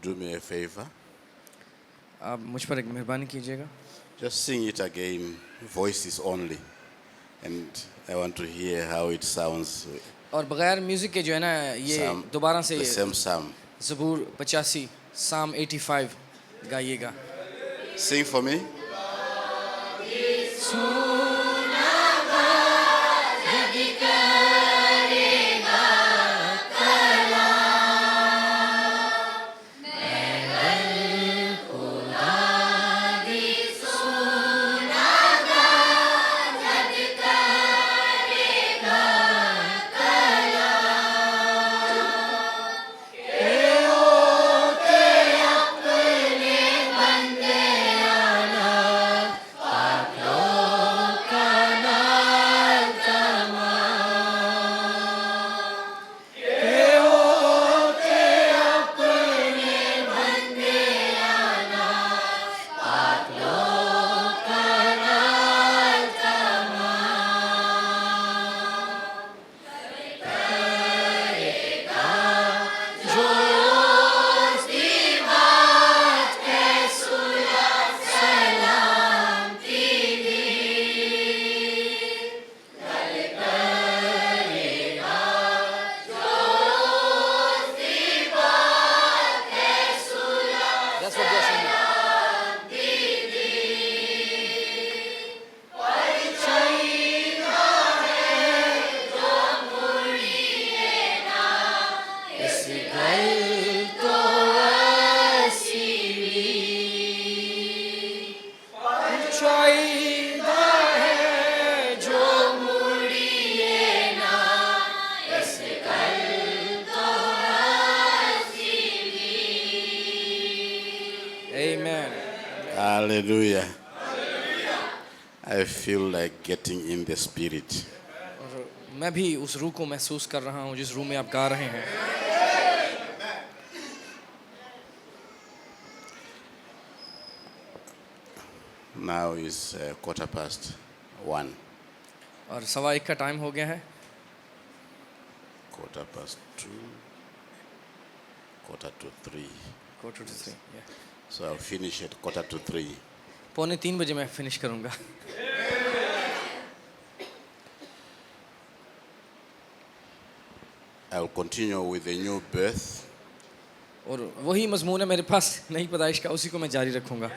do me a favor? आप मुझ पर एक मेहरबानी कीजिएगा. Just sing it again, voices only. And I want to hear how it sounds. और बगैर म्यूजिक के जो है ना ये Psalm, दोबारा से the same psalm. ज़बूर 85 Psalm 85 गाइएगा. Sing for me. That's what they're singing. Amen. Hallelujah. I feel like getting in the spirit. और मैं भी उस रूह को महसूस कर रहा हूँ जिस रूह में आप गा रहे हैं. Now is 1:15. और 1:15 का टाइम हो गया है. 2:15, 2:45. 2:45. Yeah. So I'll finish at 2:45. 2:45 बजे मैं फिनिश करूँगा. I'll continue with the new birth. और वही मजमून है मेरे पास नई पैदाइश का, उसी को मैं जारी रखूँगा.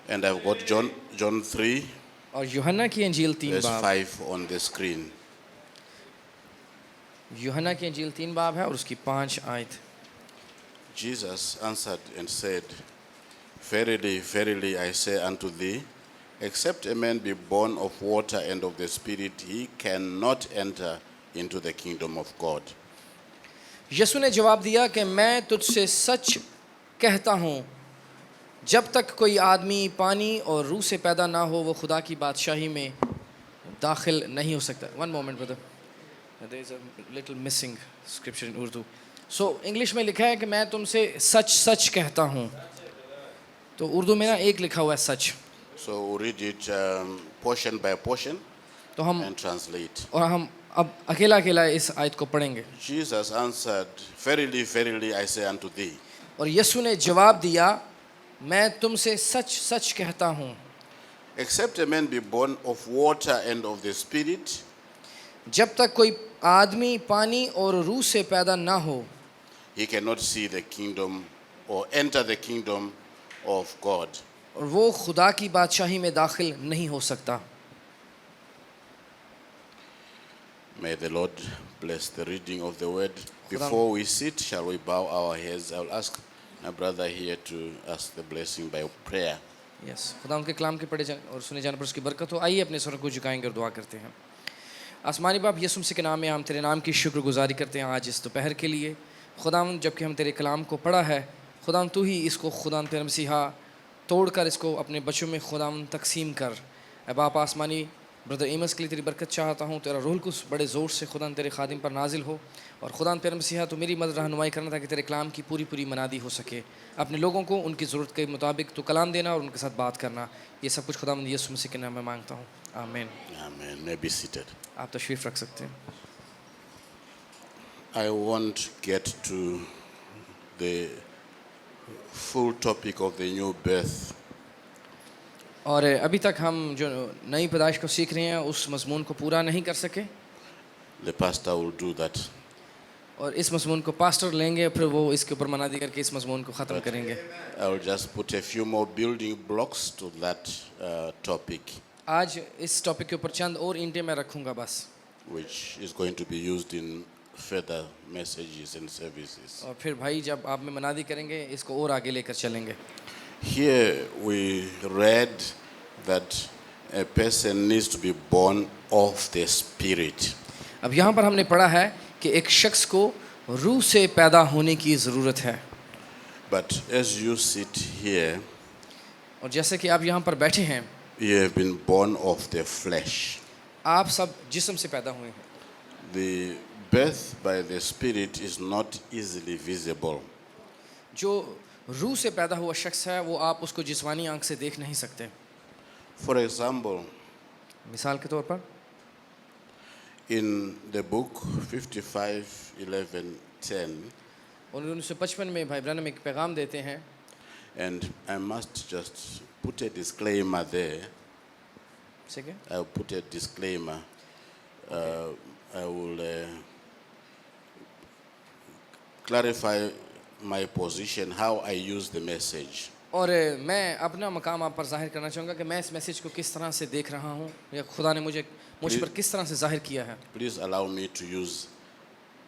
And I've got John 3, और यूहन्ना की इंजील 3 verse बाब. 5 on the screen. यूहन्ना की इंजील 3 बाब है और उसकी 5 आयत. Jesus answered and said, Verily, verily, I say unto thee, except a man be born of water and of the Spirit, he cannot enter into the kingdom of God. यीशु ने जवाब दिया कि मैं तुझसे सच कहता हूँ, जब तक कोई आदमी पानी और रूह से पैदा ना हो वो खुदा की बादशाही में दाखिल नहीं हो सकता. One moment, brother. There is a little missing scripture in Urdu. So English में लिखा है कि मैं तुमसे सच सच कहता हूँ. तो उर्दू में ना एक लिखा हुआ है सच. So we'll read it portion by portion तो हम and translate. और हम अब अकेला अकेला इस आयत को पढ़ेंगे. Jesus answered, Verily, verily, I say unto thee, और यीशु ने जवाब दिया, मैं तुमसे सच सच कहता हूँ, except a man be born of water and of the Spirit, जब तक कोई आदमी पानी और रूह से पैदा ना हो he cannot see the kingdom or enter the kingdom of God. और वो खुदा की बादशाही में दाखिल नहीं हो सकता. May the Lord bless the reading of the word. Before we sit, shall we bow our heads? I will ask my brother here to ask the blessing by prayer. Yes, खुदा उनके कलाम के पढ़े जाने और सुने जाने पर उसकी बरकत हो. आइए अपने सर को झुकाएंगे और दुआ करते हैं. आसमानी बाप, यीशु मसीह के नाम में हम तेरे नाम की शुक्रगुजारी करते हैं आज इस दोपहर के लिए. खुदावन, जबकि हम तेरे कलाम को पढ़ा है, खुदावन तू ही इसको खुदावन तेरे मसीहा तोड़कर इसको अपने बच्चों में खुदावन तकसीम कर. ए बाप आसमानी, ब्रदर एमस के लिए तेरी बरकत चाहता हूँ. तेरा रूह कुछ बड़े ज़ोर से खुदावन तेरे खादिम पर नाजिल हो और खुदावन तेरे मसीहा तो मेरी मदद रहनुमाई करना ताकि तेरे कलाम की पूरी पूरी मनादी हो सके. अपने लोगों को उनकी ज़रूरत के मुताबिक तो कलाम देना और उनके साथ बात करना. ये सब कुछ खुदावन यीशु मसीह के नाम में मांगता हूँ. आमीन. Amen. May be seated. आप तशरीफ़ रख सकते हैं. I won't get to the full topic of the new birth. और अभी तक हम जो नई पैदाइश को सीख रहे हैं उस मज़मून को पूरा नहीं कर सके, The pastor will do that. और इस मज़मून को पास्टर लेंगे, फिर वो इसके ऊपर मनादी करके इस मज़मून को ख़त्म करेंगे। I will just put a few more building blocks to that topic, आज इस टॉपिक के ऊपर चंद और ईंटें मैं रखूँगा बस, which is going to be used in further messages and services. और फिर भाई जब आप में मनादी करेंगे इसको और आगे लेकर चलेंगे। Here we read that a person needs to be born of the Spirit. अब यहाँ पर हमने पढ़ा है कि एक शख्स को रूह से पैदा होने की ज़रूरत है, But as you sit here, और जैसे कि आप यहाँ पर बैठे हैं, you have been born of the flesh. आप सब जिस्म से पैदा हुए हैं। The birth by the Spirit is not easily visible. जो रूह से पैदा हुआ शख्स है वो आप उसको जिस्मानी आंख से देख नहीं सकते। For example, मिसाल के तौर पर in the book 55:11-10, और 1955 में भाई ब्रैनम एक पैगाम देते हैं, and I must just put a disclaimer there. ठीक है, I'll put a disclaimer. I will clarify my position, how I use the message. और मैं अपना मकाम आप पर जाहिर करना चाहूँगा कि मैं इस मैसेज को किस तरह से देख रहा हूँ या खुदा ने मुझ पर किस तरह से जाहिर किया है। Please allow me to use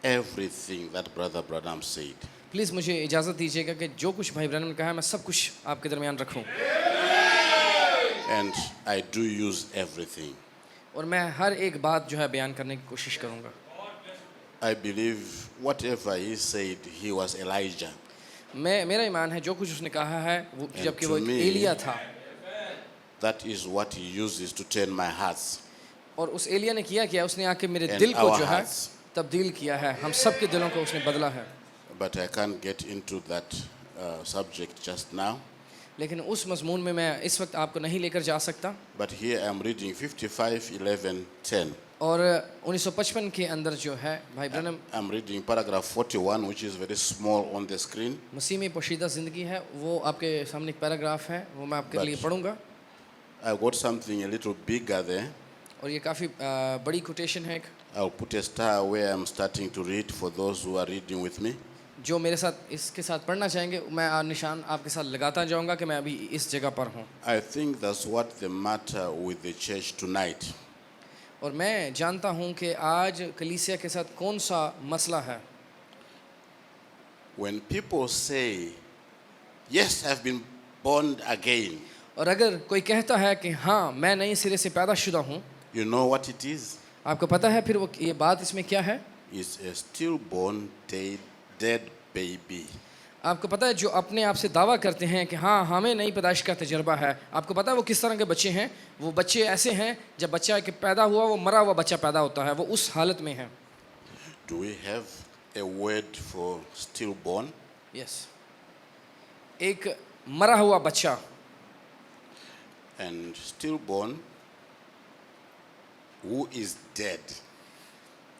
everything that Brother Branham said. Please मुझे इजाज़त दीजिएगा कि जो कुछ भाई ब्रैनम ने कहा है मैं सब कुछ आपके दरमियान रखूँ, And I do use everything. और मैं हर एक बात जो है बयान करने की कोशिश करूँगा। I believe whatever he said, he was Elijah. मेरा ईमान है जो कुछ उसने कहा है वो And जबकि to वो एक me- एलिया था, That is what he uses to turn my hearts. और उस एलिया ने किया उसने आके मेरे And दिल को our जो है hearts. तब्दील किया है, हम सब के दिलों को उसने बदला है। But I can't get into that subject just now. लेकिन उस मज़मून में मैं इस वक्त आपको नहीं लेकर जा सकता। But here I'm reading 55:11-10. और 1955 के अंदर जो है भाई Branham I'm reading paragraph 41, which is very small on the screen. मसीह में पोशीदा ज़िंदगी है, वो आपके सामने एक पैराग्राफ है, वो मैं आपके But- लिए पढ़ूंगा। I got something a little bigger there. और ये काफ़ी बड़ी कोटेशन है एक, I'll put a star where I'm starting to read for those who are reading with me. जो मेरे साथ इसके साथ पढ़ना चाहेंगे मैं निशान आपके साथ लगाता जाऊंगा कि मैं अभी इस जगह पर हूँ। I think that's what the matter with the church tonight. और मैं जानता हूँ कि आज कलीसिया के साथ कौन सा मसला है। When people say, yes, I've been born again, और अगर कोई कहता है कि हाँ मैं नए सिरे से पैदा शुदा हूँ, you know what it is? आपको पता है फिर वो ये बात इसमें क्या है? It's a stillborn dead baby. आपको पता है जो अपने आप से दावा करते हैं कि हाँ हमें नई पैदाइश का तजर्बा है, आपको पता है वो किस तरह के बच्चे हैं? वो बच्चे ऐसे हैं जब बच्चा के पैदा हुआ वो मरा हुआ बच्चा पैदा होता है, वो उस हालत में है। Do we have a word for stillborn? Yes, एक मरा हुआ बच्चा। And stillborn who is dead.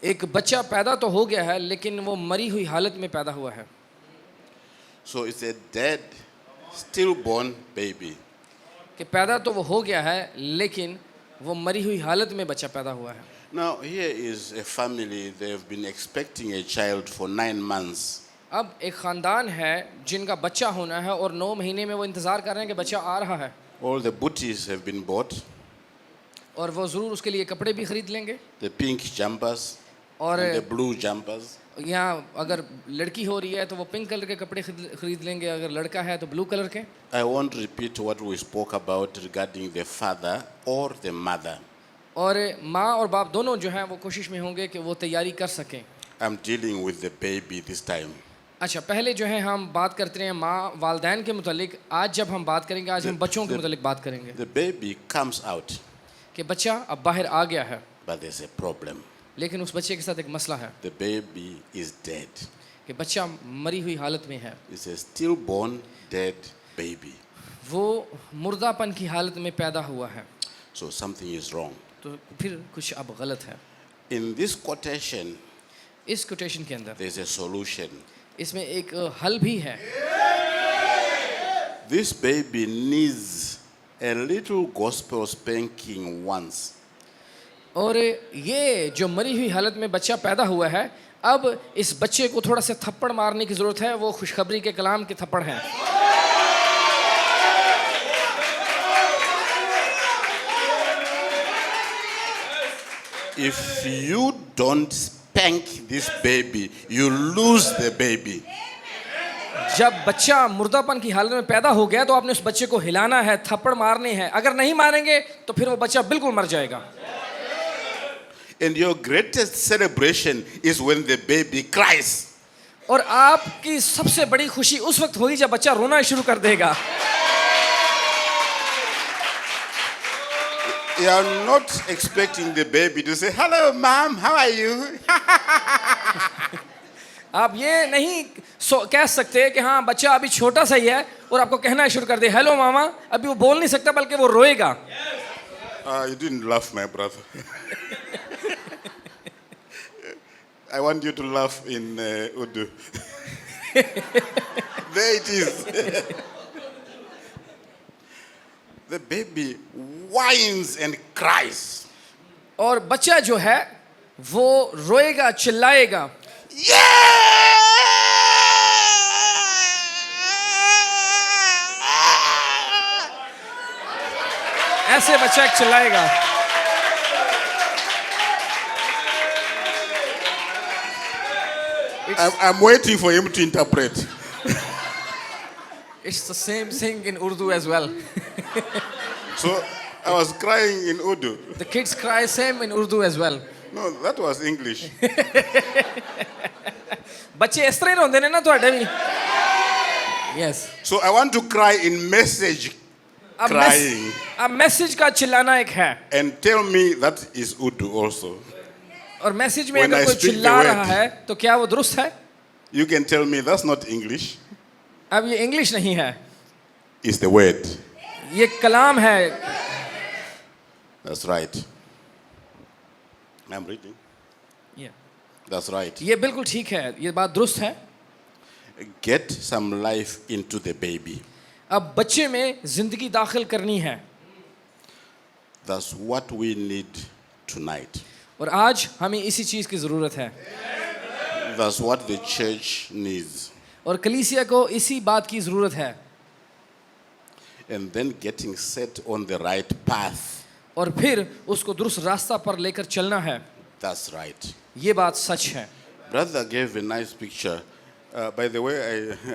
एक बच्चा पैदा तो हो गया है लेकिन वो मरी हुई हालत में पैदा हुआ है। So it's a dead, stillborn baby. कि पैदा तो वो हो गया है लेकिन वो मरी हुई हालत में बच्चा पैदा हुआ है। Now here is a family, they've been expecting a child for 9 months. अब एक ख़ानदान है जिनका बच्चा होना है और 9 महीने में वो इंतज़ार कर रहे हैं कि बच्चा आ रहा है, All the booties have been bought, और वो ज़रूर उसके लिए कपड़े भी ख़रीद लेंगे। the pink jumpers और and the blue jumpers. यहाँ अगर लड़की हो रही है तो वो पिंक कलर के कपड़े खरीद लेंगे, अगर लड़का है तो ब्लू कलर के। I won't repeat what we spoke about regarding the father or the mother. और माँ और बाप दोनों जो हैं वो कोशिश में होंगे कि वो तैयारी कर सकें। I'm dealing with the baby this time. अच्छा, पहले जो है हम बात करते हैं माँ वालदैन के मुतालिक, आज जब हम बात करेंगे आज हम बच्चों के मुतालिक बात करेंगे The baby comes out, कि बच्चा अब बाहर आ गया है but there's a problem. लेकिन उस बच्चे के साथ एक मसला है The baby is dead. कि बच्चा मरी हुई हालत में है, It's a stillborn dead baby. वो मुर्दापन की हालत में पैदा हुआ है, So something is wrong. तो फिर कुछ अब गलत है। In this quotation, इस कोटेशन के अंदर there's a solution. इसमें एक हल भी है। This baby needs a little gospel spanking once. और ये जो मरी हुई हालत में बच्चा पैदा हुआ है, अब इस बच्चे को थोड़ा सा थप्पड़ मारने की ज़रूरत है। वो खुशखबरी के कलाम के थप्पड़ हैं। If you don't spank this baby, you lose the baby. जब बच्चा मुर्दापन की हालत में पैदा हो गया तो आपने उस बच्चे को हिलाना है, थप्पड़ मारने हैं। अगर नहीं मारेंगे तो फिर वो बच्चा बिल्कुल मर जाएगा। And your greatest celebration is when the baby cries. और आपकी सबसे बड़ी खुशी उस वक्त होगी जब बच्चा रोना शुरू कर देगा। You are not expecting the baby to say, "Hello, mom, how are you?" आप ये नहीं कह सकते कि हाँ बच्चा अभी छोटा सा ही है और आपको कहना शुरू कर दे, हेलो मामा। अभी वो बोल नहीं सकता, बल्कि वो रोएगा। You didn't laugh, my brother. I want you to laugh in Urdu. There it is. The baby whines and cries. और बच्चा जो है वो रोएगा, चिल्लाएगा। ऐसे बच्चा चिल्लाएगा। I'm waiting for him to interpret. It's the same thing in Urdu as well. So I was crying in Urdu. The kids cry same in Urdu as well. No, that was English. बच्चे इस तरह रोंदे ने ना ਤੁਹਾਡੇ भी। Yes. So I want to cry in message crying. अब message का चिल्लाना एक है। And tell me that is Urdu also. और मैसेज में When अगर I कोई speak the चिल्ला word. रहा है तो क्या वो दुरुस्त है? You can tell me that's not English. अब ये इंग्लिश नहीं है, It's the word. ये कलाम है। That's right. I'm reading. Yeah. That's right. ये बिल्कुल ठीक है, ये बात दुरुस्त है। Get some life into the baby. अब बच्चे में जिंदगी दाखिल करनी है। That's what we need tonight. और आज हमें इसी चीज की जरूरत है। That's what the church needs. और कलीसिया को इसी बात की जरूरत है। And then getting set on the right path. और फिर उसको दुरुस्त रास्ता पर लेकर चलना है। That's right. ये बात सच है। Brother gave a nice picture. By the way,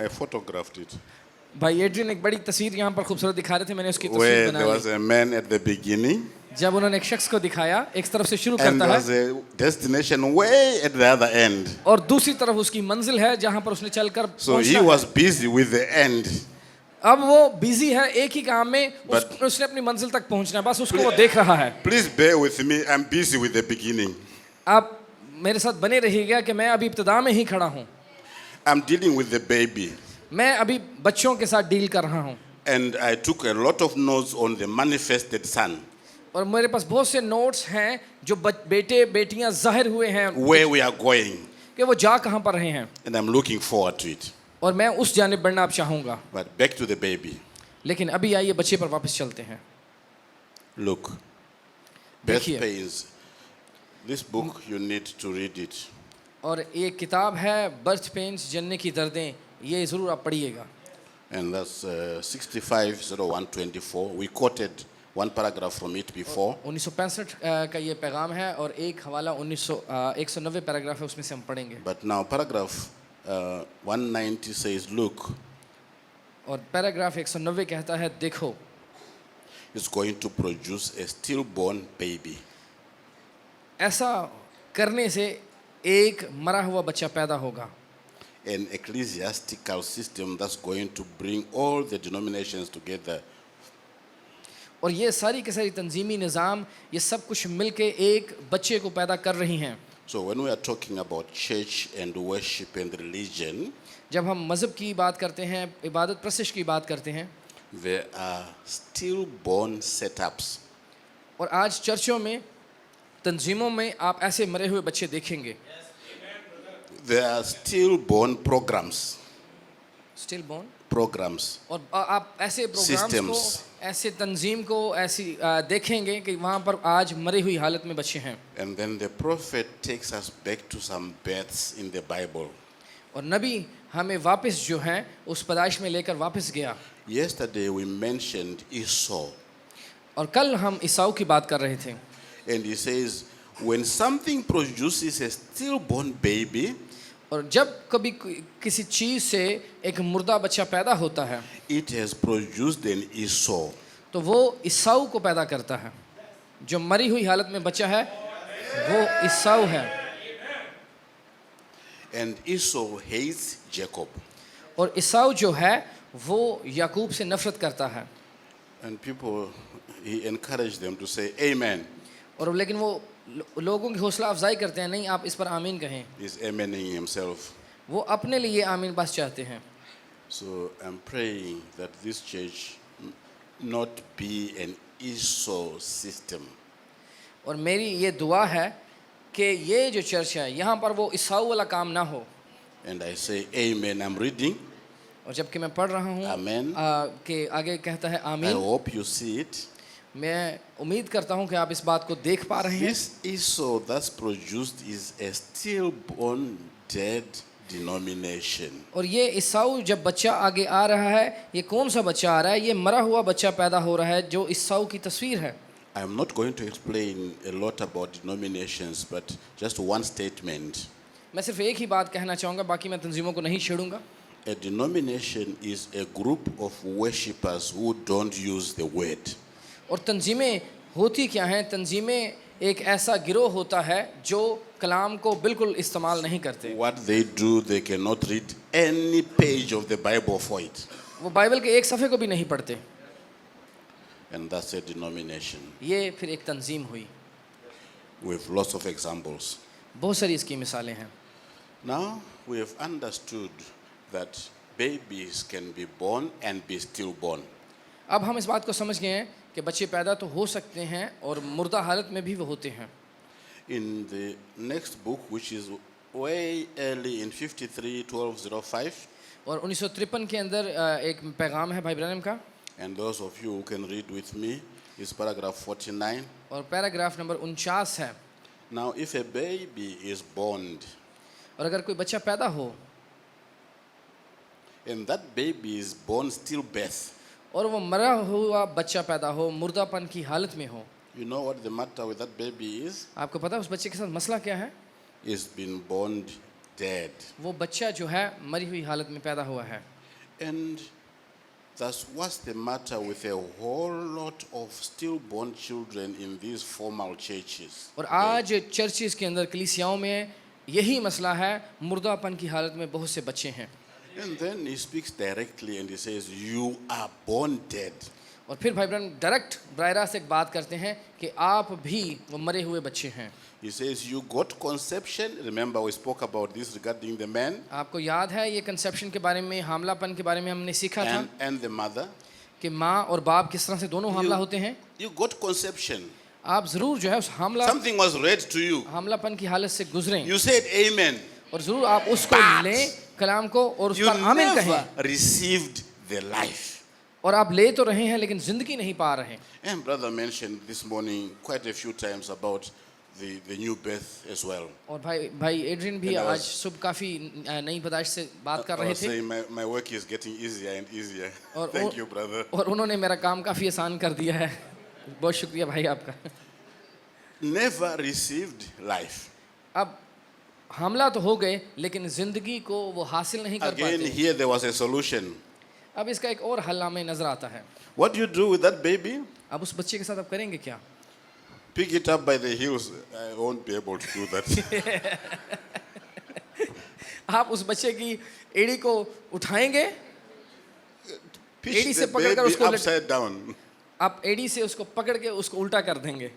I photographed it. भाई एड्रियन एक बड़ी तस्वीर यहाँ पर खूबसूरत दिखा रहे थे, मैंने उसकी तस्वीर Where बना there was Lee. a man at the beginning. जब उन्होंने एक शख्स को दिखाया, एक तरफ से शुरू And करता there है was a destination way at the other end. और दूसरी तरफ उसकी मंजिल है जहाँ पर उसने चलकर So he पहुंचना है। was busy with the end. अब वो बिजी है एक ही काम में, But- उसने अपनी मंजिल तक पहुंचना है, बस उसको वो देख रहा है। Please bear with me. I'm busy with the beginning. आप मेरे साथ बने रहिएगा कि मैं अभी इब्तिदा में ही खड़ा हूँ। I'm dealing with the baby. मैं अभी बच्चों के साथ डील कर रहा हूँ And I took a lot of notes on the manifested son. और मेरे पास बहुत से नोट्स हैं जो बेटे बेटियां जाहिर हुए हैं Where we are going. कि वो जा कहाँ पर रहे हैं, And I'm looking forward to it. और मैं उस जानिब बढ़ना अब चाहूँगा। But back to the baby. लेकिन अभी आइए बच्चे पर वापस चलते हैं। Look. Birth देखिए। pains. This book, you need to read it. और ये किताब है बर्थ पेन्स, जनने की दर्दें, ये ज़रूर आप पढ़िएगा। And that's 650124. We quoted one paragraph from it before. 1965 का ये पैगाम है और एक हवाला 190 पैराग्राफ है, उसमें से हम पढ़ेंगे। But now paragraph 190 says, look, और पैराग्राफ 190 कहता है, देखो it's going to produce a stillborn baby. ऐसा करने से एक मरा हुआ बच्चा पैदा होगा। An ecclesiastical system that's going to bring all the denominations together. और ये सारी के सारी तंजीमी निज़ाम, ये सब कुछ मिलके एक बच्चे को पैदा कर रही हैं। So when we are talking about church and worship and religion, जब हम मज़हब की बात करते हैं, इबादत प्रशिश की बात करते हैं, there are stillborn setups. और आज चर्चों में, तंजीमों में आप ऐसे मरे हुए बच्चे देखेंगे। There are stillborn programs. Still born, Programs. और आप ऐसे प्रोग्राम्स Systems. को, ऐसे तंजीम को ऐसी देखेंगे कि वहाँ पर आज मरी हुई हालत में बच्चे हैं. And then the prophet takes us back to some births in the Bible. और नबी हमें वापस जो है उस पैदाइश में लेकर वापस गया. Yesterday we mentioned Esau. और कल हम ईसाऊ की बात कर रहे थे. And he says, when something produces a stillborn baby, और जब कभी किसी चीज़ से एक मुर्दा बच्चा पैदा होता है it has produced an Esau. तो वो ईसाऊ को पैदा करता है. जो मरी हुई हालत में बच्चा है वो ईसाऊ है. And Esau hates Jacob. और ईसाऊ जो है वो याकूब से नफरत करता है. And people, he encouraged them to say, Amen. और लेकिन वो लोगों की हौसला अफजाई करते हैं, नहीं आप इस पर आमीन कहें. He's amening himself. वो अपने लिए आमीन बस चाहते हैं. So I'm praying that this church not be an Esau system. और मेरी ये दुआ है कि ये जो चर्च है यहाँ पर वो ईसाऊ वाला काम ना हो. And I say, Amen. I'm reading. और जबकि मैं पढ़ रहा हूँ Amen. कि आगे कहता है I आमीन. hope you see it. मैं उम्मीद करता हूँ कि आप इस बात को देख पा रहे हैं. This Esau that's produced is a stillborn dead denomination. और ये ईसाऊ जब बच्चा आगे आ रहा है, ये कौन सा बच्चा आ रहा है? ये मरा हुआ बच्चा पैदा हो रहा है जो ईसाऊ की तस्वीर है. I'm not going to explain a lot about denominations, but just one statement. मैं सिर्फ एक ही बात कहना चाहूँगा, बाकी मैं तंजीमों को नहीं छेड़ूंगा. A denomination is a group of worshippers who don't use the word. और तंजीमें होती क्या हैं? तंजीमें एक ऐसा गिरोह होता है जो कलाम को बिल्कुल इस्तेमाल नहीं करते. What they do, they cannot read any page of the Bible for it. वो बाइबल के एक सफ़े को भी नहीं पढ़ते. And that's a denomination. ये फिर एक तंजीम हुई. With lots of examples. बहुत सारी इसकी मिसालें हैं. Now we have understood that babies can be born and be stillborn. अब हम इस बात को समझ गए हैं कि बच्चे पैदा तो हो सकते हैं और मुर्दा हालत में भी वो होते हैं. In the next book, which is way early in 53:1205, और 1953 के अंदर एक पैगाम है भाई ब्रैनम का. and those of you who can read with me, is paragraph 49. और पैराग्राफ नंबर 49 है. Now, if a baby is born और अगर कोई बच्चा पैदा हो and that baby is born stillbirth, और वो मरा हुआ बच्चा पैदा हो, मुर्दापन की हालत में हो, you know what the matter with that baby is? आपको पता है उस बच्चे के साथ मसला क्या है? It's been born dead. वो बच्चा जो है मरी हुई हालत में पैदा हुआ है. And that's what's the matter with a whole lot of stillborn children in these formal churches. और आज चर्चेस के अंदर कलीसियाओं में यही मसला है, मुर्दापन की हालत में बहुत से बच्चे हैं. And then he speaks directly and he says, you are born dead. और फिर भाई ब्रैनम डायरेक्ट ब्रायरा से एक बात करते हैं कि आप भी वो मरे हुए बच्चे हैं. He says, you got conception. Remember, we spoke about this regarding the man आपको याद है ये कंसेप्शन के बारे में, हामलापन के बारे में हमने सीखा था and the mother. कि माँ और बाप किस तरह से दोनों हामला होते हैं. You got conception. आप ज़रूर जो है उस Something was read to you. हामलापन की हालत से गुजरें You said amen. और ज़रूर आप उसको But लें कलाम को और उस You पर आमीन कहें. never received the life. और आप ले तो रहे हैं लेकिन ज़िंदगी नहीं पा रहे. And brother mentioned this morning quite a few times about the new birth as well. और भाई एड्रियन भी And I was- आज सुबह काफ़ी नई पैदाइश से बात कर I रहे was थे. saying my work is getting easier and easier. और Thank you, brother. और उन्होंने मेरा काम काफ़ी आसान कर दिया है. बहुत शुक्रिया भाई आपका. Never received life. अब हमला तो हो गए लेकिन ज़िंदगी को वो हासिल नहीं कर Again, पाते. here there was a solution. अब इसका एक और हल हमें नज़र आता है. What do you do with that baby? अब उस बच्चे के साथ आप करेंगे क्या? Pick it up by the heels. I won't be able to do that. आप उस बच्चे की एड़ी को उठाएंगे, Pitch एड़ी से the पकड़कर baby उसको upside down आप एड़ी से उसको पकड़ के उसको उल्टा कर देंगे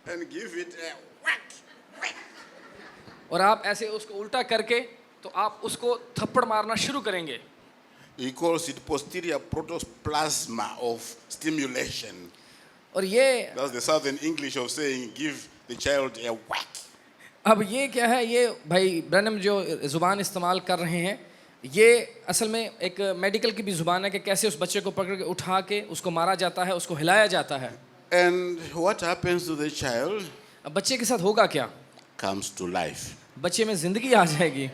and give it a whack. और आप ऐसे उसको उल्टा करके तो आप उसको थप्पड़ मारना शुरू करेंगे. He calls it posterior protoplasma of stimulation. और ये That's the southern English of saying give the child a whack. अब ये क्या है, ये भाई ब्रैनम जो ज़ुबान इस्तेमाल कर रहे हैं, ये असल में एक मेडिकल की भी ज़ुबान है कि कैसे उस बच्चे को पकड़ के उठा के उसको मारा जाता है, उसको हिलाया जाता है. And what happens to the child अब बच्चे के साथ होगा क्या? comes to life. बच्चे में ज़िंदगी आ जाएगी.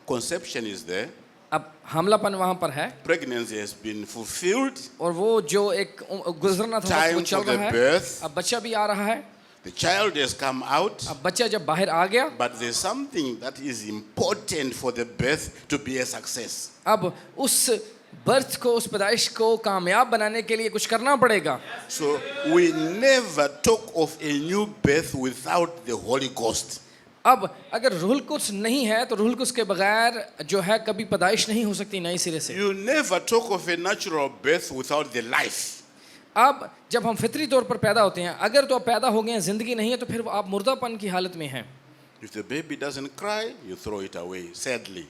Conception is there. अब हमलापन वहाँ पर है Pregnancy has been fulfilled. और वो जो एक गुजरना था वक्त वो Time चल for the रहा है. birth. अब बच्चा भी आ रहा है. The child has come out. अब बच्चा जब बाहर आ गया, But there's something that is important for the birth to be a success. अब उस बर्थ को, उस पैदाइश को कामयाब बनाने के लिए कुछ करना पड़ेगा. So we never talk of a new birth without the Holy Ghost. अब अगर रूहुल कुद्स नहीं है तो रूहुल कुद्स के बगैर जो है कभी पैदाइश नहीं हो सकती नए सिरे से. You never talk of a natural birth without the life. अब जब हम फितरी तौर पर पैदा होते हैं, अगर तो आप पैदा हो गए हैं, जिंदगी नहीं है, तो फिर आप मुर्दापन की हालत में हैं. If the baby doesn't cry, you throw it away, sadly.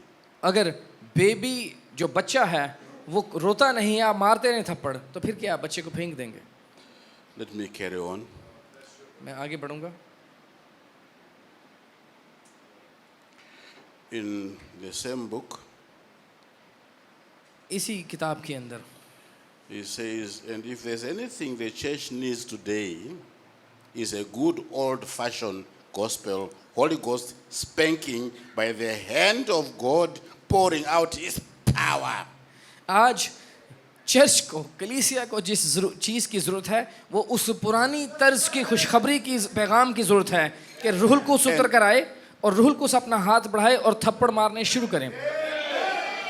अगर बेबी जो बच्चा है वो रोता नहीं है, आप मारते नहीं थप्पड़, तो फिर क्या आप बच्चे को फेंक देंगे. Let me carry on. मैं आगे बढ़ूंगा. In the same book, इसी किताब के अंदर he says, and if there's anything the church needs today, is a good old-fashioned gospel, Holy Ghost spanking by the hand of God pouring out His power. आज church को, कलीसिया को जिस चीज़ की ज़रूरत है वो उस पुरानी तर्ज की खुशखबरी की पैगाम की ज़रूरत है कि रूहुल कुद्स उतर कर आए और रूहुल कुद्स अपना हाथ बढ़ाए और थप्पड़ मारने शुरू करें.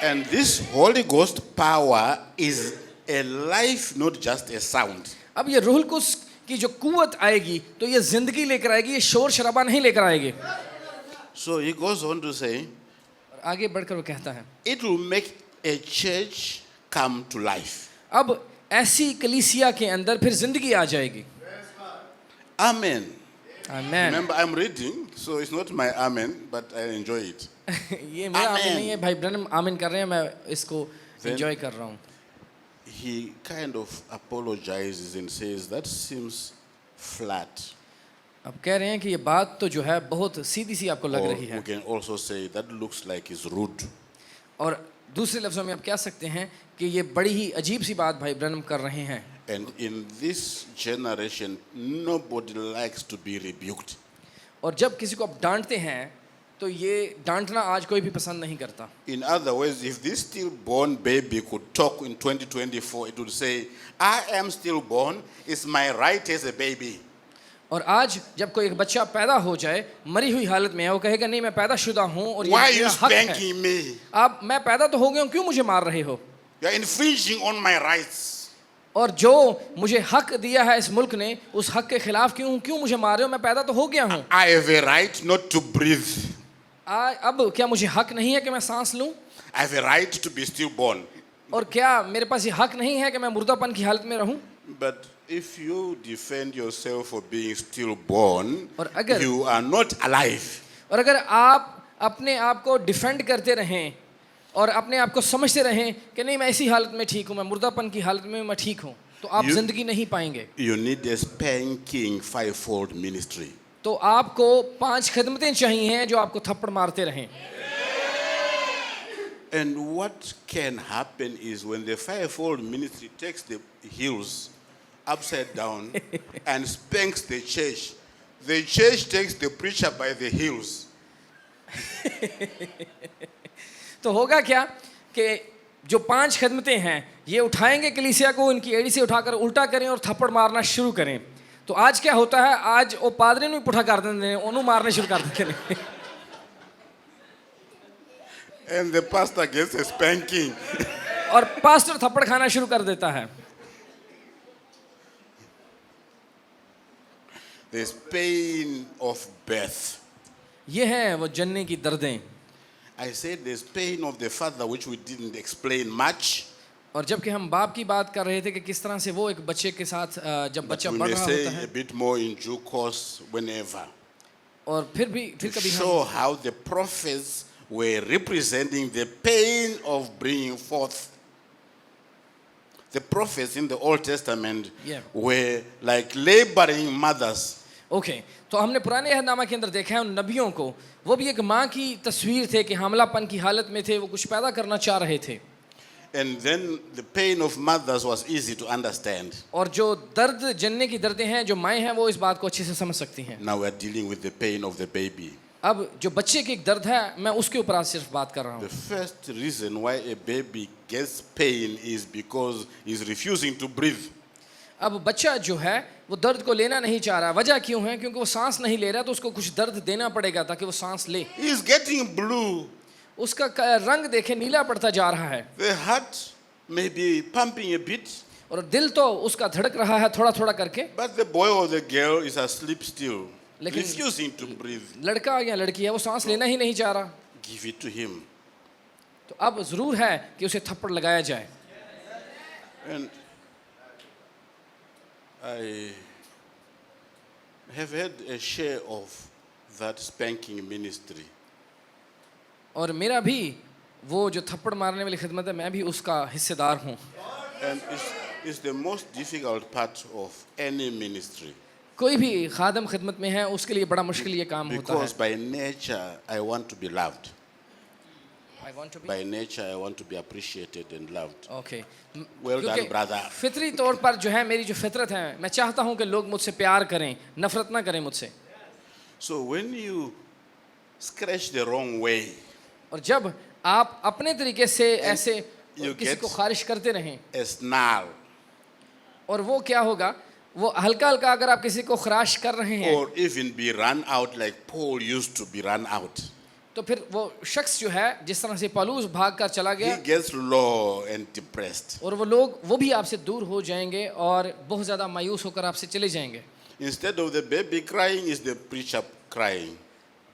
And this Holy Ghost power is a life, not just a sound. अब ये रूहुल कुद्स की जो कुव्वत आएगी तो ये जिंदगी लेकर आएगी, ये शोर शराबा नहीं लेकर आएगी. So he goes on to say, आगे बढ़कर वो कहता है, it will make a church come to life. अब ऐसी कलीसिया के अंदर फिर जिंदगी आ जाएगी. Amen. आमीन. Remember, I'm reading, so it's not my amen, but I enjoy it. ये मेरा आमीन नहीं है, भाई ब्रैनम आमीन कर रहे हैं, मैं इसको Then- एंजॉय कर रहा हूँ. He kind of apologizes and says, that seems flat. अब कह रहे हैं कि ये बात तो जो है बहुत सीधी सी आपको लग Or रही we है. can also say, that looks like it's rude. और दूसरे लफ्ज़ों में आप कह सकते हैं कि ये बड़ी ही अजीब सी बात भाई ब्रैनम कर रहे हैं. And in this generation, nobody likes to be rebuked. और जब किसी को आप डांटते हैं तो ये डांटना आज कोई भी पसंद नहीं करता. In other words, if this stillborn baby could talk in 2024, it would say, I am stillborn, it's my right as a baby. और आज जब कोई एक बच्चा पैदा हो जाए मरी हुई हालत में है, वो कहेगा नहीं मैं पैदाशुदा हूँ और ये Why are you मेरा हक है. spanking me? आप मैं पैदा तो हो गया हूँ, क्यों मुझे मार रहे हो. You are infringing on my rights. और जो मुझे हक दिया है इस मुल्क ने, उस हक के खिलाफ क्यों मुझे मार रहे हो. मैं पैदा तो हो गया हूँ. I have a right not to breathe. अब क्या मुझे हक नहीं है कि मैं सांस लूँ. I have a right to be stillborn. और क्या मेरे पास ये हक नहीं है कि मैं मुर्दापन की हालत में रहूँ. But if you defend yourself for being stillborn, और अगर- you are not alive. और अगर आप अपने आप को डिफेंड करते रहें और अपने आप को समझते रहें कि नहीं मैं ऐसी हालत में ठीक हूँ, मैं मुर्दापन की हालत में मैं ठीक हूँ, तो आप You- जिंदगी नहीं पाएंगे. You need a spanking fivefold ministry. तो आपको 5 खिदमतें चाहिए जो आपको थप्पड़ मारते रहें. And what can happen is when the fivefold ministry takes the heels upside down and spanks the church takes the preacher by the heels. तो होगा क्या कि जो 5 खिदमतें हैं ये उठाएंगे कलीसिया को, इनकी एड़ी से उठाकर उल्टा करें और थप्पड़ मारना शुरू करें. तो आज क्या होता है, आज वो पादरी ने पुठा कर देते हैं, उन्होंने मारने शुरू कर देते हैं. And the pastor gets a spanking. और पास्टर थप्पड़ खाना शुरू कर देता है. There's pain of birth. ये है वो जन्ने की दर्दें. I said there's pain of the father, which we didn't explain much. और जबकि हम बाप की बात कर रहे थे कि किस तरह से वो एक बच्चे के साथ जब But बच्चा we बढ़ may रहा say होता है, a bit more in due course whenever. और फिर कभी हम Show how the prophets were representing the pain of bringing forth. The prophets in the Old Testament Yeah. were like laboring mothers. Okay, तो हमने पुराने अहदनामा के अंदर देखा है उन नबियों को, वो भी एक माँ की तस्वीर थे कि हमलापन की हालत में थे, वो कुछ पैदा करना चाह रहे थे। And then the pain of mothers was easy to understand. और जो दर्द जनने की दर्दें हैं, जो माएँ हैं वो इस बात को अच्छे से समझ सकती हैं। Now we are dealing with the pain of the baby. अब जो बच्चे की एक दर्द है, मैं उसके ऊपर आज सिर्फ बात कर रहा The हूँ। first reason why a baby gets pain is because he's refusing to breathe. अब बच्चा जो है वो दर्द को लेना नहीं चाह रहा। वजह क्यों है? क्योंकि वो सांस नहीं ले रहा, तो उसको कुछ दर्द देना पड़ेगा ताकि वो सांस ले। He's getting blue. उसका रंग देखे नीला पड़ता जा रहा है, The heart may be pumping a bit, और दिल तो उसका धड़क रहा है थोड़ा थोड़ा करके, but the boy or the girl is asleep still, लेकिन refusing to breathe. लड़का या लड़की है वो सांस लेना ही नहीं चाह रहा। Give it to him. तो अब जरूर है कि उसे थप्पड़ लगाया जाए। And I have had a share of that spanking ministry. और मेरा भी वो जो थप्पड़ मारने वाली खिदमत है, मैं भी उसका हिस्सेदार हूँ। And it's the most difficult part of any ministry. कोई भी खादम खिदमत में है उसके लिए बड़ा मुश्किल ये काम होता है। Because by nature, I want to be loved. I want to be- By nature, I want to be appreciated and loved. Okay. Well done, क्योंकि brother. फितरी तौर पर जो है मेरी जो फितरत है, मैं चाहता हूँ कि लोग मुझसे प्यार करें, नफरत ना करें मुझसे। So when you scratch the wrong way, और जब आप अपने तरीके से ऐसे you किसी get- को खारिश करते रहें, a snarl, और वो क्या होगा, वो हल्का हल्का अगर आप किसी को खराश कर रहे हैं, or even be run out like Paul used to be run out, तो फिर वो शख्स जो है जिस तरह से पौलुस भाग कर चला he गया, gets low and depressed. और वो लोग वो भी आपसे दूर हो जाएंगे और बहुत ज़्यादा मायूस होकर आपसे चले जाएंगे। Instead of the baby crying, is the preacher crying.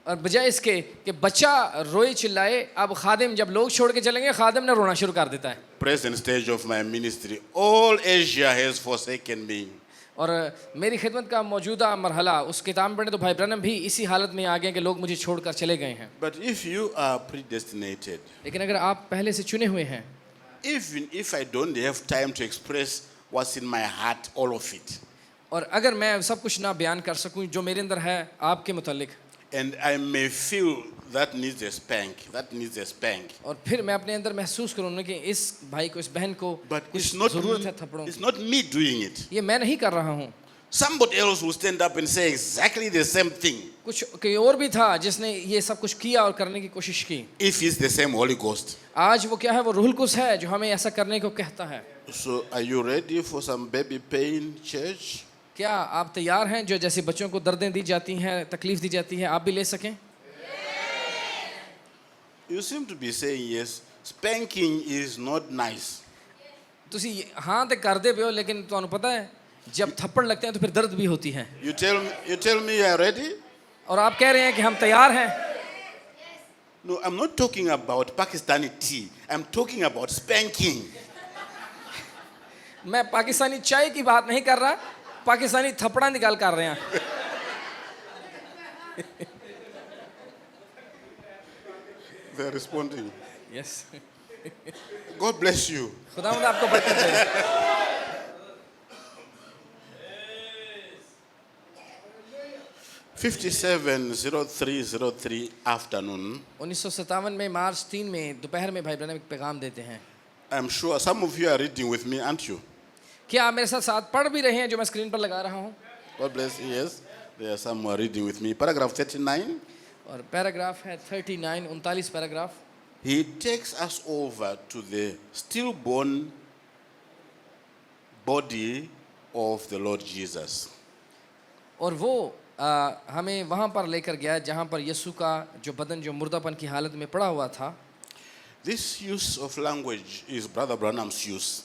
और बजाय इसके कि बच्चा रोए चिल्लाए, अब खादिम जब लोग छोड़ के चलेंगे, खादिम ने रोना शुरू कर देता है। Present stage of my ministry, all Asia has forsaken me. और मेरी खिदमत का मौजूदा मरहला, उस किताब में पढ़े तो भाई ब्रनम भी इसी हालत में आ गए कि लोग मुझे छोड़कर चले गए हैं। But if you are predestinated, लेकिन अगर आप पहले से चुने हुए हैं, even if I don't have time to express what's in my heart, all of it, और अगर मैं सब कुछ ना बयान कर सकूं जो मेरे अंदर है आपके मुतालिक, and I may feel that needs a spank, that needs a spank, और फिर मैं अपने अंदर महसूस करूँ कि इस भाई को, इस बहन को but कुछ it's not, ज़रूरत है थप्पड़ों it's की, not me doing it. ये मैं नहीं कर रहा हूँ, Somebody else will stand up and say exactly the same thing. कुछ कोई और भी था जिसने ये सब कुछ किया और करने की कोशिश की। If it's the same Holy Ghost. आज वो क्या है, वो रूहुल कुद्स है जो हमें ऐसा करने को कहता है। So are you ready for some baby pain, church? क्या आप तैयार हैं जो जैसे बच्चों को दर्दें दी जाती हैं, तकलीफ दी जाती है, आप भी ले सकें? You seem to be saying yes. Spanking is not nice. ਤੁਸੀਂ हाँ तो करते पे हो, लेकिन तुहानू पता है जब थप्पड़ लगते हैं तो फिर दर्द भी होती है। You tell me you are ready? और आप कह रहे हैं कि हम तैयार हैं। No, I'm not talking about Pakistani tea. I'm talking about spanking. मैं पाकिस्तानी चाय की बात नहीं कर रहा, पाकिस्तानी थप्पड़ा निकाल कर रहे हैं। They're responding. Yes, God bless you. खुदावंद आपको बरकत दे। 570303 afternoon. 1957 में मार्च 3 में दोपहर में भाई ब्रनम एक पैगाम देते हैं। I'm sure some of you are reading with me, aren't you? क्या आप मेरे साथ साथ पढ़ भी रहे हैं जो मैं स्क्रीन पर लगा रहा हूँ? God bless you. Yes, there are some who are reading with me. Paragraph 39. और पैराग्राफ है 39, 39 paragraph. He takes us over to the stillborn body of the Lord Jesus. और वो हमें वहाँ पर लेकर गया जहाँ पर यीशु का जो बदन जो मुर्दापन की हालत में पड़ा हुआ था। This use of language is Brother Branham's use.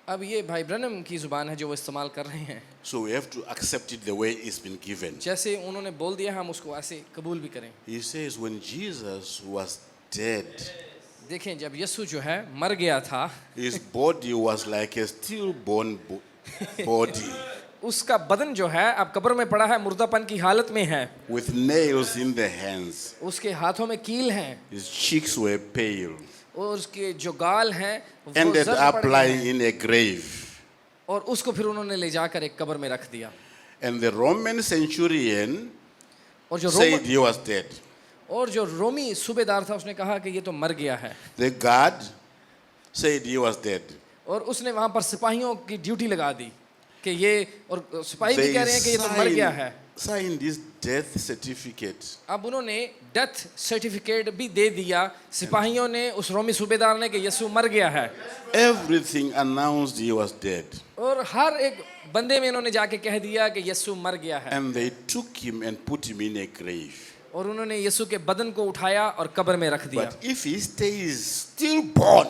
अब ये भाई ब्रनम की ज़ुबान है जो वो इस्तेमाल कर रहे हैं। So we have to accept it the way it's been given. जैसे उन्होंने बोल दिया हम उसको ऐसे कबूल भी करें। He says when Jesus was dead, देखें जब यीशु जो है मर गया था, his body was like a stillborn body उसका बदन जो है अब कब्र में पड़ा है, मुर्दापन की हालत में है, with nails in the hands. उसके हाथों में कील हैं His cheeks were pale, और उसके जो गाल हैं वो ended जर्द up पड़ गए lying हैं। in a grave. और उसको फिर उन्होंने ले जाकर एक कब्र में रख दिया। And the Roman centurion और जो said he was dead. रोमी सूबेदार था उसने कहा कि ये तो मर गया है, The guard said he was dead. और उसने वहां पर सिपाहियों की ड्यूटी लगा दी कि ये, और सिपाही भी They कह रहे हैं कि ये तो मर गया है। signed this death certificate. अब उन्होंने डेथ सर्टिफिकेट भी दे दिया सिपाहियों ने, उस रोमी सूबेदार ने, कि यीशु मर गया है। Everything announced he was dead. और हर एक बंदे में इन्होंने जाके कह दिया कि यीशु मर गया है। And they took him and put him in a grave. और उन्होंने यीशु के बदन को उठाया और कब्र में रख दिया। But if he stays stillborn,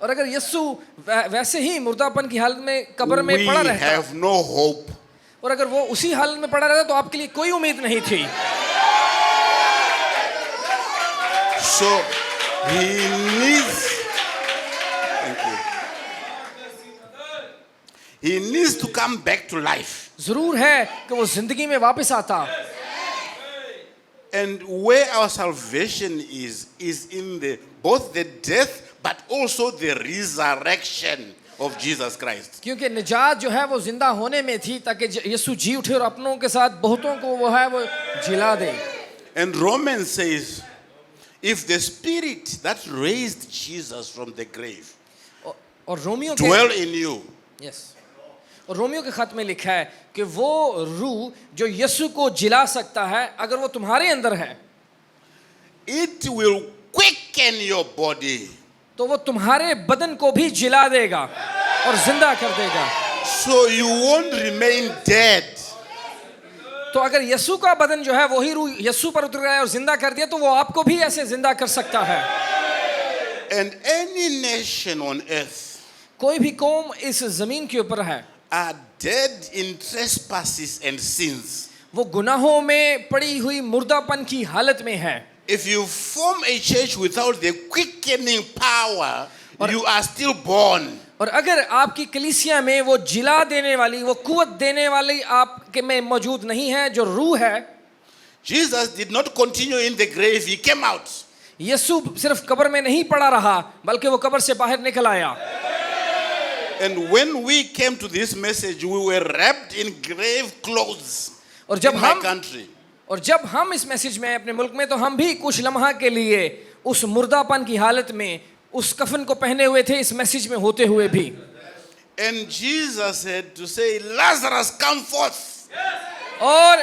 और अगर यीशु वैसे ही मुर्दापन की हालत में कब्र में we पड़ा रहता, have no hope. और अगर वो उसी हालत में पड़ा रहता तो आपके लिए कोई उम्मीद नहीं थी। So he needs, thank you. He needs to come back to life. जरूर है कि वो जिंदगी में वापस आता। And where our salvation is in the both the death but also the resurrection of Jesus Christ. क्योंकि निजात जो है वो जिंदा होने में थी, ताकि यीशु जी उठे और अपनों के साथ बहुतों को वो है वो जिला दे। And Romans says, if the spirit that raised Jesus from the grave और रोमियो dwell के in you, यस, और रोमियो के खत में लिखा है कि वो रूह जो यीशु को जिला सकता है, अगर वो तुम्हारे अंदर है, it will quicken your body. तो वो तुम्हारे बदन को भी जिला देगा और जिंदा कर देगा। So you won't remain dead. तो अगर यीशु का बदन जो है वही रूह यीशु पर उतर गया और जिंदा कर दिया, तो वो आपको भी ऐसे जिंदा कर सकता है। And any nation on earth कोई भी कौम इस जमीन के ऊपर है, are dead in trespasses and sins. वो गुनाहों में पड़ी हुई मुर्दापन की हालत में है। If you form a church without the quickening power, you are still born. और अगर आपकी कलीसिया में वो जिला देने वाली, वो कुवत देने वाली आपके में मौजूद नहीं है जो रूह है। Jesus did not continue in the grave, he came out. यीशु सिर्फ कब्र में नहीं पड़ा रहा, बल्कि वो कब्र से बाहर निकल आया। And when we came to this message, we were wrapped in grave clothes और जब in my हम country. और जब हम इस मैसेज में अपने मुल्क में, तो हम भी कुछ लम्हा के लिए उस मुर्दापन की हालत में उस कफन को पहने हुए थे, इस मैसेज में होते हुए भी। And Jesus said to say, Lazarus, come forth. और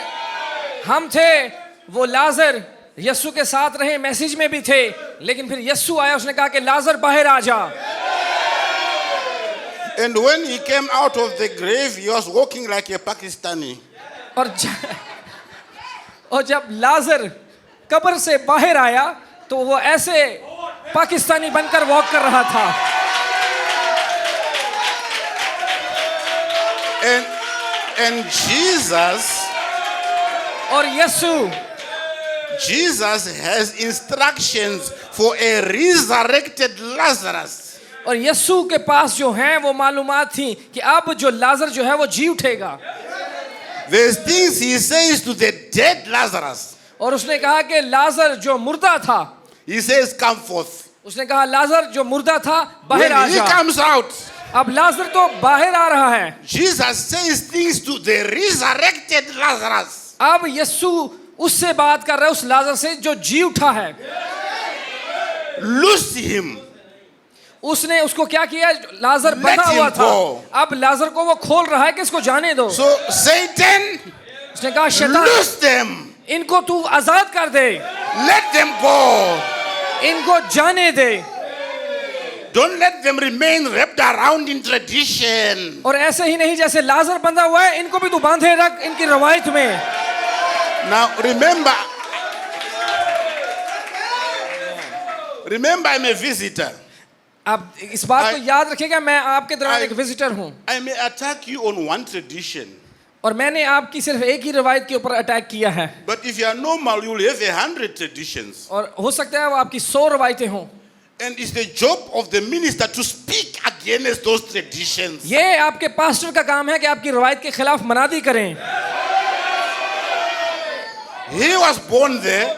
हम थे वो लाजर यीशु के साथ रहे, मैसेज में भी थे, लेकिन फिर यीशु आया, उसने कहा कि लाजर बाहर आ जा। And when he came out of the grave, he was walking like a Pakistani. और जब लाजर कब्र से बाहर आया, तो वो ऐसे पाकिस्तानी बनकर वॉक कर रहा था। And Jesus, और यीशु, Jesus has instructions for a resurrected Lazarus. और यीशु के पास जो है वो मालूमात थी कि अब जो लाजर जो है वो जी उठेगा। There's things he says to the dead Lazarus. और उसने कहा कि लाजर जो मुर्दा था, He says, come forth. उसने कहा लाजर जो मुर्दा था बाहर आ When he जा। comes out, अब लाजर तो बाहर आ रहा है। Jesus says things to the resurrected Lazarus. अब यीशु उससे बात कर रहा है, उस लाजर से जो जी उठा है। Loose him. उसने उसको क्या किया, लाजर Let बंधा him हुआ था, go. अब लाजर को वो खोल रहा है कि इसको जाने दो। So Satan, उसने कहा शैतान, loose them. इनको तू आजाद कर दे, Let them go. इनको जाने दे। Don't let them remain wrapped around in tradition. और ऐसे ही नहीं, जैसे लाजर बंधा हुआ है, इनको भी तू बांधे रख इनकी रवायत में। Now remember I'm a visitor. अब इस बात को याद रखिएगा, मैं आपके दौरान एक विजिटर हूँ, I may attack you on one tradition. और मैंने आपकी सिर्फ एक ही रवायत के ऊपर अटैक किया है। But if you are normal, you will have 100 traditions. और हो सकता है वो आपकी 100 रवायतें हों। And it's the job of the minister to speak against those traditions. ये आपके पास्टर का काम है कि आपकी रवायत के खिलाफ मनादी करें। He was born there.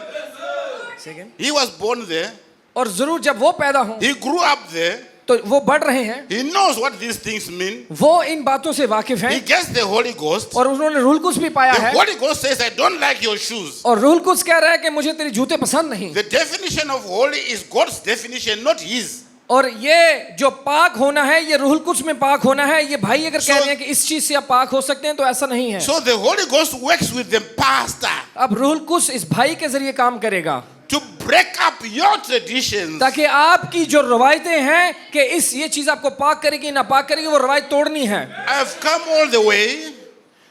He was born there. और जरूर जब वो पैदा हो, He grew up there. तो वो बढ़ रहे हैं, He knows what these things mean. वो इन बातों से वाकिफ He हैं gets the Holy Ghost. और उन्होंने रूल कुछ भी पाया The है Holy Ghost says, I don't like your shoes. और रूल कुछ कह रहा है कि मुझे तेरी जूते पसंद नहीं। The definition of holy is God's definition, not his. और ये जो पाक होना है ये रूहुल कुद्स में पाक होना है, ये भाई अगर कह रहे हैं कि इस चीज से आप पाक हो सकते हैं तो ऐसा नहीं है। So the Holy Ghost works with the pastor अब रूहुल कुद्स इस भाई के जरिए काम करेगा to break up your traditions. ताकि आपकी जो रवायतें हैं कि इस ये चीज आपको पाक करेगी ना पाक करेगी, वो रवायत तोड़नी है। I've come all the way.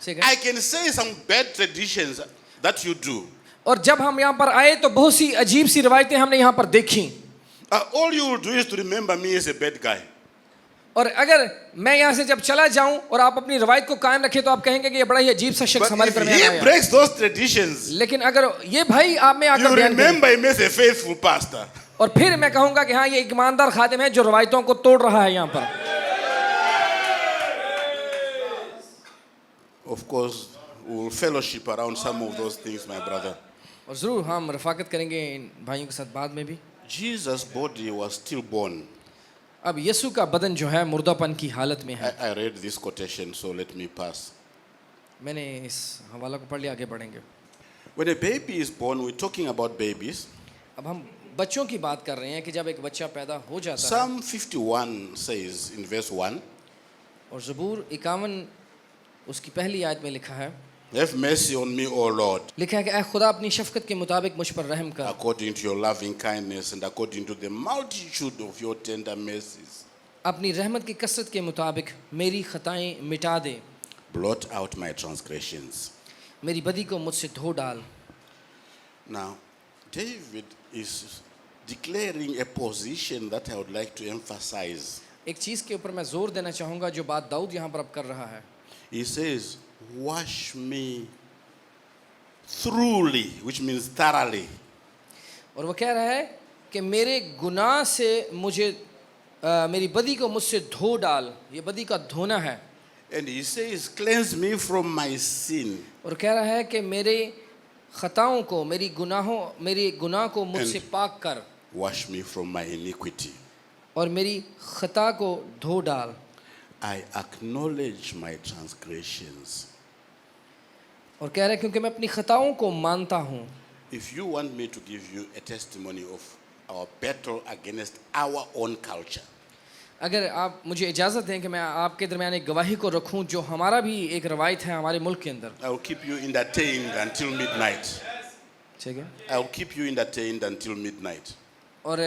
ठीक है? I can say some bad traditions that you do. और जब हम यहाँ पर आए तो बहुत सी अजीब सी रवायतें हमने यहाँ पर देखी। All you will do is to remember me as a bad guy. और अगर मैं यहाँ से जब चला जाऊं और आप अपनी रवायत को कायम रखें तो आप कहेंगे कि ये बड़ा ही अजीब सा शख्स But हमारे if दरमियान he आया। breaks those traditions, लेकिन अगर ये भाई आप में you आकर बयान करे remember him as a faithful pastor. और फिर मैं कहूंगा कि हाँ ये एक ईमानदार खादिम है जो रवायतों को तोड़ रहा है यहाँ पर। Of course, we will fellowship around some of those things, my brother. और ज़रूर हम रफ़ाकत करेंगे इन भाइयों के साथ बाद में भी। Jesus' body was still born. अब यीशु का बदन जो है मुर्दापन की हालत में है। I read this quotation, so let me pass. मैंने इस हवाला को पढ़ लिया, आगे बढ़ेंगे। When a baby is born, we're talking about babies. अब हम बच्चों की बात कर रहे हैं कि जब एक बच्चा पैदा हो जाता है, Psalm 51 says in verse 1, और ज़बूर 51 उसकी पहली आयत में लिखा है, Have mercy on me, O Lord, लिखा है कि ऐ खुदा अपनी शफ़क़त के मुताबिक मुझ पर रहम कर, according to your loving kindness and according to the multitude of your tender mercies. अपनी रहमत की कसरत के मुताबिक मेरी ख़ताएं मिटा दे, Blot out my transgressions. मेरी बदी को मुझसे धो डाल। Now, David is declaring a position that I would like to emphasize. एक चीज़ के ऊपर मैं जोर देना चाहूँगा जो बात दाऊद यहाँ पर अब कर रहा है। He says, wash me thoroughly, which means thoroughly. और वो कह रहा है कि मेरे गुनाह से मुझे मेरी बदी को मुझसे धो डाल, ये बदी का धोना है। And he says, cleanse me from my sin. और कह रहा है कि मेरे खताओं को, मेरे गुनाह को मुझसे पाक कर, Wash me from my iniquity. और मेरी खता को धो डाल। I acknowledge my transgressions. और कह रहा है क्योंकि मैं अपनी खताओं को मानता हूँ। If you want me to give you a testimony of our battle against our own culture, अगर आप मुझे इजाज़त दें कि मैं आपके दरमियान एक गवाही को रखूं जो हमारा भी एक रवायत है हमारे मुल्क के अंदर। I will keep you entertained until midnight. ठीक है? I will keep you entertained until midnight. और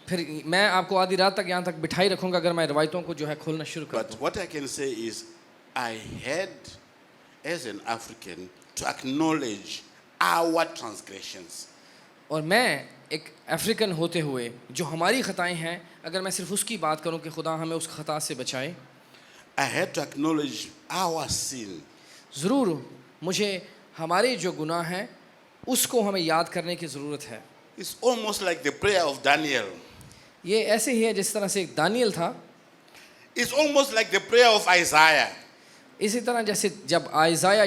फिर मैं आपको आधी रात तक यहाँ तक बिठाई रखूँगा अगर मैं रवायतों को जो है खोलना शुरू कर But दूँ। what I can say is, I had, as an African, to acknowledge our transgressions. और मैं एक अफ्रीकन होते हुए जो हमारी ख़ताएँ हैं, अगर मैं सिर्फ उसकी बात करूँ कि खुदा हमें उस ख़ता से बचाए, I had to acknowledge our sin. ज़रूर मुझे हमारे जो गुनाह हैं उसको हमें याद करने की ज़रूरत है। It's almost like the prayer of Daniel. ये ऐसे ही है जिस तरह से एक दानियल था, It's almost like the prayer of Isaiah. इसी तरह जैसे जब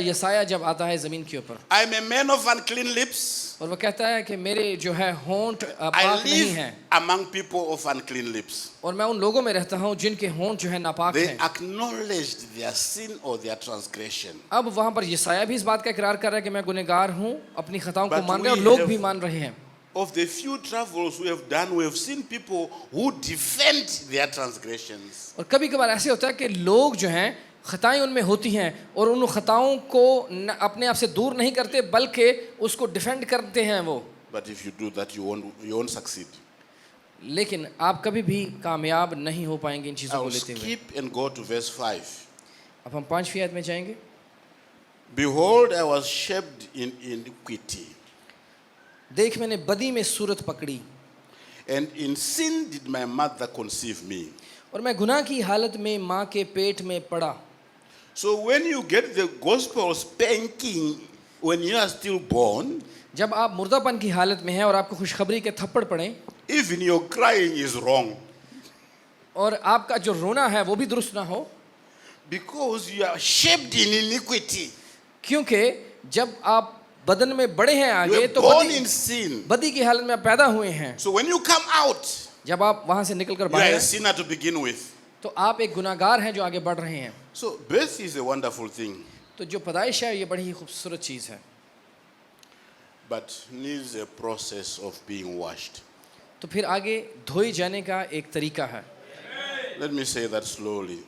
यसाया जब आता है ज़मीन के ऊपर, I'm a man of unclean lips. और वो कहता है कि मेरे जो है होंठ I पाक नहीं live हैं, among people of unclean lips. और मैं उन लोगों में रहता हूँ जिनके होंठ जो है नापाक They हैं। acknowledged their sin or their transgression. अब वहाँ पर यसाया भी इस बात का इकरार कर रहा है कि मैं गुनहगार हूँ, अपनी खताओं को But मान रहे हैं और we लोग have- भी मान रहे हैं। Of the few travels we have done, we have seen people who defend their transgressions. और कभी कभार ऐसे होता है कि लोग जो हैं खताएं उनमें होती हैं और उन खताओं को अपने आप से दूर नहीं करते बल्कि उसको डिफेंड करते हैं वो। But if you do that, you won't succeed. लेकिन आप कभी भी कामयाब नहीं हो पाएंगे इन I चीज़ों को will लेते हुए। skip and go to verse 5. अब हम 5वीं आयत में जाएंगे। Behold, I was shaped in iniquity, देख मैंने बदी में सूरत पकड़ी, and in sin did my mother conceive me. और मैं गुनाह की हालत में माँ के पेट में पड़ा। So when you get the gospel spanking when you are still born, जब आप मुर्दापन की हालत में हैं और आपको खुशखबरी के थप्पड़ पड़े even your crying is wrong, और आपका जो रोना है वो भी दुरुस्त ना हो, because you are shaped in iniquity. क्योंकि जब आप बदन में बड़े हैं You आगे are तो born in sin. बदी की हालत में आप पैदा हुए हैं। So when you come out, जब आप वहां से निकलकर you are बाहर a हैं, sinner to begin with. तो आप एक गुनाहगार हैं जो आगे बढ़ रहे हैं. So birth is a wonderful thing, तो जो पैदाइश है ये बड़ी ही खूबसूरत चीज़ है, but needs a process of being washed. तो फिर आगे धोए जाने का एक तरीका है. Let me say that slowly.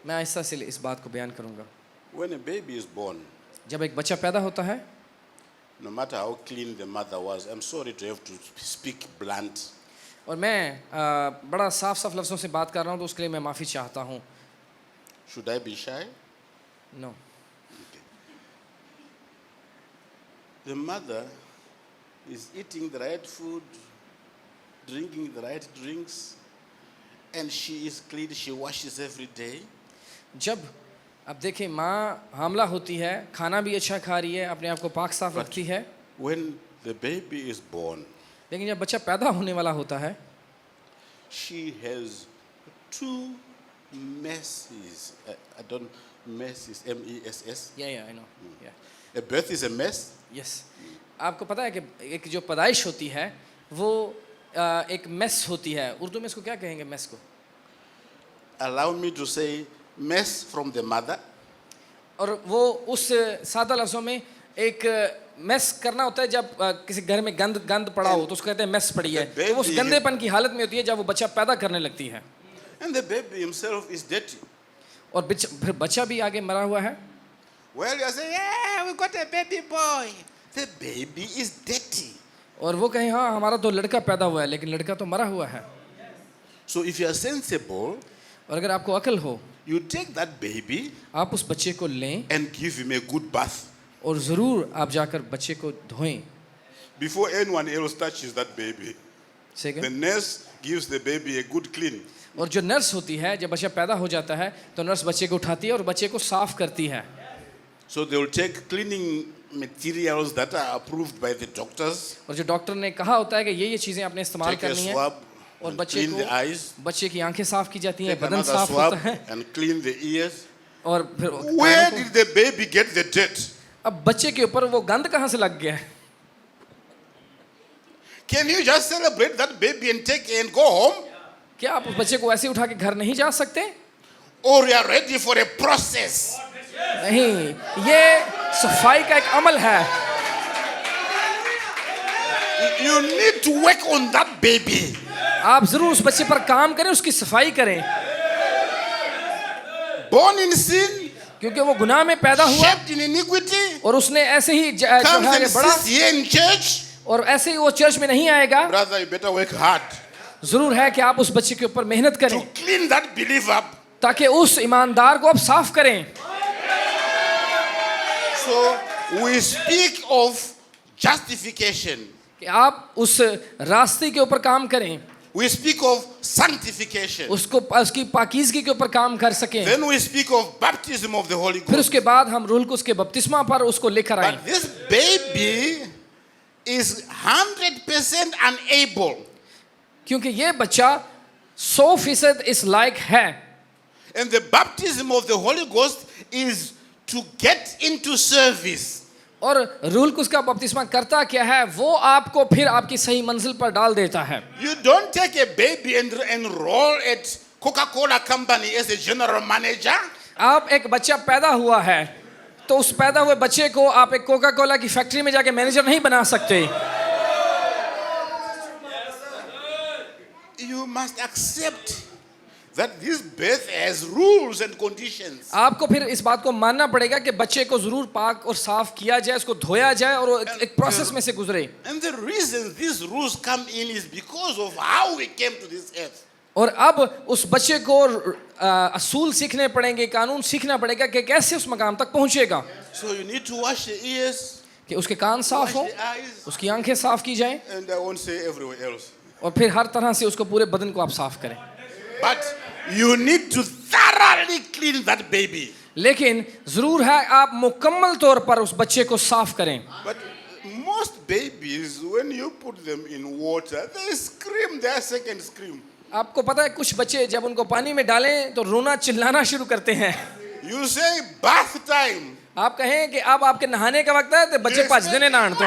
मैं आहिस्ता से इस बात को बयान करूंगा. When a baby is born, जब एक बच्चा पैदा होता है, no matter how clean the mother was, I'm sorry to have to speak blunt. और मैं बड़ा साफ साफ लफ्ज़ों से बात कर रहा हूँ तो उसके लिए मैं माफ़ी चाहता हूँ. Should I be shy? No, The mother is eating the right food, drinking the right drinks, and she is clean, she washes every day. जब अब देखें माँ हामला होती है, खाना भी अच्छा खा रही है, अपने आप को पाक साफ रखती है, When the baby is born, लेकिन जब बच्चा पैदा होने वाला होता है, she has two messes. I don't, messes, M-E-S-S. या आई नो, या A birth is a mess. Yes. आपको पता है कि एक जो पैदाइश होती है वो एक मेस होती है. उर्दू में इसको क्या कहेंगे मेस को? Allow me to say mess from the mother. और वो उस सादा लफ्ज़ों में एक मेस करना होता है जब किसी घर में गंद पड़ा हो तो उसको कहते हैं मेस पड़ी है. तो वो उस गंदेपन की हालत में होती है जब वो बच्चा पैदा करने लगती है. And the baby himself is dirty. और फिर बच्चा भी आगे मरा हुआ है. Well, you say, yeah, we got a baby boy. The baby is dirty. और वो कहें हाँ हमारा तो लड़का पैदा हुआ है, लेकिन लड़का तो मरा हुआ है. So if you are sensible, और अगर आपको अकल हो, you take that baby आप उस बच्चे को लें and give him a good bath और ज़रूर आप जाकर बच्चे को धोएं. before anyone else touches that baby. ठीक The है. nurse gives the baby a good clean. और जो नर्स होती है जब बच्चा पैदा हो जाता है तो नर्स बच्चे को उठाती है और बच्चे को साफ करती है. So they will take cleaning materials that are approved by the doctors. और जो डॉक्टर ने कहा होता है कि ये चीज़ें आपने इस्तेमाल Take a करनी है, swab और and बच्चे clean the को eyes. बच्चे की आंखें साफ की जाती हैं, Take बदन another साफ swab होता है, and clean the ears. और फिर Where कानों को- did the baby get the dirt? अब बच्चे के ऊपर वो गंद कहाँ से लग गया है? Can you just celebrate that baby and take and go home? क्या आप उस बच्चे को ऐसे उठा के घर नहीं जा सकते? Or you are ready for a process? नहीं, ये सफाई का एक अमल है. You need to work on that baby. आप जरूर उस बच्चे पर काम करें, उसकी सफाई करें, Born in sin, क्योंकि वो गुनाह में पैदा हुआ shaped in iniquity, और उसने ऐसे ही जो comes है and आगे बढ़ा sits here in church. और ऐसे ही वो चर्च में नहीं आएगा. Brother, you better work hard जरूर है कि आप उस बच्चे के ऊपर मेहनत to करें clean that believer up. ताकि उस ईमानदार को आप साफ करें. So we speak of justification. कि आप उस रास्ते के ऊपर काम करें, We speak of sanctification. उसको उसकी पाकीज़गी के ऊपर काम कर सकें. Then we speak of baptism of the Holy फिर Ghost. उसके बाद हम रूह को उसके बपतिस्मा पर उसको लेकर आए. But this baby is 100% unable. क्योंकि ये बच्चा 100% इस लायक है. And the baptism of the Holy Ghost is to get into service. और रूल को उसका बपतिस्मा करता क्या है, वो आपको फिर आपकी सही मंजिल पर डाल देता है. You don't take a baby and enroll at Coca-Cola company as a general manager. आप एक बच्चा पैदा हुआ है तो उस पैदा हुए बच्चे को आप एक कोका कोला की फैक्ट्री में जाके मैनेजर नहीं बना सकते. You must accept that this birth has rules and conditions. आपको फिर इस बात को मानना पड़ेगा कि बच्चे को जरूर पाक और साफ किया जाए, उसको धोया जाए और वो एक प्रोसेस में से गुजरे. And the reason these rules come in is because of how we came to this earth. और अब उस बच्चे को असूल सीखने पड़ेंगे, कानून सीखना पड़ेगा कि कैसे उस मकाम तक पहुंचेगा. So you need to wash the ears, कि उसके कान साफ wash हो, the eyes, उसकी आंखें साफ की जाएं and I won't say everywhere else. और फिर हर तरह से उसको पूरे बदन को आप साफ करें. But you need to thoroughly clean that baby. लेकिन जरूर है आप मुकम्मल तौर पर उस बच्चे को साफ करें. But most babies, when you put them in water, they scream their second scream. आपको पता है कुछ बच्चे जब उनको पानी में डालें तो रोना चिल्लाना शुरू करते हैं. You say bath time. आप कहें कि अब आपके नहाने का वक्त है तो बच्चे भजते ने नहान तो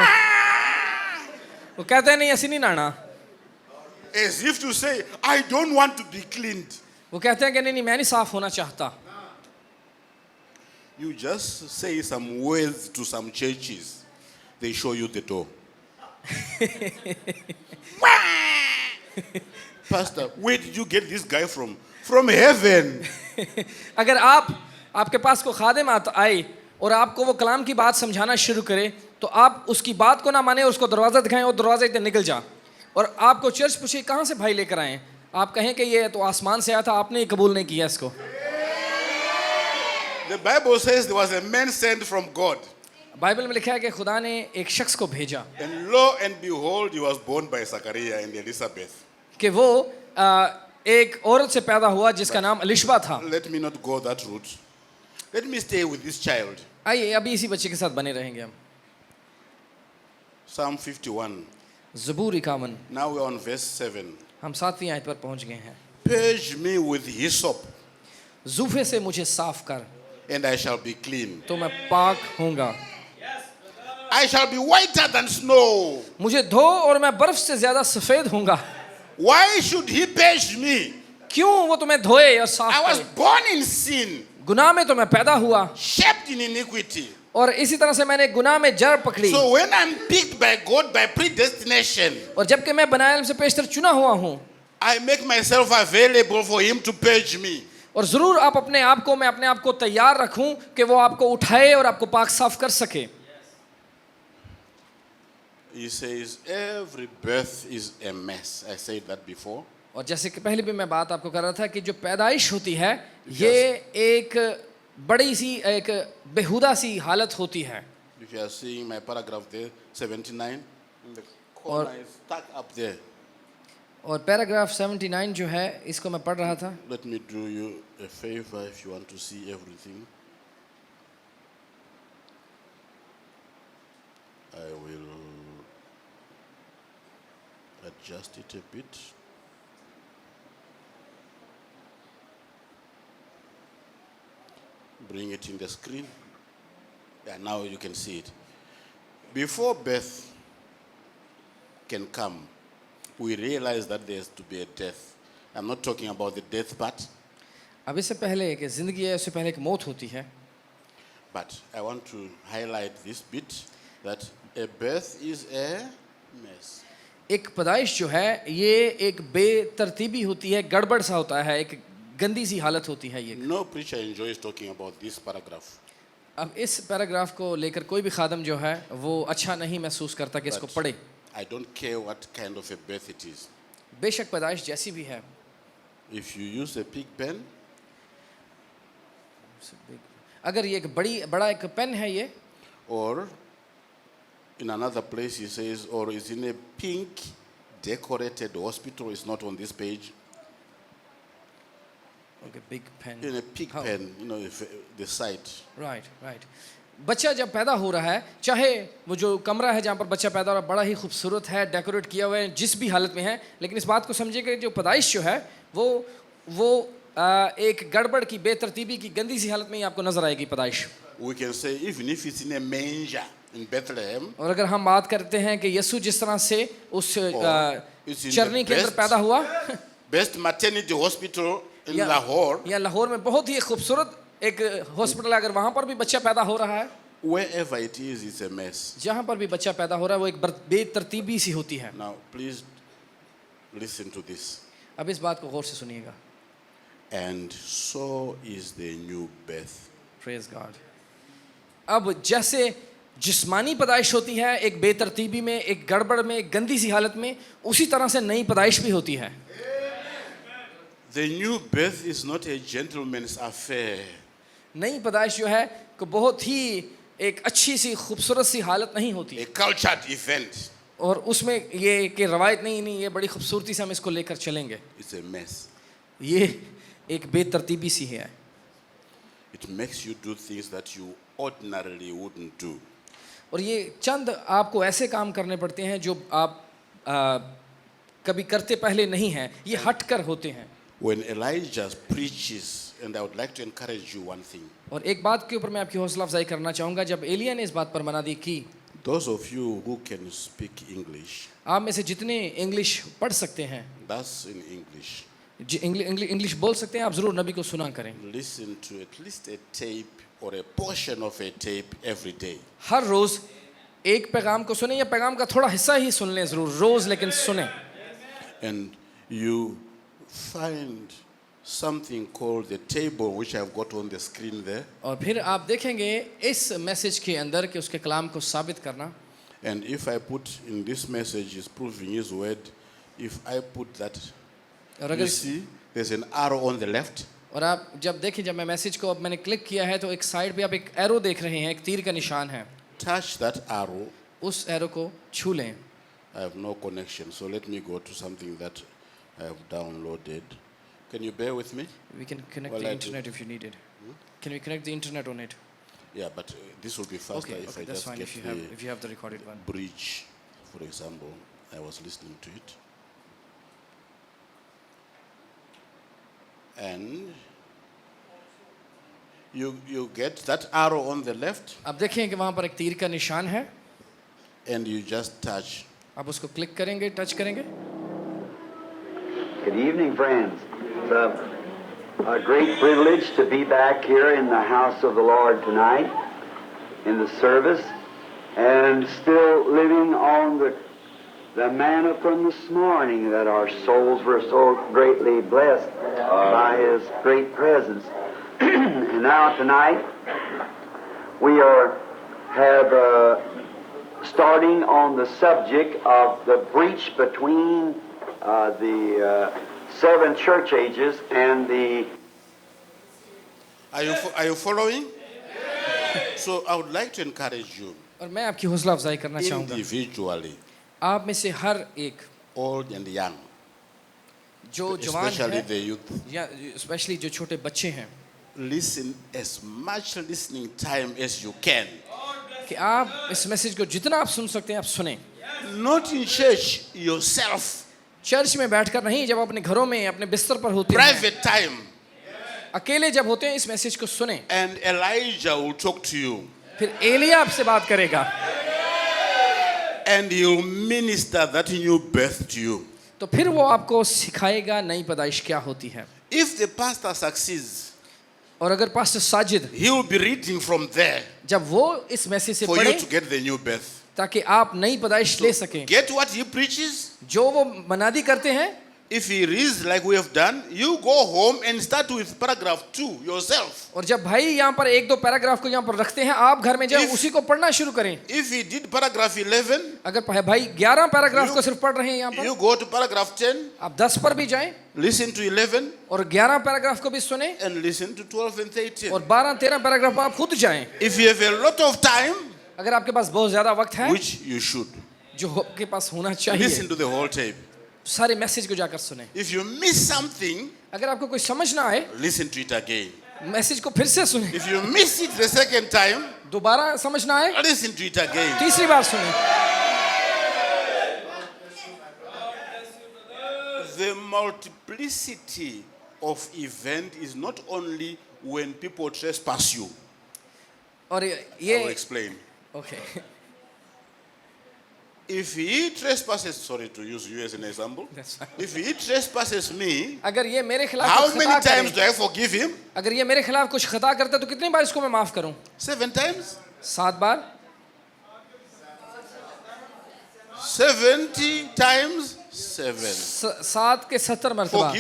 वो कहते हैं नहीं ऐसी नहीं नहाना. as if to say, I don't want to be cleaned. वो कहते हैं कि नहीं नहीं मैं नहीं साफ होना चाहता. You just say some words to some churches, they show you the door. Pastor, where did you get this guy from? From heaven. अगर आपके पास को खादिम आए और आपको वो कलाम की बात समझाना शुरू करे तो आप उसकी बात को ना माने और उसको दरवाज़ा दिखाएं और दरवाज़ा इधर निकल जा और आपको चर्च पूछे कहाँ से भाई लेकर आए, आप कहें कि ये तो आसमान से आया था, आपने ही कबूल नहीं किया इसको. The Bible says there was a man sent from God. Bible में लिखा है कि खुदा ने एक शख्स को भेजा And lo and behold, he was born by Zachariah and Elizabeth. कि वो एक औरत से पैदा हुआ जिसका नाम अलिशबा था. Let me not go that route. Let me stay with this child. आइए अभी इसी बच्चे के साथ बने रहेंगे हम. Psalm 51. ज़बूर 51. Now we're on verse 7. हम 7वीं आयत पर पहुंच गए हैं. Purge me with hyssop, ज़ूफ़े से मुझे साफ कर and I shall be clean. तो मैं पाक होऊंगा. I shall be whiter than snow. मुझे धो और मैं बर्फ से ज्यादा सफेद होऊंगा. Why should he purge me? क्यों वो तुम्हें धोए और साफ I was करे? born in sin, गुनाह में तो मैं पैदा हुआ shaped in iniquity. और इसी तरह से मैंने गुनाह में जड़ पकड़ी. So when I'm picked by God by predestination, और जबकि मैं बनाए से पेशतर चुना हुआ हूँ I make myself available for him to purge me. और जरूर आप अपने आप को मैं अपने आप को तैयार रखूं कि वो आपको उठाए और आपको पाक साफ कर सके. He says every birth is a mess. I said that before. और जैसे कि पहले भी मैं बात आपको कर रहा था कि जो पैदाइश होती है ये एक बड़ी सी एक बेहुदा सी हालत होती है. If you are seeing my paragraph there, 79, in the corner is stuck up there. और पैराग्राफ 79 जो है इसको मैं पढ़ रहा था. Let me do you a favor if you want to see everything. I will adjust it a bit. Bring it in the screen. Yeah, now you can see it. Before birth can come, we realize that there has to be a death. I'm not talking about the death part, अब इससे पहले कि ज़िंदगी है उससे पहले एक मौत होती है. but I want to highlight this bit that a birth is a mess. एक पैदाइश जो है ये एक बेतरतीबी होती है, गड़बड़ सा होता है, एक गंदी सी हालत होती है ये. No preacher enjoys talking about this paragraph. अब इस पैराग्राफ को लेकर कोई भी खादम जो है वो अच्छा नहीं महसूस करता कि इसको पढ़े. I don't care what kind of a birth it is. बेशक पैदाइश जैसी भी है. If you use a pig pen, अगर ये एक बड़ा एक पेन है ये, or in another place he says, or is in a pink decorated hospital, it's not on this page. okay, big pen. In a pig How? pen, you know, if the site. Right right. बच्चा जब पैदा हो रहा है, चाहे वो जो कमरा है जहाँ पर बच्चा पैदा हो रहा है बड़ा ही खूबसूरत है, डेकोरेट किया हुआ है, जिस भी हालत में है, लेकिन इस बात को समझिए कि जो पैदाइश जो है वो एक गड़बड़ की, बेतरतीबी की, गंदी सी हालत में ही आपको नजर आएगी पैदाइश. We can say even if it's in a manger in Bethlehem, और अगर हम बात करते हैं कि यीशु जिस तरह से उस it's in चरनी the के अंदर best- पैदा हुआ best maternity hospital in या Lahore, लाहौर में बहुत ही खूबसूरत एक हॉस्पिटल है, अगर वहाँ पर भी बच्चा पैदा हो रहा है, wherever it is, it's a mess. जहाँ पर भी बच्चा पैदा हो रहा है वो एक बेतरतीबी सी होती है. Now, please listen to this. अब इस बात को गौर से सुनिएगा. And so is the new birth. Praise God. अब जैसे जिस्मानी पैदाइश होती है एक बेतरतीबी में, एक गड़बड़ में, एक गंदी सी हालत में, उसी तरह से नई पैदाइश भी होती है. The new birth is not a gentleman's affair. नई पैदाइश जो है को बहुत ही एक अच्छी सी खूबसूरत सी हालत नहीं होती A cultured event. और उसमें ये कि रवायत नहीं ये बड़ी खूबसूरती से हम इसको लेकर चलेंगे. It's a mess. ये एक बेतरतीबी सी है. It makes you do things that you ordinarily wouldn't do. और ये चंद आपको ऐसे काम करने पड़ते हैं जो आप कभी करते पहले नहीं हैं, ये हटकर होते हैं. When Elijah preaches, and I would like to encourage you one thing. और एक बात के ऊपर मैं आपकी हौसला अफजाई करना चाहूँगा, जब एलिया ने इस बात पर मनादी की, Those of you who can speak English, आप में से जितने इंग्लिश पढ़ सकते हैं, that's in English. इंग्लिश बोल सकते हैं, आप ज़रूर नबी को सुना करें. Listen to at least a tape or a portion of a tape every day. हर रोज़ एक पैगाम को सुने या पैगाम का थोड़ा हिस्सा ही सुन लें ज़रूर, रोज़ लेकिन सुने. And you find something called the table, which I've got on the screen there. और फिर आप देखेंगे इस मैसेज के अंदर कि उसके कलाम को साबित करना. And if I put in this message is proving his word, if I put that, और you अगर see, there's an arrow on the left. और आप जब देखें, जब मैं मैसेज को अब मैंने क्लिक किया है तो एक साइड पे आप एक एरो देख रहे हैं, एक तीर का निशान है. Touch that arrow. उस एरो को छू लें. I have no connection, so let me go to something that I have downloaded. Can you bear with me? We can connect Well, the I internet if you need it. Can we connect the internet on it? Yeah, but this will be faster Okay, if I that's just fine get if you have the recorded one. the bridge, for example. I was listening to it. And you get that arrow on the left, आप देखें कि वहाँ पर एक तीर का निशान है. and you just touch. आप उसको क्लिक करेंगे, टच करेंगे. Good evening, friends. It's a great privilege to be back here in the house of the Lord tonight in the service and still living on the manna from this morning that our souls were so greatly blessed by His great presence. And now tonight we have starting on the subject of the breach between the seven church ages and the. Are you following? So I would like to encourage you और मैं आपकी हौसला अफजाई करना चाहूँगा. individually, आप में से हर एक, old and young, जो जवान especially है the youth, या स्पेशली जो छोटे बच्चे हैं, listen as much listening time as you can. कि आप इस मैसेज को जितना आप सुन सकते हैं आप सुने. Not in church yourself, church में बैठकर नहीं, जब अपने घरों में अपने बिस्तर पर होते हैं, private time, अकेले जब होते हैं, इस मैसेज को सुने. and Elijah will talk to you, फिर एलिया आपसे बात करेगा and he'll minister that new birth to you. तो फिर वो आपको सिखाएगा नई पैदाइश क्या होती है. If the pastor succeeds, और अगर pastor Sajid he will be reading from there जब वो इस मैसेज से for you पढ़े to get the new birth. ताकि आप नई पैदाइश ले सकें, Get what he preaches. जो वो मनादी करते हैं. If he reads like we have done, you go home and start with paragraph 2 yourself. और जब भाई यहाँ पर एक दो पैराग्राफ को यहाँ पर रखते हैं, आप घर में जाओ If- उसी को पढ़ना शुरू करें. If he did paragraph 11, अगर भाई 11 पैराग्राफ You- को सिर्फ पढ़ रहे हैं यहाँ पर, you go to paragraph 10, आप 10 पर भी जाएं listen to 11, और 11 पैराग्राफ को भी सुने and listen to 12 and 13. और 12-13 पैराग्राफ पर आप खुद जाएं. If you have a lot of time, अगर आपके पास बहुत ज्यादा वक्त है, which you should, जो आपके पास होना चाहिए, listen to the whole tape. सारे मैसेज को जाकर सुने. If you miss something, अगर आपको कोई समझ ना आए, listen to it again. Message को फिर से सुने. If you miss it the second time, दोबारा समझ ना आए, listen to it again. तीसरी बार सुने. The multiplicity of event is not only when people trespass you. और I will ये explain. Okay. If he trespasses, sorry to use you as an example. That's fine. If he trespasses me, अगर ये मेरे खिलाफ how कुछ many खता times करे, do I forgive him? अगर ये मेरे खिलाफ कुछ खता करता है तो कितनी बार इसको मैं माफ करूं? 7 times? 7 बार? 70 times 7. 7 के 70 मरतबा.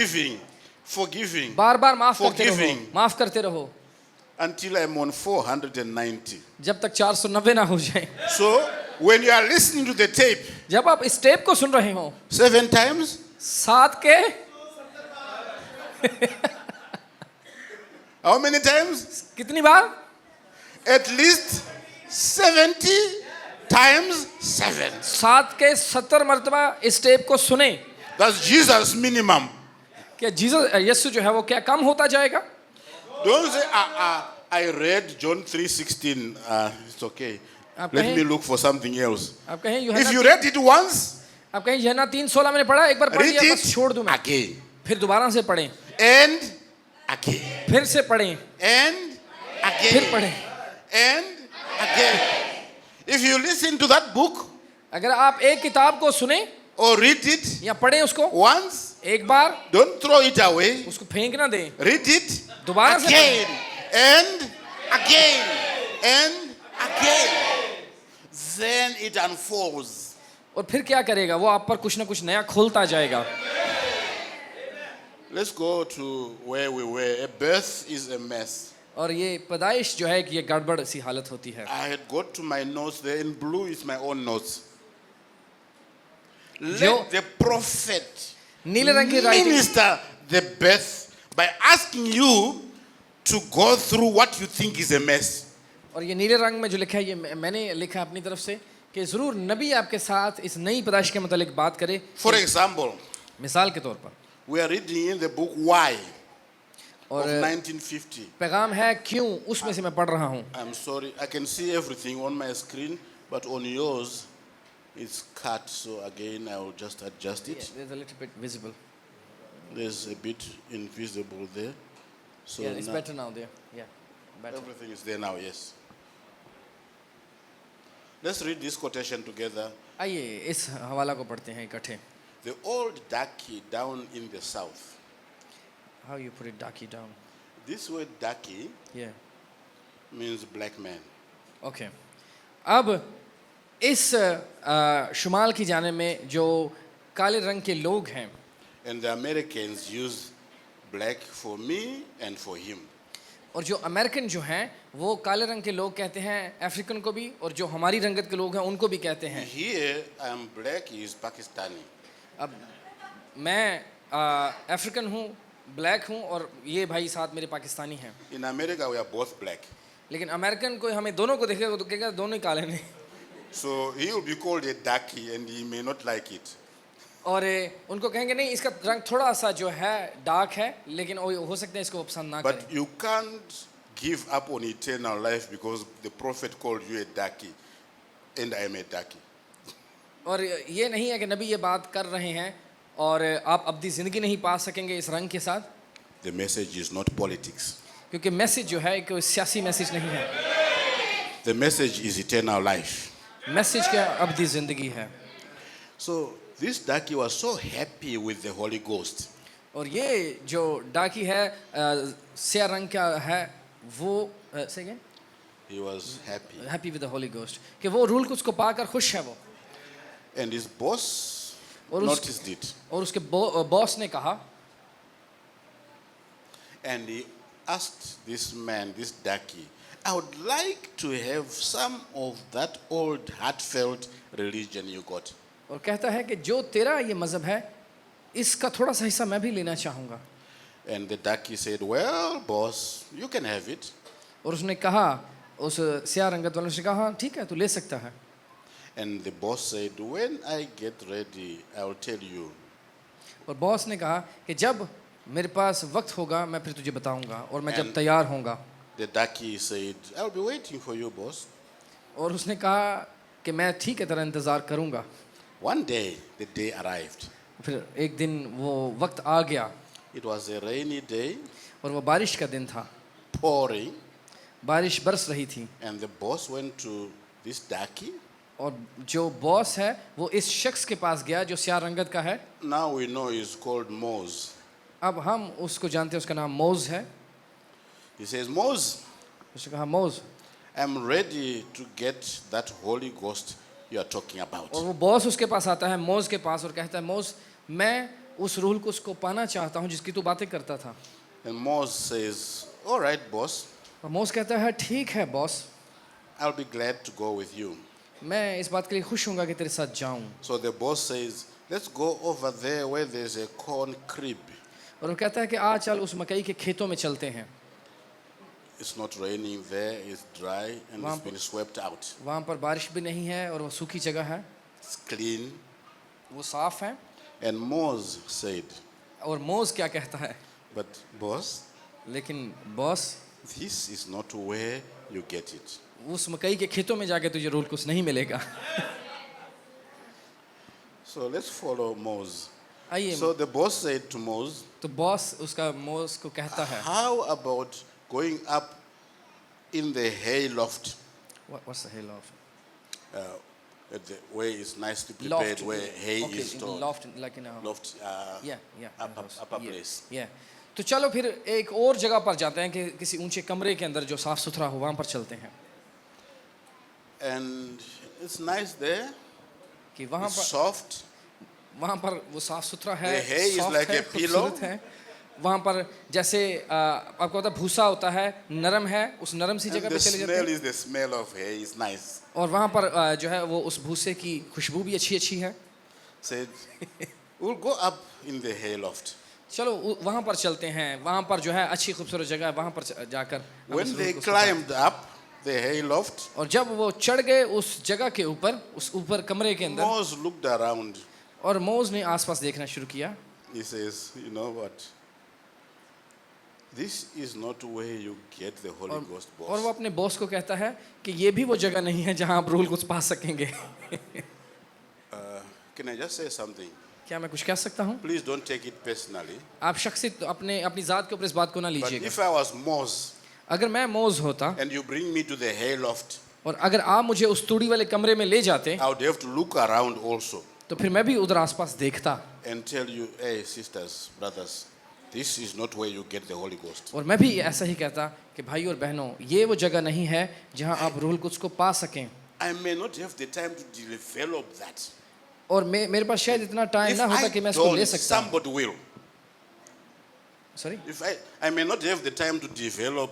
Forgiving. बार बार माफ करते रहो, Forgiving. माफ करते रहो Until I'm on 490. जब तक 490 ना हो जाए. So, when you are listening to the tape, जब आप इस टेप को सुन रहे हो, 7 times, 7 के how many times? कितनी बार? At least 70 times 7. 7 के 70 मरतबा इस टेप को सुने. That's Jesus' minimum. क्या यीशु जो है वो क्या कम होता जाएगा? Don't say, I read John 3:16. It's okay. आप Let कहें- me look for something else. आप कहें If you यूहन्ना, read it once, आप कहें यूहन्ना 3:16 मैंने पढ़ा, एक बार पढ़ read लिया it बस छोड़ दूं मैं. again. फिर दोबारा से पढ़ें, And again. फिर से पढ़ें, And फिर again. पढ़ें. And again. If you listen to that book अगर आप एक किताब को सुने or read it या पढ़ें उसको once, एक बार, don't throw it away. उसको फेंक ना दें, Read it दोबारा से again and again and again. Then it unfolds. और फिर क्या करेगा, वो आप पर कुछ ना कुछ नया खोलता जाएगा। Let's go to where we were. A birth is a mess. और ये पैदाइश जो है कि ये गड़बड़ सी हालत होती है। I had got to my notes there. In blue is my own notes. Jo- Let the prophet नीले रंग की writing, minister the birth by asking you to go through what you think is a mess. और ये नीले रंग में जो लिखा है ये मैंने लिखा अपनी तरफ से कि ज़रूर नबी आपके साथ इस नई पैदाइश के मतलब बात करे। For example, मिसाल के तौर पर, we are reading in the book Why of और 1950. पैगाम है क्यों, उसमें से मैं पढ़ रहा हूँ। I'm sorry, I can see everything on my screen, but on yours it's cut. So again, I will just adjust it. There's a little bit visible. There's a bit invisible there. So Yeah, it's now better now there. Yeah, better. everything is there now, yes. Let's read this quotation together. आइए इस हवाला को पढ़ते हैं इकट्ठे। The old darky down in the south. How you put it, Daki down? This word darky Yeah. means black man. Okay. अब इस शुमाल की जाने में जो काले रंग के लोग हैं, And the Americans use black for me and for him. और जो अमेरिकन जो हैं वो काले रंग के लोग कहते हैं अफ्रीकन को भी, और जो हमारी रंगत के लोग हैं उनको भी कहते हैं। Here I'm black, he is Pakistani. अब मैं अफ्रीकन हूँ, ब्लैक हूँ, और ये भाई साथ मेरे पाकिस्तानी हैं। In America we are both black. लेकिन अमेरिकन को हमें दोनों को देखेगा तो कहेगा दोनों ही काले हैं। So he will be called a darky and he may not like it. और उनको कहेंगे नहीं इसका रंग थोड़ा सा जो है डार्क है, लेकिन हो सकता है इसको पसंद ना करें। But you can't give up on eternal life because the prophet called you a darky and I am a darky. और ये नहीं है कि नबी ये बात कर रहे हैं और आप अपनी ज़िंदगी नहीं पा सकेंगे इस रंग के साथ, The message is not politics. क्योंकि मैसेज जो है कोई सियासी मैसेज नहीं है। The message is eternal life. Message क्या अपनी ज़िंदगी है। So this darky was so happy with the Holy Ghost. और ये जो डाकी है सिया रंग का है वो second He was happy. Happy with the Holi ghost कि वो रूल को उसको पाकर खुश है वो। And his boss और noticed it. और उसके बॉस ने कहा, And he asked this man, this darky, I would like to have some of that old heartfelt religion you got. और कहता है कि जो तेरा ये मज़हब है इसका थोड़ा सा हिस्सा मैं भी लेना चाहूँगा। And the darky said, well, boss, you can have it. और उसने कहा, उस सिया रंगत वाले ने कहा हाँ ठीक है तू ले सकता है। And the boss said, when I get ready, I will tell you. और बॉस ने कहा कि जब मेरे पास वक्त होगा मैं फिर तुझे बताऊंगा, और मैं जब And- तैयार होऊंगा। The darky said, I will be waiting for you, boss. और उसने कहा कि मैं ठीक है तेरा इंतज़ार करूंगा। One day, the day arrived. फिर एक दिन वो वक्त आ गया It was a rainy day, और वो बारिश का दिन था, pouring, बारिश बरस रही थी। and the boss went to this darky. और जो बॉस है वो इस शख्स के पास गया जो सिया रंगत का है। Now we know he's called Moses. अब हम उसको जानते हैं, उसका नाम मोज है। He says, Moses, उसने कहा मोज, I'm ready to get that Holy Ghost you are talking about. और वो बॉस उसके पास आता है मोज के पास और कहता है मोज मैं उस रूल को उसको पाना चाहता हूँ जिसकी तू बातें करता था। And Moses says, all right, boss, और मोज कहता है ठीक है boss, I'll be glad to go with you. मैं इस बात के लिए खुश हूँगा कि तेरे साथ जाऊँ। So the boss says, let's go over there where there's a corn crib. और वो कहता है कि आ चल उस मकई के खेतों में चलते हैं। It's not raining there, it's dry and it's been swept out. वहाँ पर बारिश भी नहीं है और वो सूखी जगह है, It's clean. वो साफ है। And Moses said, और मोज क्या कहता है, but boss, लेकिन boss this is not where you get it. उस मकई के खेतों में जाके तुझे रूल कुछ नहीं मिलेगा। So let's follow Moses. आइए, So the boss said to Moses, तो बॉस उसका मोज को कहता है, how about going up in the hay loft? What's the hell of? where it's nicely loft, prepared, where hay okay, is in the stored. loft, like in a Loft, yeah, upper yeah, place. yeah. तो चलो फिर एक और जगह पर जाते हैं कि किसी ऊंचे कमरे के अंदर जो साफ सुथरा हो वहां पर चलते हैं And it's nice there. कि वहां It's पर soft. वो साफ सुथरा है, The hay is soft like है, a pillow. खूबसूरत है वहां पर जैसे आपको पता है भूसा होता है, नरम है, उस नरम सी And जगह the पे चले जाते smell हैं is the smell of hay. It's nice. और वहां पर जो है वो उस भूसे की खुशबू भी अच्छी अच्छी है Said, we'll go up in the hay loft. चलो वहां पर चलते हैं वहां पर जो है अच्छी खूबसूरत जगह है वहां पर जाकर हम When इस they रूह को climbed up the hay loft, और जब वो चढ़ गए उस जगह के ऊपर उस ऊपर कमरे के अंदर Moses looked around. और मोज ने आसपास देखना शुरू किया He says, you know what? This is not where you get the Holy Ghost, और वो boss. अपने बॉस को कहता है कि ये भी वो जगह नहीं है जहां आप रूल कुछ पा सकेंगे Can I just say something? क्या मैं कुछ कह सकता हूँ Please don't take it personally. आप शख्सी अपनी जात के ऊपर इस बात को ना But लीजिएगा if I was Moses अगर मैं मोज होता and you bring me to the hay loft, और अगर आप मुझे उस तूड़ी वाले कमरे में ले जाते I would have to look around also तो फिर मैं भी उधर आसपास देखता and tell you, hey, sisters, brothers, this is not where you get the Holy Ghost. और मैं भी ऐसा ही कहता कि भाई और बहनों ये वो जगह नहीं है जहां आप रूल कुछ को पा सकें I may not have the time to develop that. और मेरे पास शायद इतना टाइम If ना होता I कि मैं इसको ले don't, सकता somebody will. Sorry If I may not have the time to develop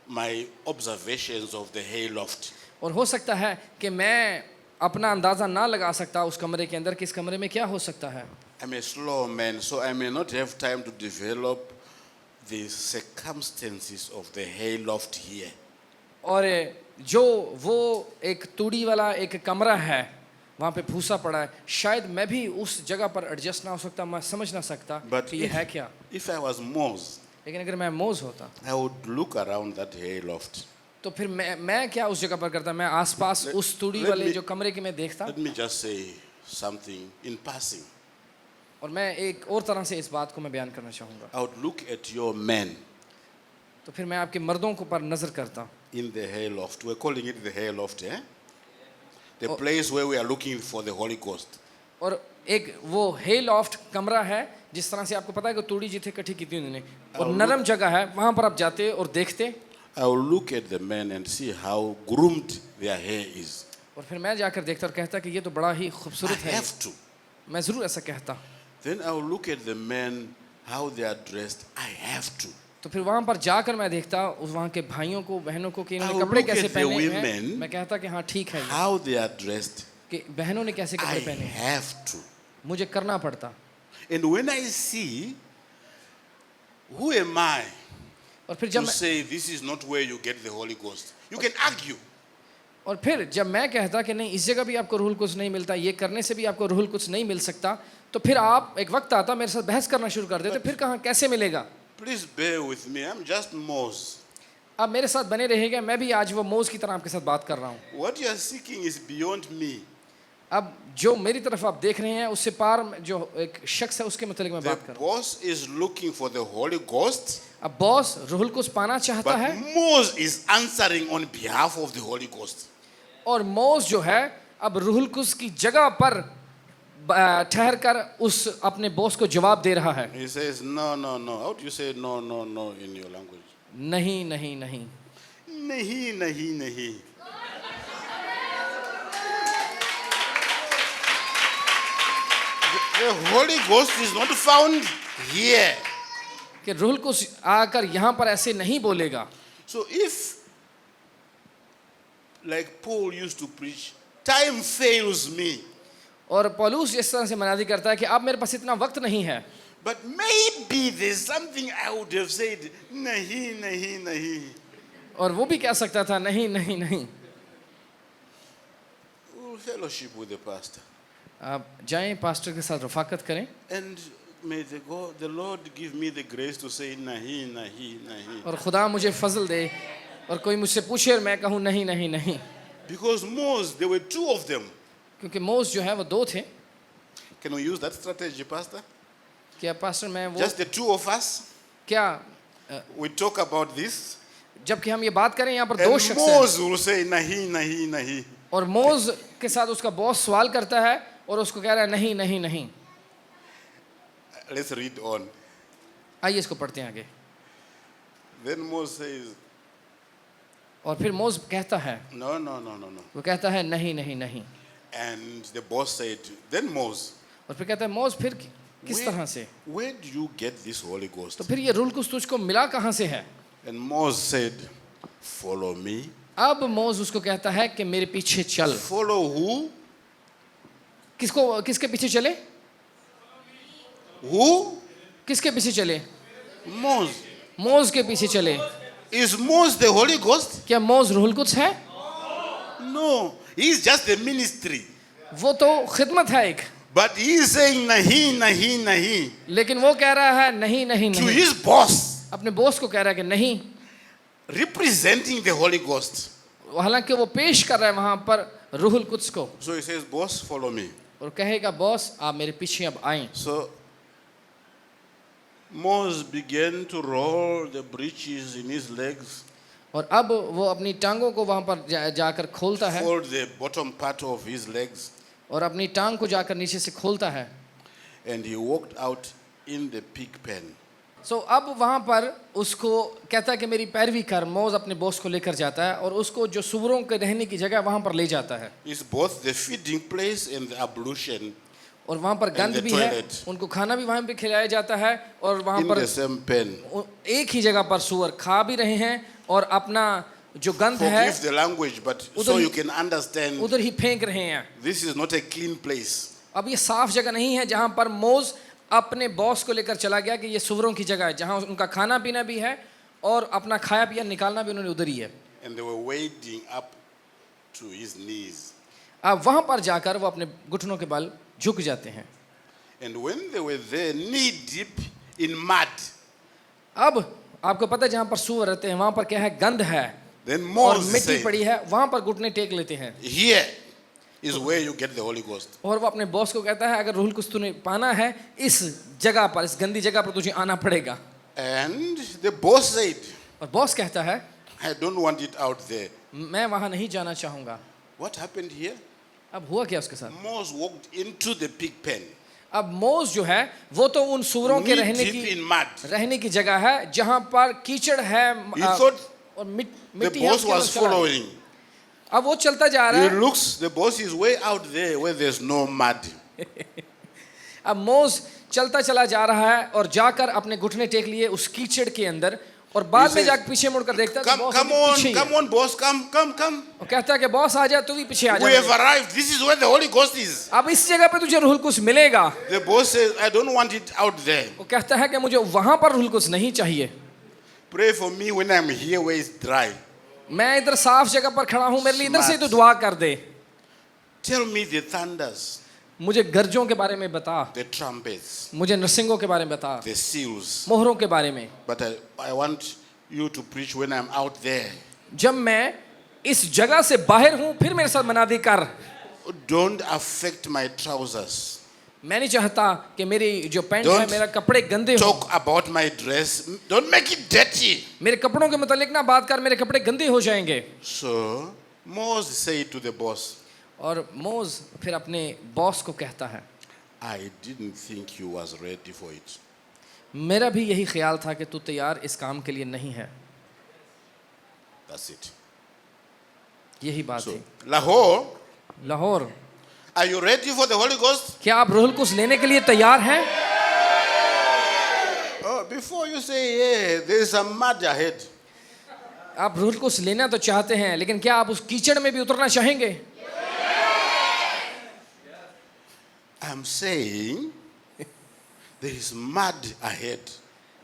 my observations of the hay loft. और हो सकता है कि मैं अपना अंदाज़ा ना लगा सकता उस कमरे के अंदर कि इस कमरे में क्या हो सकता है I'm a slow man, so I may not have time to develop the circumstances of the hay loft here. और जो वो एक तूड़ी वाला एक कमरा है वहाँ पे भूसा पड़ा है शायद मैं भी उस जगह पर एडजस्ट ना हो सकता मैं समझ ना सकता But कि ये है क्या if I was Moses, लेकिन अगर मैं मोज होता I would look around that hay loft. तो फिर मैं क्या उस जगह पर करता मैं आसपास उस तूड़ी let वाले me- जो कमरे के मैं देखता Let me just say something in passing. और मैं एक और तरह से इस बात को मैं बयान करना चाहूँगा I would look at your men तो फिर मैं आपके मर्दों को पर नज़र करता in the hay loft. We're calling it the hay loft, eh? The place where we are looking for the Holy Ghost. और एक वो हे लॉफ्ट कमरा है जिस तरह से आपको पता है कि तूड़ी जिथे इकट्ठी की थी उन्होंने और नरम जगह है वहाँ पर आप जाते और देखते I will look at the men and see how groomed their hair is. और फिर मैं जाकर देखता और कहता कि ये तो बड़ा ही I खूबसूरत है have to. मैं ज़रूर ऐसा कहता Then I will look at the men, how they are dressed. I have to. तो फिर वहाँ पर जाकर मैं देखता उस वहाँ के भाइयों को बहनों को कि I इन्होंने will कपड़े look कैसे at the पहने हैं women. मैं कहता कि हाँ ठीक है ये, How they are dressed. कि बहनों ने कैसे I कपड़े पहने हैं have to. मुझे करना पड़ता And when I see, who am I और फिर जब to मैं say this is not where you get the Holy Ghost? You can argue. और फिर जब मैं कहता कि नहीं इस जगह भी आपको रूहुल कुछ नहीं मिलता ये करने से भी आपको रूहुल कुछ नहीं मिल सकता तो फिर आप एक वक्त आता मेरे साथ बहस करना शुरू कर देते फिर कहाँ कैसे मिलेगा Please bear with me. I'm just Moses. आप मेरे साथ बने रहेगा मैं भी आज वो मोज की तरह आपके साथ बात कर रहा हूँ What you are seeking is beyond me. अब जो मेरी तरफ आप देख रहे हैं उससे पार जो एक शख्स है उसके मतलब मैं The बात कर रहा हूँ boss is looking for the Holy Ghost, अब बॉस रूहुल कुछ पाना चाहता but है Moses is answering on behalf of the Holy Ghost. और मोज जो है अब रूहुल कुछ की जगह पर ठहर कर उस अपने बॉस को जवाब दे रहा है He says, no, no, no. How do you say no, no, no in your language? नहीं नहीं नहीं Nahi, nahi, nahi. The Holy Ghost is not found here. कि रूहुल कुछ आकर यहाँ पर ऐसे नहीं बोलेगा So if, like Paul used to preach, time fails me, और पौलुस इस तरह से मनादी करता है कि अब मेरे पास इतना वक्त नहीं है but maybe there's something I would have said, nahi, nahi, nahi. और वो भी कह सकता था नहीं नहीं नहीं We'll fellowship with the pastor. आप जाएं पास्टर के साथ रफाकत करें And may the Lord give me the grace to say nahi, nahi, nahi. और खुदा मुझे फजल दे और कोई मुझसे पूछे और मैं कहूँ नहीं नहीं नहीं Because Moses, there were two of them. क्योंकि मोस जो है वो दो थे Can we use that strategy, Pastor? क्या पास्टर मैं वो Just the two of us? क्या We talk about this. जबकि हम ये बात करें यहाँ पर दो And शख्स हैं Moses will say nahi, nahi, nahi. और मोज के साथ उसका बॉस सवाल करता है और उसको कह रहा है नहीं नहीं नहीं। Let's read on. आइए इसको पढ़ते हैं आगे। Then Moses says, और फिर मोज कहता है, no, no, no, no, no. वो कहता है नहीं नहीं नहीं। And the boss said, then Moses, और फिर कहता है मोज फिर किस तरह से, where do you get this Holy Ghost? तो फिर ये रूल कुछ तुझको मिला कहाँ से है? And Moses said, follow me. अब मोज उसको कहता है कि मेरे पीछे चल। Follow who? किसके पीछे चले? Who? किसके पीछे चले? Moses. मोज के पीछे चले। Is Moses the Holy Ghost? क्या मोज रूल कुछ है? No, he's just the ministry. वो तो खिदमत है एक, But he is saying nahi, nahi, nahi लेकिन वो कह रहा है नहीं नहीं to नहीं। his boss, अपने बॉस को कह रहा है कि नहीं, representing the Holy Ghost. हालांकि वो पेश कर रहा है वहां पर रूहुल कुद्स को, So he says, boss, follow me. और कहेगा बॉस आप मेरे पीछे अब आएं। So Moses began to roll the breeches in his legs, और अब वो अपनी टांगों को वहां पर जाकर खोलता है, fold the bottom part of his legs, और अपनी टांग को जाकर नीचे से खोलता है। and he walked out in the pig pen. सो अब वहां पर उसको कहता है कि मेरी पैरवी कर। मोज अपने बॉस को लेकर जाता है और उसको जो सुअरों के रहने की जगह वहां पर ले जाता है, It's both the feeding place and the ablution और वहां पर गंद the भी है, toilet. उनको खाना भी वहां पे खिलाया जाता है, और वहां in पर the same pen. एक ही जगह पर सुअर खा भी रहे हैं और अपना जो गंद है Forgive the language, but so उधर- you can understand, उधर ही फेंक रहे हैं। this is not a clean place. अब ये साफ जगह नहीं है जहां पर मोज अपने बॉस को लेकर चला गया कि ये सुअरों की जगह है, जहां उनका खाना पीना भी है और अपना खाया पिया निकालना भी उन्होंने उधर ही है। And they were wading up to his knees. अब वहां पर जाकर वो अपने घुटनों के बल झुक जाते हैं। And when they were there, knee deep in mud, अब आपको पता है जहां पर सुअर रहते हैं वहां पर क्या है, गंद है then और Moses मिट्टी said, पड़ी है, वहां पर घुटने टेक लेते हैं। here is where you get the Holy Ghost. और वो अपने बॉस को कहता है अगर रूहुल कुद्स तूने पाना है इस जगह पर, इस गंदी जगह पर तुझे आना पड़ेगा। And the boss said, और बॉस कहता है I don't want it out there. मैं वहां नहीं जाना चाहूंगा। What happened here? अब हुआ क्या उसके साथ? Moses walked into the pig pen, अब मोज जो है वो तो उन सुअरों के knee रहने deep की in mud. रहने की जगह है जहां पर कीचड़ है He thought और the मिट्टी है boss उसके अंदर was चला है। following. अब वो चलता जा रहा He है। looks, the boss is way out there where there's no mud. अब मोज चलता चला जा रहा है और जाकर अपने घुटने टेक लिए उस कीचड़ के अंदर, और बाद में says, जाकर पीछे मुड़कर देखता है तो Come, बॉस come अभी पीछे on, ही है। come on, boss, come. और कहता है कि बॉस आ जा, तू भी पीछे आ We have जा। arrived. This is where the Holy Ghost is. अब इस जगह पे तुझे रूहुल कुद्स मिलेगा। The boss says, I don't want it out there. वो कहता है कि मुझे वहां पर रूहुल कुद्स नहीं चाहिए, Pray for me when I'm here where it's dry. मैं इधर साफ जगह पर खड़ा हूं, मेरे लिए इधर से Smart. तो दुआ कर दे। Tell me the thunders, मुझे गर्जों के बारे में बता, the trumpets, मुझे नरसिंगों के बारे में बता, the seals. मोहरों के बारे में। But I want you to preach when I'm out there. जब मैं इस जगह से बाहर हूं फिर मेरे साथ मनादी कर। Don't affect my trousers. मैं नहीं चाहता कि मेरी जो पैंट है, Don't मेरा कपड़े गंदे हो। Talk about my dress. Don't make it dirty. मेरे कपड़ों के मुतालिक ना बात कर, मेरे कपड़े गंदे हो जाएंगे। So Moses said to the boss, और मोज फिर अपने बॉस को कहता है I didn't think you was ready for it. मेरा भी यही ख्याल था कि तू तैयार इस काम के लिए नहीं है। That's it. यही बात So थी। Lahore, Lahore, are you ready for the Holy Ghost? क्या आप रूहुल कुद्स लेने के लिए तैयार हैं? Oh, before you say yeah, there is some mud ahead. आप रूहुल कुद्स लेना तो चाहते हैं, लेकिन क्या आप उस कीचड़ में भी उतरना चाहेंगे? I'm saying there is mud ahead.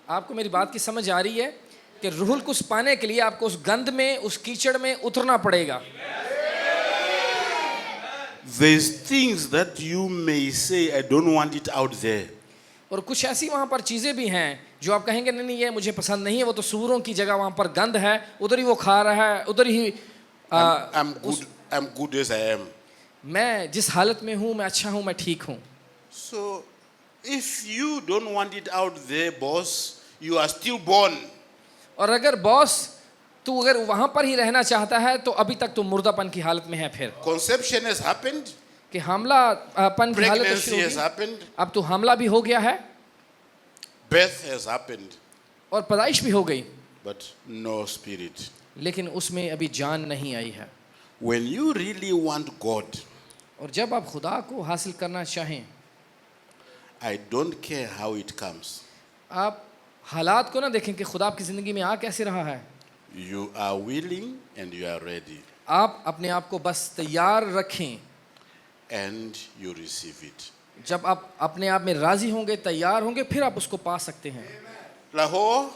आपको मेरी बात की समझ आ रही है कि रूहुल कुद्स पाने के लिए आपको उस गंद में, उस कीचड़ में उतरना पड़ेगा। There's things that you may say, I don't want it out there. और कुछ ऐसी वहां पर चीजें भी हैं जो आप कहेंगे नहीं नहीं ये मुझे पसंद नहीं है, वो तो सूअरों की जगह वहां पर गंद है, उधर ही वो खा रहा है, उधर ही I'm good as I am. मैं जिस हालत में हूं मैं अच्छा हूं, मैं ठीक हूं। So if you don't want it out there, boss, you are still born. और अगर बॉस तू अगर वहां पर ही रहना चाहता है तो अभी तक तू मुर्दापन की हालत में है। फिर Conception has happened, कि हमलापन की हालत pregnancy शुरू has होगी, happened, अब तू हमला भी हो गया है birth has happened, और पैदाइश भी हो गई, but no spirit. लेकिन उसमें अभी जान नहीं आई है। When you really want God, और जब आप खुदा को हासिल करना चाहें, I don't care how it comes. आप हालात को ना देखें कि खुदा आपकी ज़िंदगी में आ कैसे रहा है, You are willing and you are ready, आप अपने आप को बस तैयार रखें। and you receive it. जब आप अपने आप में राज़ी होंगे, तैयार होंगे, फिर आप उसको पा सकते हैं। Lahore,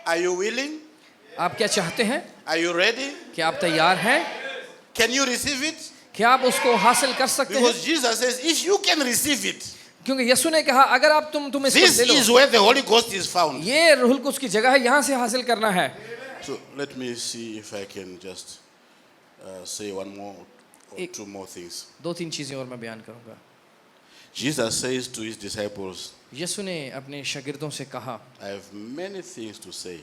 are you willing? आप क्या चाहते हैं? Are you ready? क्या आप तैयार हैं? Can you receive it? क्या आप उसको हासिल कर सकते हैं? Because Jesus says, if you can receive it, क्योंकि यीशु ने कहा अगर आप तुम इसको this ले लो, is where the Holy Ghost is found. ये रूहुल कुद्स की जगह है, यहाँ से हासिल करना है। So let me see if I can just say one more or एक- two more things. 2-3 चीजें और मैं बयान करूंगा। Jesus says to his disciples, यीशु ने अपने शागिर्दों से कहा, I have many things to say.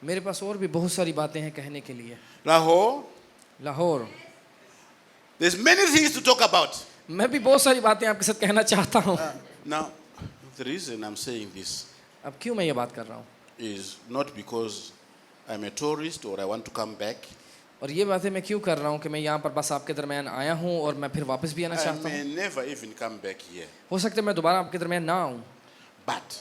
मेरे पास और भी बहुत सारी बातें हैं कहने के लिए। Lahore, Lahore, there's many things to talk about. मैं भी बहुत सारी बातें आपके साथ कहना चाहता हूँ। Now, the reason I'm saying this अब क्यों मैं ये बात कर रहा हूँ? is not because I'm a tourist or I want to come back. और ये बातें मैं क्यों कर रहा हूँ कि मैं यहाँ पर बस आपके दरमियान आया हूँ और मैं फिर वापस भी आना I चाहता may हूँ। never even come back here. हो सकता है मैं दोबारा आपके दरमियान ना आऊँ, But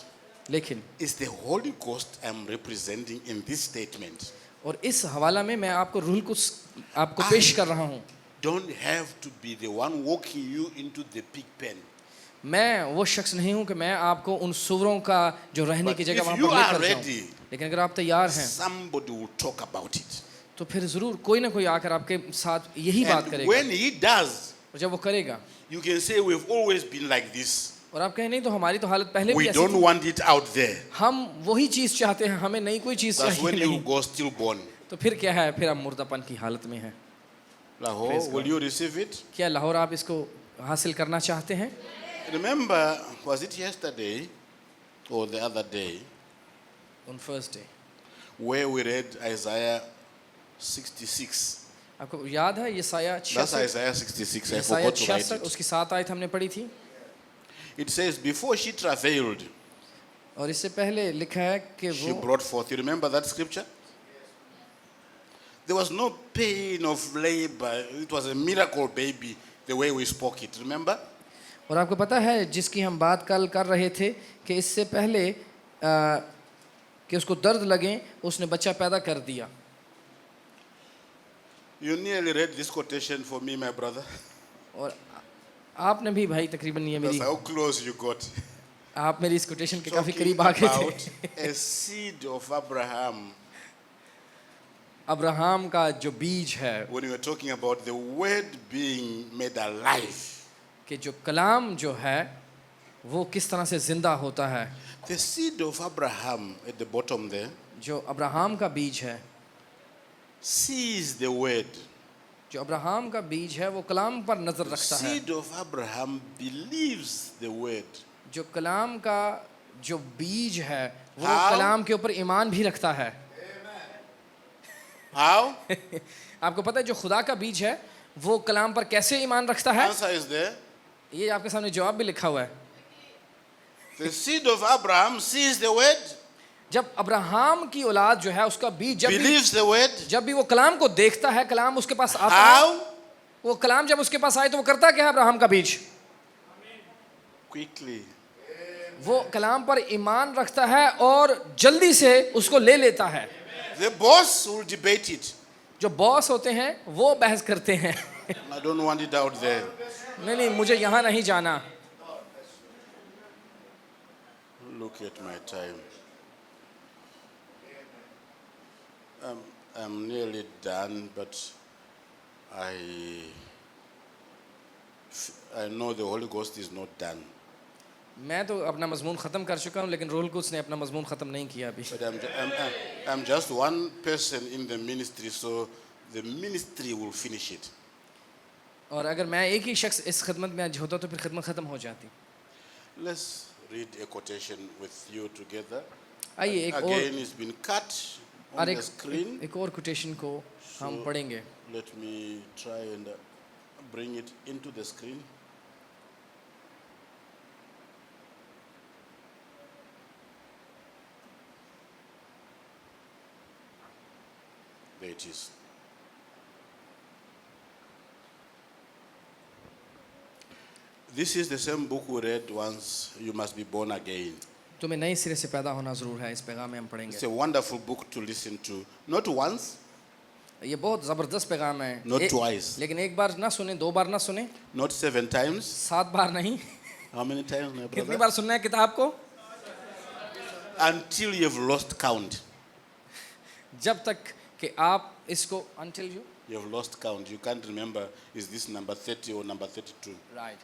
लेकिन it's the Holy Ghost I'm representing in this statement. और इस हवाला में मैं आपको रूहुल कुद्स आपको पेश कर रहा हूँ। Don't have to be the one walking you into the pig pen. मैं वो शख्स नहीं हूँ कि मैं आपको उन सुवरों का जो रहने की But जगह if वहाँ you पर are लेकर ready, जाऊँ, लेकिन अगर आप तैयार हैं somebody will talk about it. तो फिर ज़रूर कोई ना कोई आकर आपके साथ यही बात And करेगा। when he does, और जब वो करेगा you can say we've always been like this. और आप कहें नहीं तो हमारी तो हालत पहले भी We ऐसी don't थी, want it out there. हम वही चीज़ चाहते हैं, हमें नई कोई चीज़ That's when चाहिए you नहीं। go stillborn. तो फिर क्या है, फिर आप मुर्दापन की हालत में हैं। Lahore, Praise will God. you receive it? क्या लाहौर आप इसको हासिल करना चाहते हैं? Remember, was it yesterday or the other day On first day where we read Isaiah 66? आपको याद है यसाया That's 66, Isaiah 66. I यसाया forgot to write 66 it. उसकी 7 आयत हमने पढ़ी थी। It says, before she travailed, और इससे पहले लिखा है कि she वो brought forth. You remember that scripture? There was no pain of labor. It was a miracle baby, the way we spoke it. Remember? और आपको पता है जिसकी हम बात कल कर रहे थे कि इससे पहले कि उसको दर्द लगे उसने बच्चा पैदा कर दिया। You nearly read this quotation for me, my brother. और आपने भी भाई तकरीबन ये That's मेरी how close you got. आप मेरी इस कोटेशन के काफ़ी Talking करीब आ गए about थे। a seed of Abraham. Abraham का जो बीज है, When you were talking about the word being made alive, कि जो कलाम जो है वो किस तरह से जिंदा होता है। the seed of Abraham at the bottom there जो अब्राहम का बीज है, sees the word. जो अब्राहम का बीज है वो कलाम पर नजर The रखता है। seed of Abraham believes the word. जो कलाम का जो बीज है वो How? कलाम के ऊपर ईमान भी रखता है। How? आपको पता है जो खुदा का बीज है वो कलाम पर कैसे ईमान रखता है? Answer is there. ये आपके सामने जवाब भी लिखा हुआ है। The seed of Abraham sees the word, जब अब्राहम की औलाद जो है उसका बीज believes the word. जब भी वो कलाम को देखता है, कलाम उसके पास आता है, How? वो कलाम जब उसके पास आए तो वो करता क्या है? अब्राहम का बीज Quickly. वो कलाम पर ईमान रखता है और जल्दी से उसको ले लेता है। The boss will debate it. जो बॉस होते हैं वो बहस करते हैं। I don't want it out there. नहीं मुझे यहाँ नहीं जाना। Look at my time. I'm nearly done, but I know the Holy Ghost is not done. मैं तो अपना मजमून ख़त्म कर चुका हूँ, लेकिन रूहुल कुद्स ने अपना मजमून ख़त्म नहीं किया अभी। But I'm just one person in the ministry, so the ministry will finish it. और अगर मैं एक ही शख्स इस खिदमत में आज होता तो फिर खिदमत ख़त्म हो जाती। Let's read a quotation with you together. आइए एक और Again, it's been cut और the screen. एक और कोटेशन को हम पढ़ेंगे. Let me try and bring it into the screen. There it is. This is the same book we read once, You Must Be Born Again. तुम्हें नए सिरे से पैदा होना ज़रूर है. इस पैगाम में हम It's पढ़ेंगे. a wonderful book to listen to. Not once, ये बहुत ज़बरदस्त पैगाम है. Not twice. लेकिन एक बार ना सुने, दो बार ना सुने, not 7 times. 7 बार नहीं. How many times, my कितनी brother? बार सुनना है किताब को? Until you've lost count. जब तक कि आप इसको until You've lost count. You can't remember, is this number 30 or number 32? right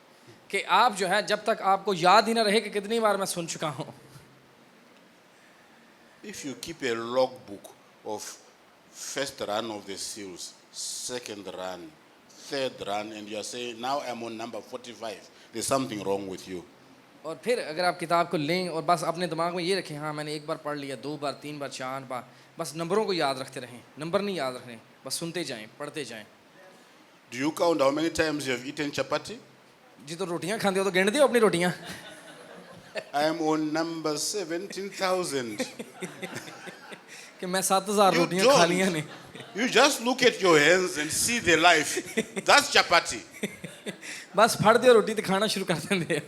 कि आप जो है जब तक आपको याद ही ना रहे कि कितनी बार मैं सुन चुका हूँ. If you keep a logbook of first run of the seals, second run, third run, and you are saying, now I'm on number 45, there's something wrong with you. और फिर अगर आप किताब को लें और बस अपने दिमाग में ये रखें, हाँ मैंने एक बार पढ़ लिया, 2 बार, 3 बार, 4 बार, बस नंबरों को याद रखते रहें. नंबर नहीं याद रखने, बस सुनते जाएं, पढ़ते जाएं. Do you count how many times you have eaten chapati? जी तो रोटियां खाते हो तो गिन दियो अपनी रोटियां. I am on number 17,000. कि मैं 7,000 You रोटियां खा लिया don't. नहीं. You just look at your hands and see the life. That's chapati. बस फाड़ दियो रोटी तो खाना शुरू कर देंगे.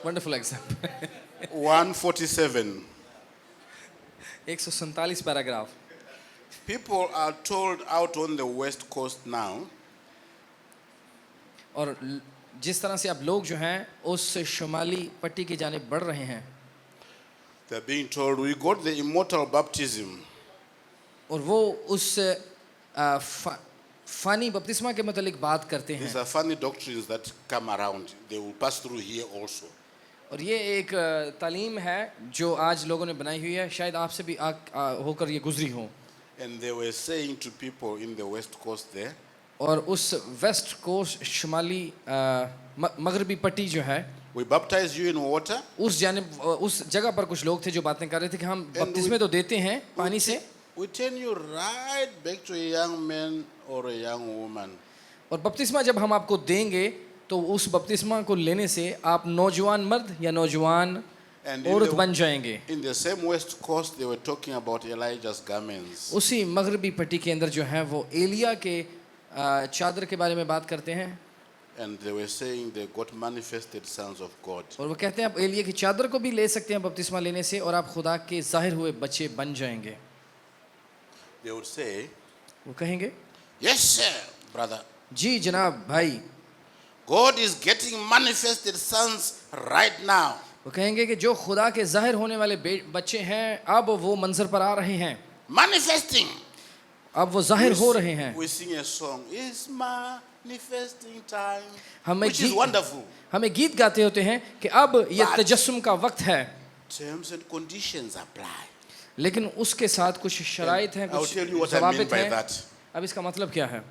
Wonderful example. 147. 147 paragraph. People are told out on the west coast now और जिस तरह से अब लोग जो हैं उस शुमाली पट्टी की जानिब बढ़ रहे हैं. they're being told we got the immortal baptism. और वो उस फ़ानी बपतिस्मा के मतलब बात करते These हैं. are funny doctrines that come around. They will pass through here also. और ये एक तालीम है जो आज लोगों ने बनाई हुई है, शायद आपसे भी होकर ये गुजरी हो. And they were saying to people in the west coast there, और उस वेस्ट कोस्ट शुमाली मगरबी पट्टी जो है we baptize you in water. उस जानिब उस जगह पर कुछ लोग थे जो बातें कर रहे थे कि हम बपतिस्मे तो देते हैं पानी से, We turn you right back to a young man or a young woman. और बपतिस्मा जब हम आपको देंगे तो उस बपतिस्मा को लेने से आप नौजवान मर्द या नौजवान And औरत बन जाएंगे. in the same west coast, they were talking about Elijah's garments. उसी मगरबी पट्टी के अंदर जो है वो एलिया के चादर के बारे में बात करते हैं. And they were saying they got manifested sons of God. और वो कहते हैं आप एलिया की चादर को भी ले सकते हैं बपतिस्मा लेने से और आप खुदा के जाहिर हुए बच्चे बन जाएंगे. They would say, वो कहेंगे yes sir, brother. जी जनाब भाई. God is getting manifested sons right now. वो कहेंगे कि जो खुदा के जाहिर होने वाले बच्चे हैं अब वो मंजर पर आ रहे हैं, Manifesting. अब वो जाहिर हो रहे हैं. We sing a song, it's manifesting time, हमें which is wonderful. हमें गीत गाते होते हैं कि अब ये But- तजस्सुम का वक्त है, Terms and conditions apply. लेकिन उसके साथ कुछ शराइत हैं, I'll कुछ tell you what I mean ज़वाबित by हैं. that. अब इसका मतलब क्या है?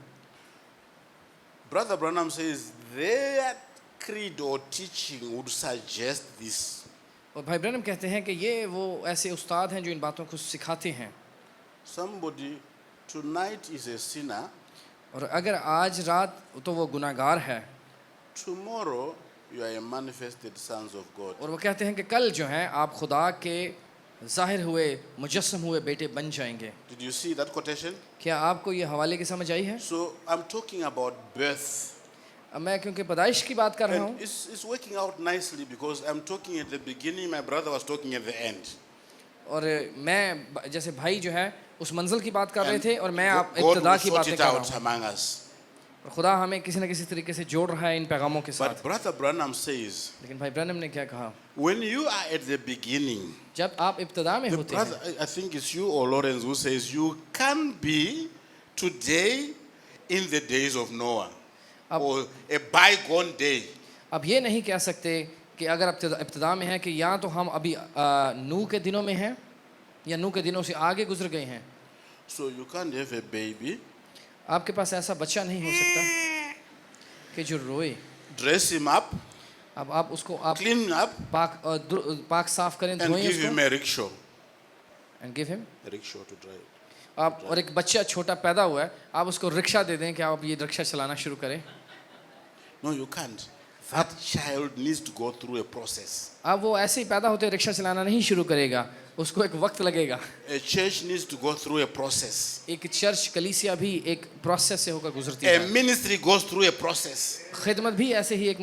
Brother Branham says their creed or teaching would suggest this. और भाई ब्रैनम कहते हैं कि ये वो ऐसे उस्ताद हैं जो इन बातों को सिखाते हैं. Somebody tonight is a sinner, और अगर आज रात तो वो गुनाहगार है, tomorrow you are a manifested sons of God. और वो कहते हैं कि कल जो है आप खुदा के जाहिर हुए मुजस्सम हुए बेटे बन जाएंगे. Did you see that quotation? क्या आपको ये हवाले की समझ आई है? So I'm talking about birth. अब मैं क्योंकि पैदाइश की बात कर रहा And हूँ it's working out nicely because I'm talking at the beginning, my brother was talking at the end. और मैं जैसे भाई जो है उस मंजिल की बात कर रहे And थे और मैं आप God इब्तिदा will की sort बातें it कर रहा out हूँ. among us. और खुदा हमें किसी न किसी तरीके से जोड़ रहा है इन पैगामों के But साथ. Brother Branham says, लेकिन भाई ब्रैनम ने क्या कहा? when you are at the beginning, जब आप इब्तिदा में the होते brother, हैं, I think it's you or Lawrence who says, you can be today in the days of Noah or a bygone day. अब ये नहीं कह सकते कि अगर इब्तिदा में है कि या तो हम अभी नूह के दिनों में हैं या नूह के दिनों से आगे गुजर गए हैं. So you can't have a baby, आपके पास ऐसा बच्चा नहीं हो सकता कि जो रोए. dress him up, अब आप उसको आप clean him up, पाक साफ करें, and धोएं give him उसको a rickshaw. and give him. a rickshaw to drive. आप और एक बच्चा छोटा पैदा हुआ है, आप उसको रिक्शा दे दें कि आप ये रिक्शा चलाना शुरू करें. No, you can't. That child needs to go through a process. अब वो ऐसे ही पैदा होते रिक्शा चलाना नहीं शुरू करेगा, उसको एक वक्त लगेगा. A church needs to go through a process. एक चर्च कलीसिया भी एक प्रोसेस से होकर गुजरती A है. ministry goes through a process. खिदमत भी ऐसे ही एक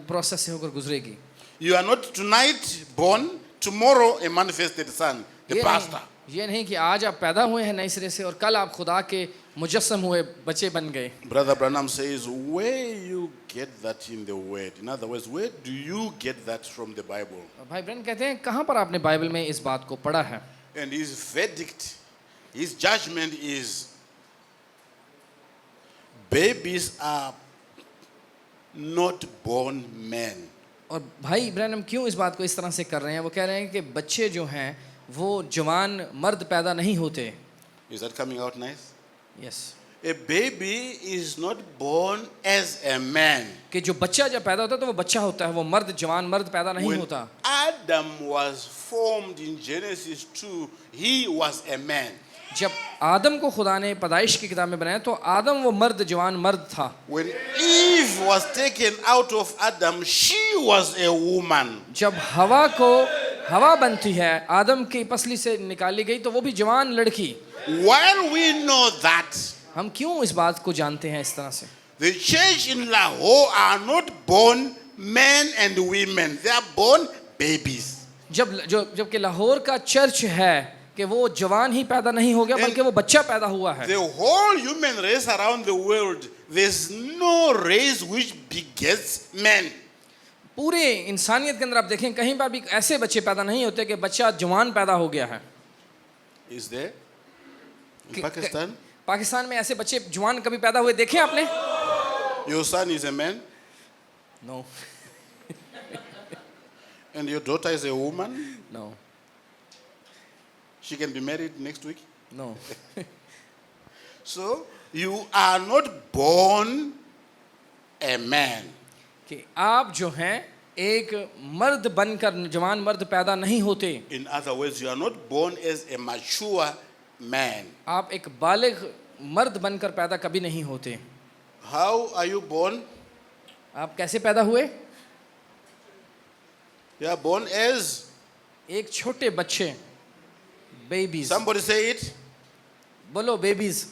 प्रोसेस से होकर गुजरेगी. You are not tonight born, tomorrow a manifested son, the pastor. ये नहीं कि आज आप पैदा हुए हैं नए सिरे से और कल आप खुदा के मुजस्सम हुए बच्चे बन गए. Brother Branham says, where you get that in the word? In other words, where do you get that from the Bible? भाई ब्रैनम कहते हैं कहाँ पर आपने बाइबल में इस बात को पढ़ा है? And his verdict, his judgment is, babies are not born men. और भाई ब्रैनम क्यों इस बात को इस तरह से कर रहे हैं? वो कह रहे हैं कि बच्चे जो हैं वो जवान मर्द पैदा नहीं होते. Is that coming out nice? Yes. A baby is not born as a man. कि जो बच्चा जब पैदा होता है तो वो बच्चा होता है, वो मर्द जवान मर्द पैदा नहीं When होता. Adam was formed in Genesis 2, he was a man. जब आदम को खुदा ने पैदाइश की किताब में बनाया तो आदम वो मर्द जवान मर्द था. When Eve was taken out of Adam, she was a woman. जब हवा बनती है, आदम की पसली से निकाली गई तो वो भी जवान लड़की. While we know that, हम क्यों इस बात को जानते हैं इस तरह से? the church in Lahore are not born men and women. They are born babies. जबकि लाहौर का चर्च है कि वो जवान ही पैदा नहीं हो गया बल्कि वो बच्चा पैदा हुआ है. The whole human race around the world, there's no race which begets men. पूरे इंसानियत के अंदर आप देखें कहीं पर भी ऐसे बच्चे पैदा नहीं होते कि बच्चा जवान पैदा हो गया है. Is there? In Pakistan? Pakistan में ऐसे बच्चे जवान कभी पैदा हुए देखे आपने? Your son is a man no. and your daughter is a woman. No. She can be married next week. No. So you are not born a man. कि आप जो हैं एक मर्द बनकर जवान मर्द पैदा नहीं होते. In other words, you are not born as a mature man. आप एक बालिग मर्द बनकर पैदा कभी नहीं होते. How are you born? आप कैसे पैदा हुए? You are born as, एक छोटे बच्चे, बेबीज. somebody say it. बोलो babies.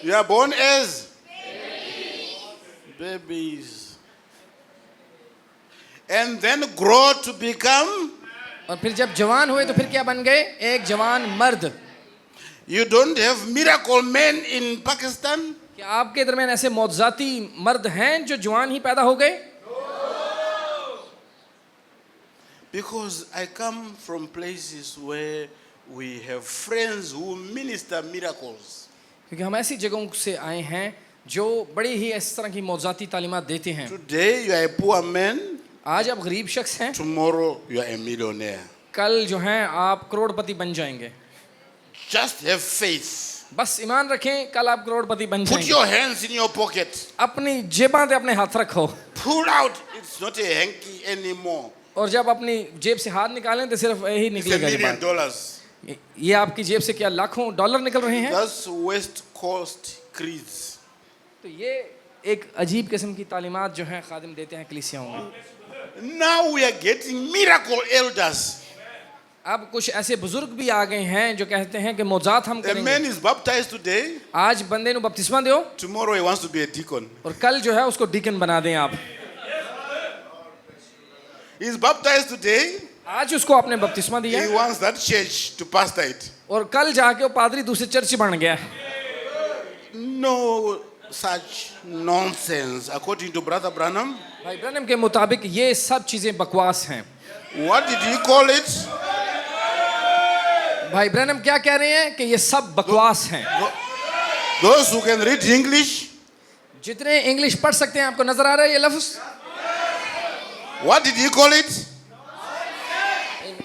You are born as babies. And then grow to become. और फिर जब जवान हुए तो फिर क्या बन गए? एक जवान मर्द. You don't have miracle men in Pakistan? क्या आपके दरमियान ऐसे मौजजाती मर्द हैं जो जवान ही पैदा हो गए? Because I come from places where we have friends who minister miracles. क्योंकि हम ऐसी जगहों से आए हैं जो बड़ी ही इस तरह की मौजजाती तालीमात देते हैं. Today you are a poor man. आज आप गरीब शख्स हैं, Tomorrow you are a millionaire. कल जो हैं आप करोड़पति बन जाएंगे. Just have faith. बस ईमान रखें, कल आप करोड़पति बन Put जाएंगे. your hands in your pocket. अपनी जेबां पे अपने हाथ रखो. Pull out. It's not a hanky anymore. और जब अपनी जेब से हाथ निकालें तो सिर्फ यही It's $1 निकलेगा. million. ये आपकी जेब से क्या लाखों डॉलर निकल रहे हैं? That's West Coast creeds. तो ये एक अजीब किस्म की तालीमात जो है खादिम देते हैं कलीसियाओं में. Now we are getting miracle elders. अब कुछ ऐसे बुजुर्ग भी आ गए हैं जो कहते हैं कि मौजात हम A करेंगे. man is baptized today. आज बंदे को बपतिस्मा दो Tomorrow he wants to be a deacon. और कल जो है उसको डीकन बना दें आप. He's baptized today. आज उसको आपने बपतिस्मा दिया He wants that church to pastor it. और कल जाके वो पादरी दूसरे चर्च बन गया. No such nonsense. According to Brother Branham, भाई ब्रैनम के मुताबिक ये सब चीजें बकवास हैं. what did he call it? भाई ब्रैनम क्या कह रहे हैं कि ये सब बकवास हैं. Those who can read English, जितने इंग्लिश पढ़ सकते हैं आपको नजर आ रहा है ये लफ्ज? what did he call it?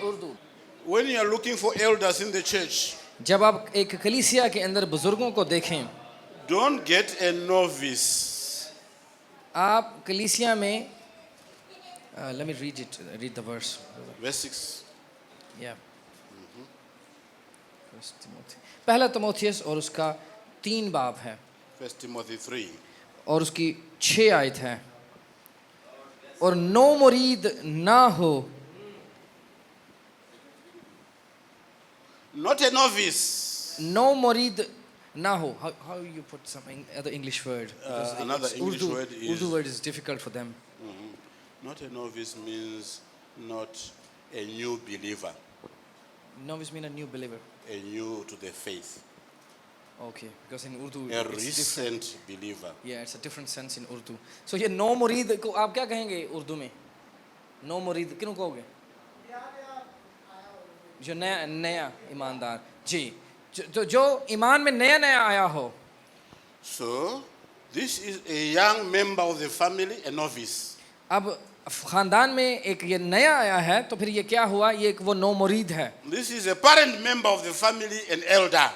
Urdu. When you are looking for elders in the church, जब आप एक कलीसिया के अंदर बुजुर्गों को देखें, don't get a novice. आप कलीसिया में let me read the verse. Verse 6. Yeah. पहला तिमोथियस और उसका 3 बाब है 1 Timothy 3. और उसकी 6 आयत है। और नो मुरीद ना हो, Not a novice. नो मुरीद ना हो। How you put something other English word? Because Another it's English Urdu, word is- Urdu word is difficult for them. Not a novice means not a new believer, Novice mean a new believer. a new to the faith, Okay, because in Urdu a it's different. recent believer. Yeah, it's a different sense in Urdu. So ये no मुरीद को आप क्या कहेंगे उर्दू में? No मुरीद किन्हों कहोगे? जो नया नया ईमानदार जी, जो ईमान में नया नया आया हो। So, this is a young member of the family, a novice. अब खानदान में एक ये नया आया है, तो फिर ये क्या हुआ? ये एक वो नो मुरीद है। This is a parent member of the family, an elder.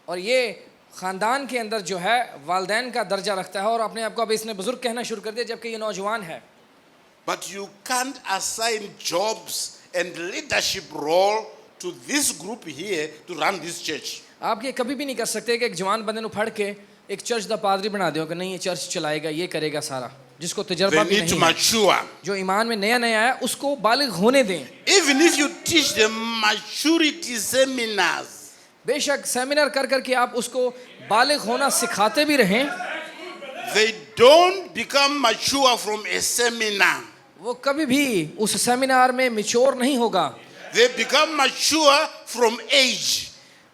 और ये खानदान के अंदर जो है वालदैन का दर्जा रखता है और अपने आप को अब इसने बुजुर्ग कहना शुरू कर दिया, जबकि ये नौजवान है। But you can't assign jobs and leadership role to this group here to run this church. आप ये कभी भी नहीं कर सकते कि एक जवान बंदे को फड़ के एक चर्च दा पादरी बना दो कि नहीं ये चर्च चलाएगा, ये करेगा सारा, जिसको They तजर्बा भी need to नहीं है। mature. जो ईमान में नया नया है उसको बालिग होने दें। Even if you teach them maturity seminars, बेशक सेमिनार कर करके आप उसको बालिग होना सिखाते भी रहें, they don't become mature from a seminar. वो कभी भी उस सेमिनार में मैच्योर नहीं होगा। They become mature from age.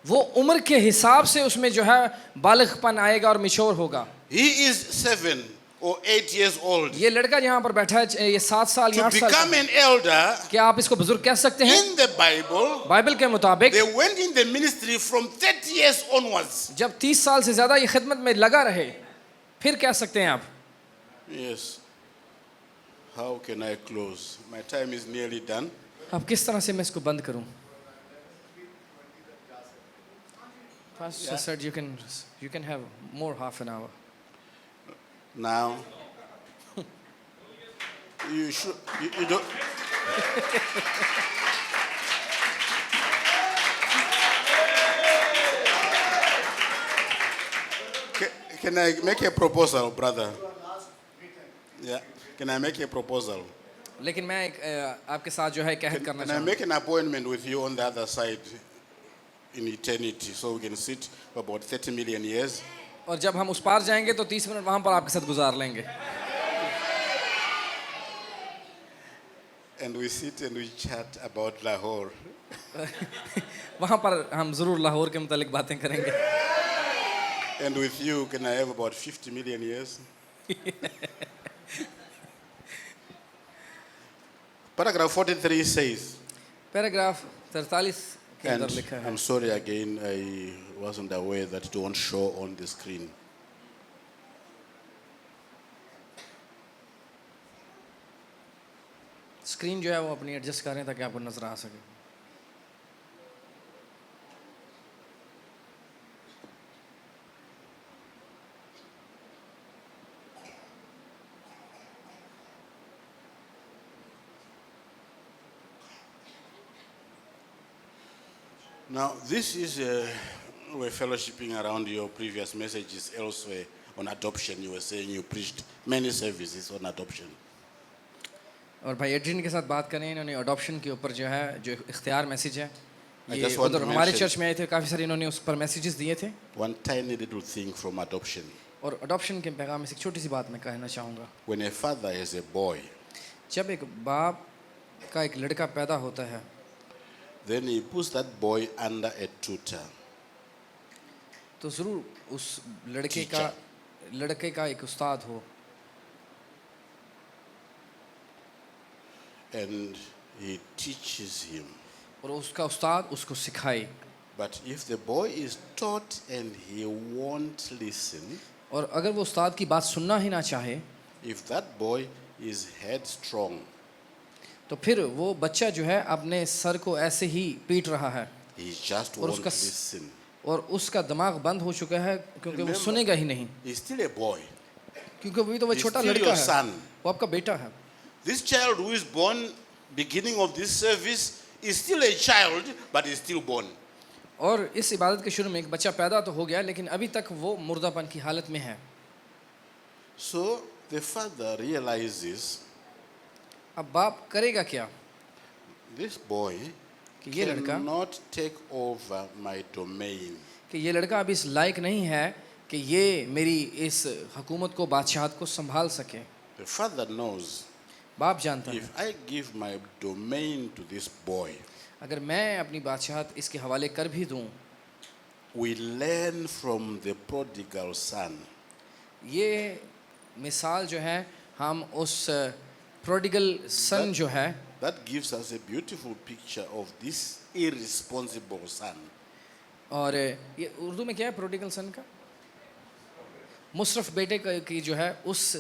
वो उम्र के हिसाब से उसमें जो है बालिगपन आएगा और मैच्योर होगा। He is 7 or 8 years old. ये लड़का यहाँ पर बैठा है, ये 7 साल या To 8 साल become का, an elder, क्या आप इसको बुजुर्ग कह सकते हैं? in the Bible, बाइबल के मुताबिक they went in the ministry from 30 years onwards. जब 30 साल से ज्यादा ये खिदमत में लगा रहे, फिर कह सकते हैं आप। Yes. How can I close? My time is nearly done. अब किस तरह से मैं इसको बंद करूं? Pastor said you can have more half an hour. Now, you should, you don't. Can I make a proposal, brother? Yeah. Can I make a proposal? लेकिन मैं एक आपके साथ जो है कहत करना Can I चाहूँ। make an appointment with you on the other side in eternity so we can sit for about 30 million years? और जब हम उस पार जाएंगे तो 30 मिनट वहां पर आपके साथ गुजार लेंगे। And we sit and we chat about Lahore. वहां पर हम जरूर लाहौर के मुतालिक बातें करेंगे। And with you, can I have about 50 million years? Paragraph 43 says, paragraph 43 के and अंदर लिखा है। I'm sorry again, I wasn't aware that it won't show on the screen. Screen जो है वो अपनी एडजस्ट करें ताकि आपको नजर आ सके। Now, this is, we're fellowshipping around your previous messages elsewhere on adoption. You were saying you preached many services on adoption. और भाई एड्रिन के साथ बात करें, इन्होंने अडॉप्शन के ऊपर जो है जो इख्तियार मैसेज है, I ये just want उधर to हमारे mention- चर्च में आए थे, काफ़ी सारे इन्होंने उस पर मैसेजेस दिए थे। One tiny little thing from adoption. और अडॉप्शन के पैगाम में से एक छोटी सी बात मैं कहना चाहूँगा। When a father has a boy, जब एक बाप का एक लड़का पैदा होता है, then he puts that boy under a tutor. तो ज़रूर उस लड़के का एक उस्ताद हो, And he teaches him. और उसका उस्ताद उसको सिखाए। But if the boy is taught and he won't listen, और अगर वो उस्ताद की बात सुनना ही ना चाहे, if that boy is headstrong, तो फिर वो बच्चा जो है अपने सर को ऐसे ही पीट रहा है he just और won't उसका listen. और उसका दिमाग बंद हो चुका है, क्योंकि वो Remember- सुनेगा ही नहीं, He's still a boy. क्योंकि अभी तो वो He's छोटा still लड़का your है, son. वो आपका बेटा है। This child who is born beginning of this service is still a child, but is still born. और इस इबादत के शुरू में एक बच्चा पैदा तो हो गया, लेकिन अभी तक वो मुर्दापन की हालत में है। So the father realizes अब बाप करेगा क्या this boy कि ये लड़का cannot take over my domain. कि ये लड़का अभी इस लायक नहीं है कि ये मेरी इस हुकूमत को, बादशाहत को संभाल सके। The father knows बाप जानता है if I give my domain to this boy, अगर मैं अपनी बादशाहत इसके हवाले कर भी दूं, we learn from the prodigal son. ये मिसाल जो है हम उस प्रोडिगल सन जो है, That gives us a beautiful picture of this irresponsible son. और ये उर्दू में क्या है प्रोडिगल सन का, मुसरफ बेटे की जो है उस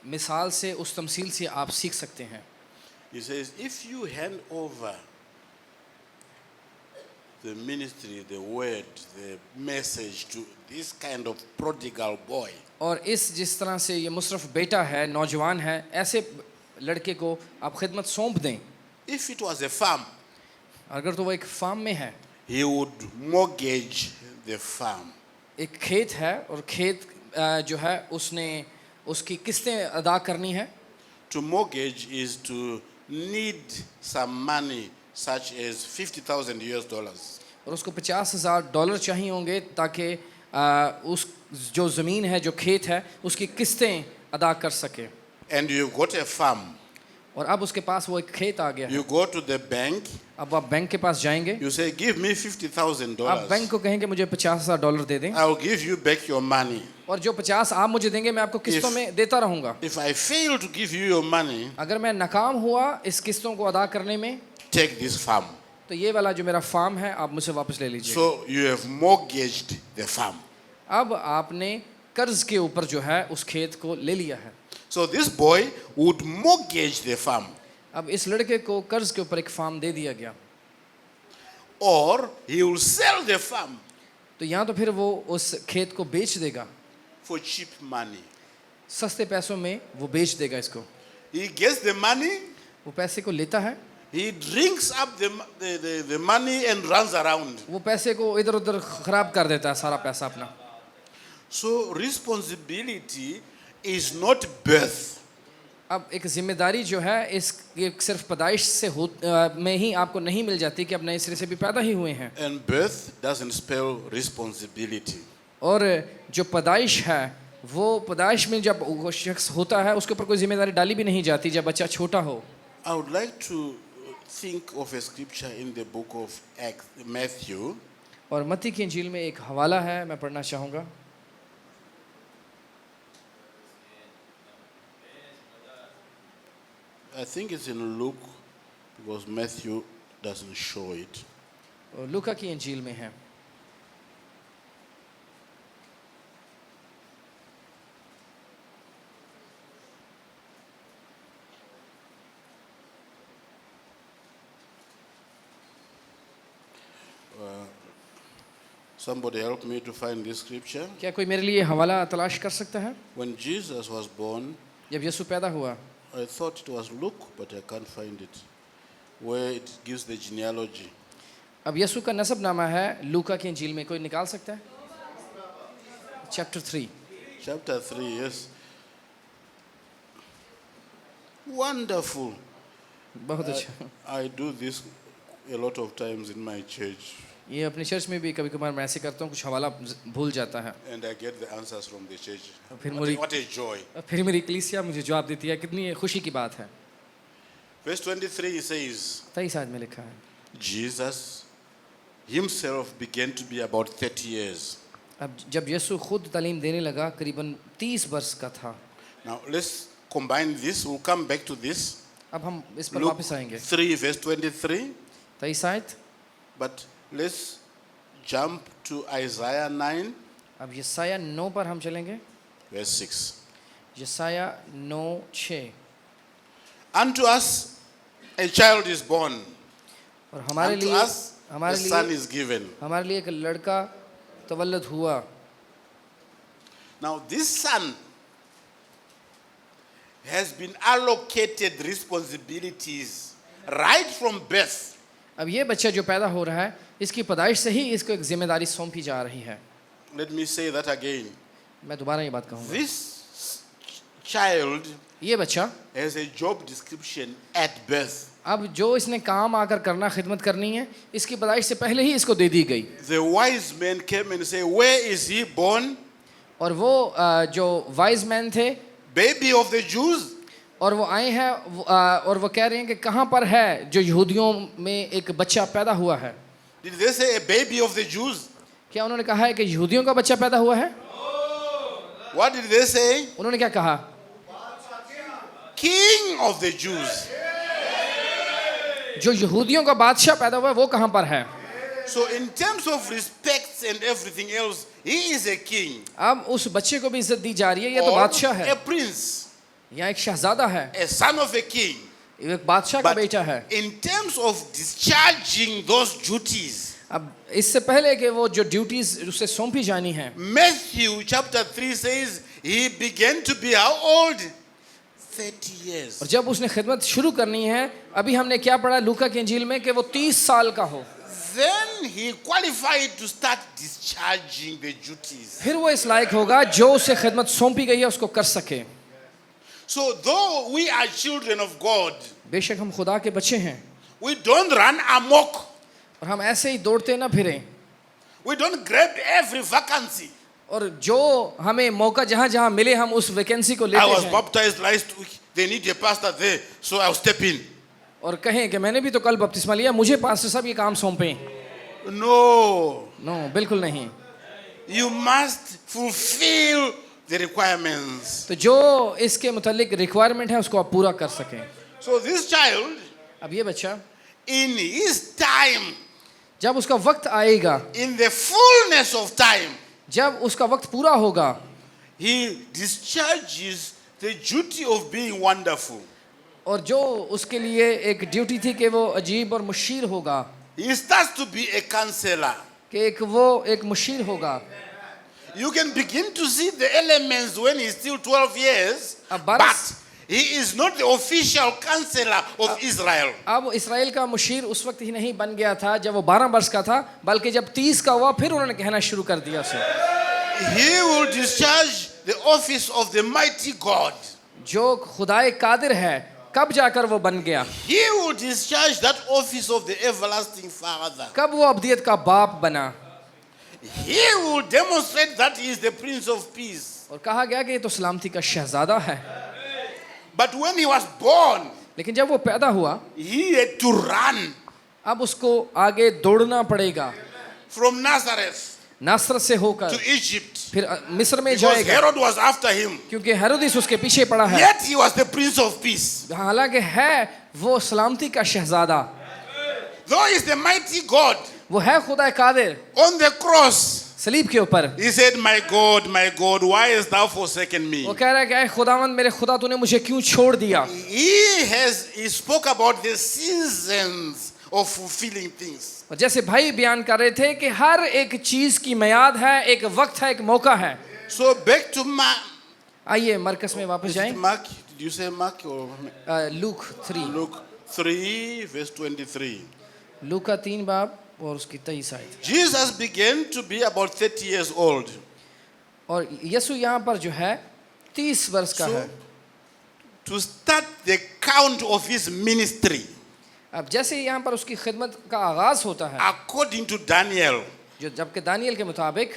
मिसाल से, उस तमसील से आप सीख सकते हैं। He says, if you hand over the ministry, the word, the message to this kind of prodigal boy, और इस जिस तरह से ये मुसरफ बेटा है, नौजवान है, ऐसे लड़के को आप खिदमत सौंप दें, if it was a farm, अगर तो वो एक फार्म में है, he would mortgage the farm. एक खेत है और खेत जो है उसने उसकी किस्तें अदा करनी है। To mortgage is to need some money such as $50,000. और उसको $50,000 चाहिए होंगे ताकि उस जो ज़मीन है, जो खेत है, उसकी किस्तें अदा कर सके। And you've got a farm. और अब उसके पास वो एक खेत आ गया है। You go to the bank, अब आप बैंक के पास जाएंगे, you say, give me आप $50,000. बैंक को कहेंगे मुझे $50,000 दे दें, I'll give you back your money. और जो 50 आप मुझे देंगे मैं आपको किस्तों में देता रहूंगा। If I fail to give you your money, अगर मैं नाकाम हुआ इस किस्तों को अदा करने में, take this farm. तो ये वाला जो मेरा फार्म है आप मुझसे वापस ले लीजिए। So you have mortgaged the farm. अब आपने कर्ज के ऊपर जो है उस खेत को ले लिया है। So this boy would mortgage the farm, अब इस लड़के को कर्ज के ऊपर एक फार्म दे दिया गया, or he will sell the farm तो यहाँ तो फिर वो उस खेत को बेच देगा, for cheap money. सस्ते पैसों में वो बेच देगा इसको। He gets the money, वो पैसे को लेता है, he drinks up the money and runs around. वो पैसे को इधर उधर खराब कर देता है सारा पैसा अपना। So responsibility is not birth. अब एक जिम्मेदारी जो है इस ये सिर्फ पैदाइश से में ही आपको नहीं मिल जाती कि आप नए सिरे से भी पैदा ही हुए हैं, And birth doesn't spell responsibility. और जो पैदाइश है वो पैदाइश में जब वो शख्स होता है उसके ऊपर कोई जिम्मेदारी डाली भी नहीं जाती जब बच्चा छोटा हो। I would like to think of a scripture in the book of Matthew. और मत्ती की इंजील में एक हवाला है, मैं पढ़ना चाहूँगा। I think it's in Luke because Matthew doesn't show it. और लूका की इंजील में है। Somebody help me to find this scripture. क्या कोई मेरे लिए हवाला तलाश कर सकता है? When Jesus was born, जब यीशु पैदा हुआ, I thought it was Luke, but I can't find it, where it gives the genealogy. अब यीशु का नसबनामा है लूका की इंजील में, कोई निकाल सकता है? Chapter 3। Chapter 3, yes. Wonderful. बहुत अच्छा। I do this a lot of times in my church, ये अपने चर्च में भी कभी कभार मैं ऐसे करता हूँ, कुछ हवाला भूल जाता है, and I get the answers from the church. फिर What a joy. मेरी कलीसिया मुझे जवाब देती है, कितनी खुशी की बात है। Verse 23 says, 23 आयत में लिखा है, Jesus himself began to be about 30 years. अब जब यीशु खुद तालीम देने लगा करीबन 30 वर्ष का था। Now let's combine this. We'll come back to this. अब हम इस पर Luke वापस आएंगे। 3 verse 23. 23 आयत। But let's jump to Isaiah 9 अब यसाया 9 पर हम चलेंगे। verse 6. यसाया 9:6। Unto us a child is born. और हमारे Unto लिए us a son is given. हमारे लिए एक लड़का तवल्लुद हुआ। Now this son has been allocated responsibilities right from birth. अब ये बच्चा जो पैदा हो रहा है इसकी पैदाइश से ही इसको एक जिम्मेदारी सौंपी जा रही है। Let me say that again. मैं दोबारा ये बात कहूँगा, This child ये बच्चा has a job description at birth. अब जो इसने काम आकर करना, खिदमत करनी है, इसकी पैदाइश से पहले ही इसको दे दी गई। The wise men came and say, where is he born? और वो जो वाइज मैन थे Baby of the Jews? और वो आए हैं और वो कह रहे हैं कि कहाँ पर है जो यहूदियों में एक बच्चा पैदा हुआ है। Did they say a baby of the Jews? क्या उन्होंने कहा है कि यहूदियों का बच्चा पैदा हुआ है? What did they say? उन्होंने क्या कहा? King of the Jews. जो यहूदियों का बादशाह पैदा हुआ है वो कहाँ पर है? So in terms of respect and everything else, he is a king. अब उस बच्चे को भी इज्जत दी जा रही है, ये तो Or बादशाह है a prince, या एक शहजादा है, a son of a king. एक बादशाह का But बेटा है। in terms of discharging those duties, अब इससे पहले कि वो जो ड्यूटीज उसे सौंपी जानी है, Matthew chapter 3 says he began to be how old? 30 years. और जब उसने खिदमत शुरू करनी है, अभी हमने क्या पढ़ा लूका की इंजील में कि वो 30 साल का हो, Then he qualified to start discharging the duties. फिर वो इस लायक होगा जो उसे खिदमत सौंपी गई है उसको कर सके। So though we are children of God, बेशक हम खुदा के बच्चे हैं we don't run amok. और हम ऐसे ही दौड़ते ना फिरें, We don't grab every vacancy. और जो हमें मौका जहाँ जहाँ मिले हम उस वैकेंसी को I लेते was हैं baptized last week. They need a pastor there, so I'll step in. और कहें कि मैंने भी तो कल बपतिस्मा लिया, मुझे पास्टर साहब ये काम सौंपें। No. नो, बिल्कुल नहीं। You must fulfill the requirements. तो जो इसके मुतालिक रिक्वायरमेंट है उसको आप पूरा कर सकें। So this child, अब ये बच्चा in his time, जब उसका वक्त आएगा, in the fullness of time, जब उसका वक्त पूरा होगा, he discharges the duty of being wonderful. और जो उसके लिए एक ड्यूटी थी कि वो अजीब और मुशीर होगा, He starts to be a counselor. कि वो एक मुशीर होगा। You can begin to see the elements when he's still 12 years, अब but 12 he is not the official counselor of Israel. अब इसराइल का मुशीर उस वक्त ही नहीं बन गया था जब वो 12 वर्ष का था, बल्कि जब 30 का हुआ फिर उन्होंने कहना शुरू कर दिया उसे। He will discharge the office of the mighty God. जो खुदाए कादिर है, कब जाकर वो बन गया? He will discharge that office of the everlasting Father. कब वो अब्दियत का बाप बना? He will demonstrate that he is the Prince of Peace. और कहा गया कि ये तो सलामती का शहजादा है। But when he was born, लेकिन जब वो पैदा हुआ, he had to run अब उसको आगे दौड़ना पड़ेगा, from Nazareth नासरत से होकर to Egypt. फिर मिस्र में Because जाएगा, Herod was after him. क्योंकि हेरोदिस उसके पीछे पड़ा है। Yet he was the Prince of Peace. हालांकि है वो सलामती का शहजादा, Though he is the mighty God, वो है खुदा कादिर। on the cross, सलीब के ऊपर he said, my God, why hast thou forsaken me? वो कह रहा है कि ऐ खुदावंद मेरे खुदा तूने मुझे क्यों छोड़ दिया? He spoke about the seasons of fulfilling things. और जैसे भाई बयान कर रहे थे कि हर एक चीज की मियाद है, एक वक्त है, एक मौका है। So back to Mark. आइए मरकस में वापस जाएं। Mark, did you say Mark or look 3, Luke 3 verse 23? लूका 3 बाब और उसकी 23 आयत। Jesus began to be about 30 years old. और यीशु यहाँ पर जो है 30 वर्ष का है। To start the count of his ministry, अब जैसे ही यहाँ पर उसकी खिदमत का आगाज होता है, according to Daniel, जो जबकि दानियल के मुताबिक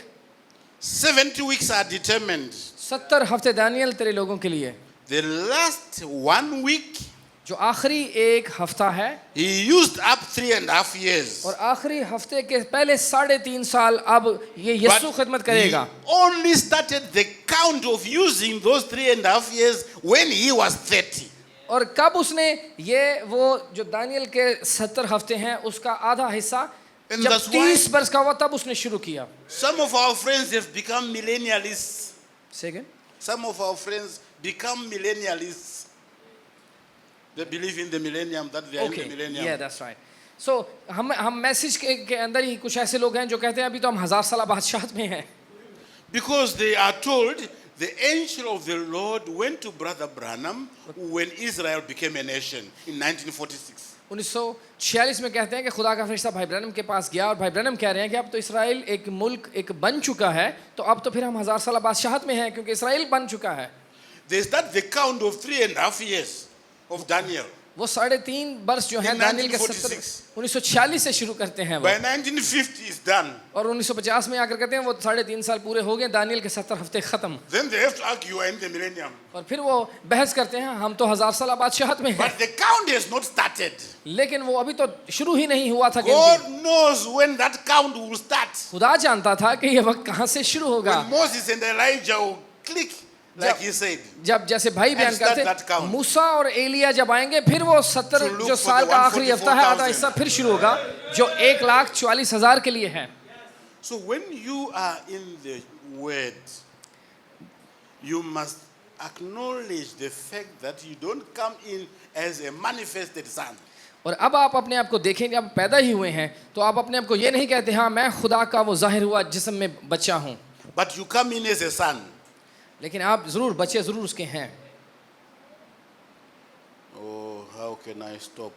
70 weeks are determined. 70 हफ्ते दानियल तेरे लोगों के लिए, The last 1 week, जो आखिरी एक हफ्ता है, he used up 3.5 years. और आखिरी हफ्ते के पहले 3.5 साल अब ये यीशु खिदमत करेगा। he only started the count of using those 3.5 years when he was 30. और कब उसने ये वो जो दानियल के 70 हफ्ते हैं उसका आधा हिस्सा And जब that's 30 वर्ष का हुआ तब उसने शुरू किया। Some of our friends have become millennialists. Second, Some of our friends become millennialists. They believe in the millennium, that they are okay, in the millennium. या दैट्स राइट। सो हम मैसेज के अंदर ही कुछ ऐसे लोग हैं जो कहते हैं अभी तो हम 1000 साल बादशाहत में हैं, Because they are told the angel of the Lord went to Brother Branham when Israel became a nation in 1946. 1946 में कहते हैं कि खुदा का फरिश्ता भाई ब्रैनम के पास गया और भाई ब्रैनम कह रहे हैं कि अब तो इसराइल एक मुल्क एक बन चुका है, तो अब तो फिर हम 1000 साल बादशाहत में हैं क्योंकि इसराइल बन चुका है। They start the count of 3.5 years of Daniel. वो 3.5 वर्ष जो है In दानियल के 1946 1946 से शुरू करते हैं वो, By 1950 it's done. और 1950 में आकर कहते हैं वो 3.5 साल पूरे हो गए, दानियल के 70 हफ्ते खत्म। Then they have to argue, you are in the millennium. और फिर वो बहस करते हैं हम तो 1000 साल बादशाहत में हैं, But the count has not started. लेकिन वो अभी तो शुरू ही नहीं हुआ था। God knows when that count will start. खुदा जानता था कि ये वक्त कहाँ से शुरू होगा। When Moses and Elijah will click, like he said. जब जैसे भाई बयान start that करते count. मूसा और एलिया जब आएंगे फिर वो 70 To look जो for साल the का आखिरी हफ्ता है आधा 144,000. हिस्सा फिर शुरू होगा जो 1,44,000 के लिए है। So when you are in the word, you must acknowledge the fact that you don't come in as a manifested son. और अब आप अपने आप को देखेंगे, आप पैदा ही हुए हैं तो आप अपने आप को ये नहीं कहते हाँ मैं खुदा का वो जाहिर हुआ जिस्म में बच्चा हूँ, But you come in as a son. लेकिन आप जरूर बच्चे जरूर उसके हैं। Oh, how can I stop?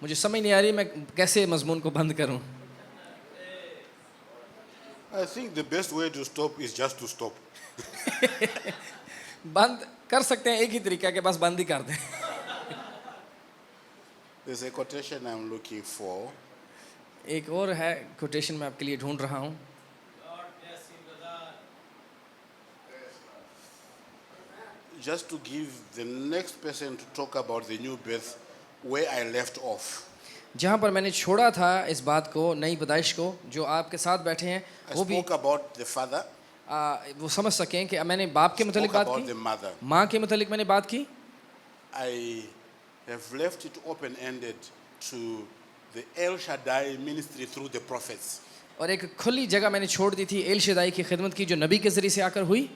मुझे समझ नहीं आ रही मैं कैसे मजमून को बंद करूं। I think the best way to stop is just to stop. बंद कर सकते हैं, एक ही तरीका के बस बंद ही कर दें। There's a quotation I'm looking for. एक और है कोटेशन मैं आपके लिए ढूंढ रहा हूँ। Just to give the next person to talk about the new birth where I left off. जहाँ पर मैंने छोड़ा था इस बात को, नई पैदाइश को, जो आपके साथ बैठे हैं I वो भी spoke about the father, वो समझ सकें कि मैंने बाप के मतलब spoke बात about the की, mother. माँ के मतलब मैंने बात की। I have left it open-ended to the El Shaddai ministry through the prophets. और एक खुली जगह मैंने छोड़ दी थी एल शदाई की खिदमत की जो नबी के जरिए से आकर हुई।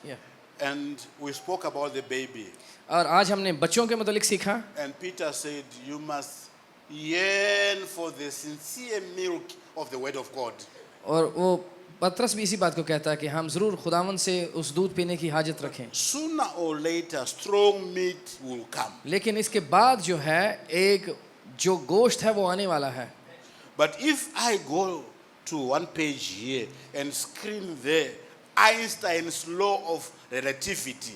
Yeah? And we spoke about the baby. और आज हमने बच्चों के मतलब सीखा। And Peter said, you must yearn for the sincere milk of the word of God. और वो पतरस भी इसी बात को कहता है कि हम जरूर खुदावन से उस दूध पीने की हाजत रखें। Sooner or later, strong meat will come. लेकिन इसके बाद जो है एक जो गोश्त है वो आने वाला है। But if I go to one page here and screen there, Einstein's law of relativity,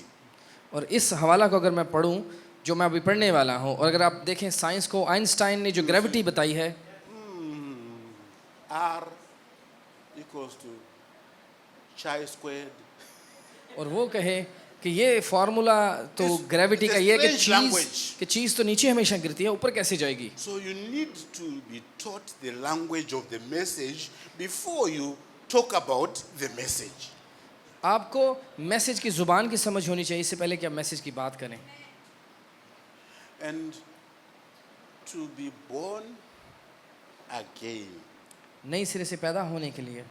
और इस हवाला को अगर मैं पढ़ूं जो मैं अभी पढ़ने वाला हूं, और अगर आप देखें साइंस को, आइंस्टाइन ने जो ग्रेविटी बताई है, R equals to chi squared. और वो कहे कि ये फार्मूला तो ग्रेविटी का ये It's a strange कि चीज़ तो नीचे हमेशा गिरती है, ऊपर कैसे जाएगी। So you need to be taught the language of the message before you talk about the message. आपको मैसेज की ज़ुबान की समझ होनी चाहिए इससे पहले कि आप मैसेज की बात करें। And to be born again, नई सिरे से पैदा होने के लिए,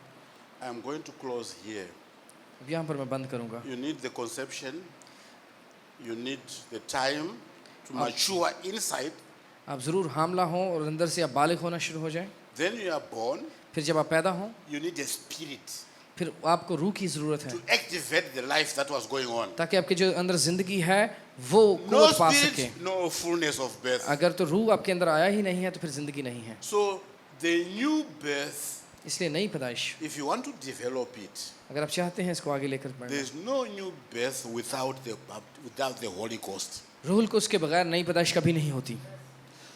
I'm going to close here. अब यहाँ पर मैं बंद करूँगा। You need the conception, you need the time to mature inside. आप ज़रूर हामला हों और अंदर से आप बालिग होना शुरू हो जाएं। Then you are born, फिर जब आप पैदा हों, you need a spirit फिर आपको रूह की ज़रूरत है to activate the life that was going on. ताकि आपके जो अंदर ज़िंदगी है वो No कुव्वत पा सके। spirit, no fullness of birth. अगर तो रूह आपके अंदर आया ही नहीं है तो फिर ज़िंदगी नहीं है। So the new birth, इसलिए नई पैदाइश if you want to develop it, अगर आप चाहते हैं इसको आगे लेकर बढ़ना, there's no new birth without the Holy Ghost. रूहुल कुद्स के बगैर नई पैदाइश कभी नहीं होती।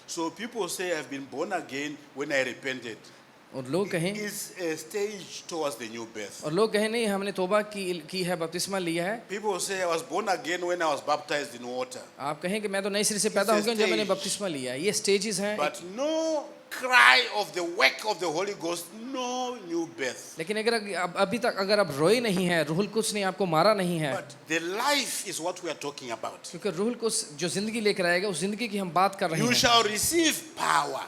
So people say I've been born again when I repented. और लोग कहें It's a stage towards the new birth. और लोग कहें नहीं हमने तौबा की है, बपतिस्मा लिया है। People say I was born again when I was baptized in water. आप कहें कि मैं तो नई सिरे से पैदा हो गया जब मैंने बपतिस्मा लिया है। ये स्टेजेस हैं। But no cry of the work of the Holy Ghost, no new birth. लेकिन अगर अभी तक अगर आप रोए नहीं हैं, रूहुल कुद्स ने आपको मारा नहीं है, But the life is what we are talking about. क्योंकि रूहुल कुद्स जो जिंदगी लेकर आएगा उस जिंदगी की हम बात कर रहे You हैं shall receive power.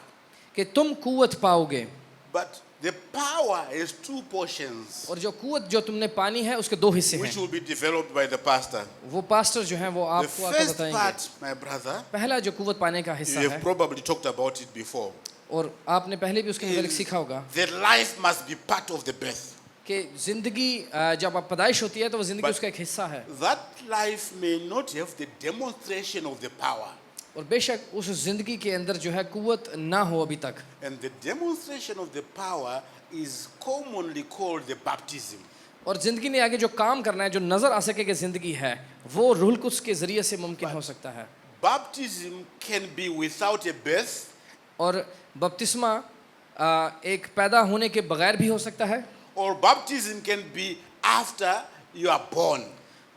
कि तुम कुव्वत पाओगे। But the power has two portions, और जो कुव्वत जो तुमने पानी है उसके दो हिस्से which हैं। will be developed by the pastor. वो पास्टर जो हैं वो The आपको आकर first बताएंगे। part, my brother, पहला जो कुव्वत पाने का you हिस्सा have है, probably talked about it before. और आपने पहले भी उसके मुताबिक सीखा होगा, The life must be part of the birth. कि जिंदगी जब आप पैदाइश होती है तो वो जिंदगी But- उसका एक हिस्सा है That life may not have the demonstration of the power. और बेशक उस जिंदगी के अंदर जो है कुव्वत ना हो अभी तक And the demonstration of the power is commonly called the baptism. और जिंदगी ने आगे जो काम करना है जो नजर आ सके कि जिंदगी है वो रूहुल कुद्स के जरिए से मुमकिन हो सकता है Baptism can be without a birth, और बपतिस्मा एक पैदा होने के बगैर भी हो सकता है or baptism can be after you are born.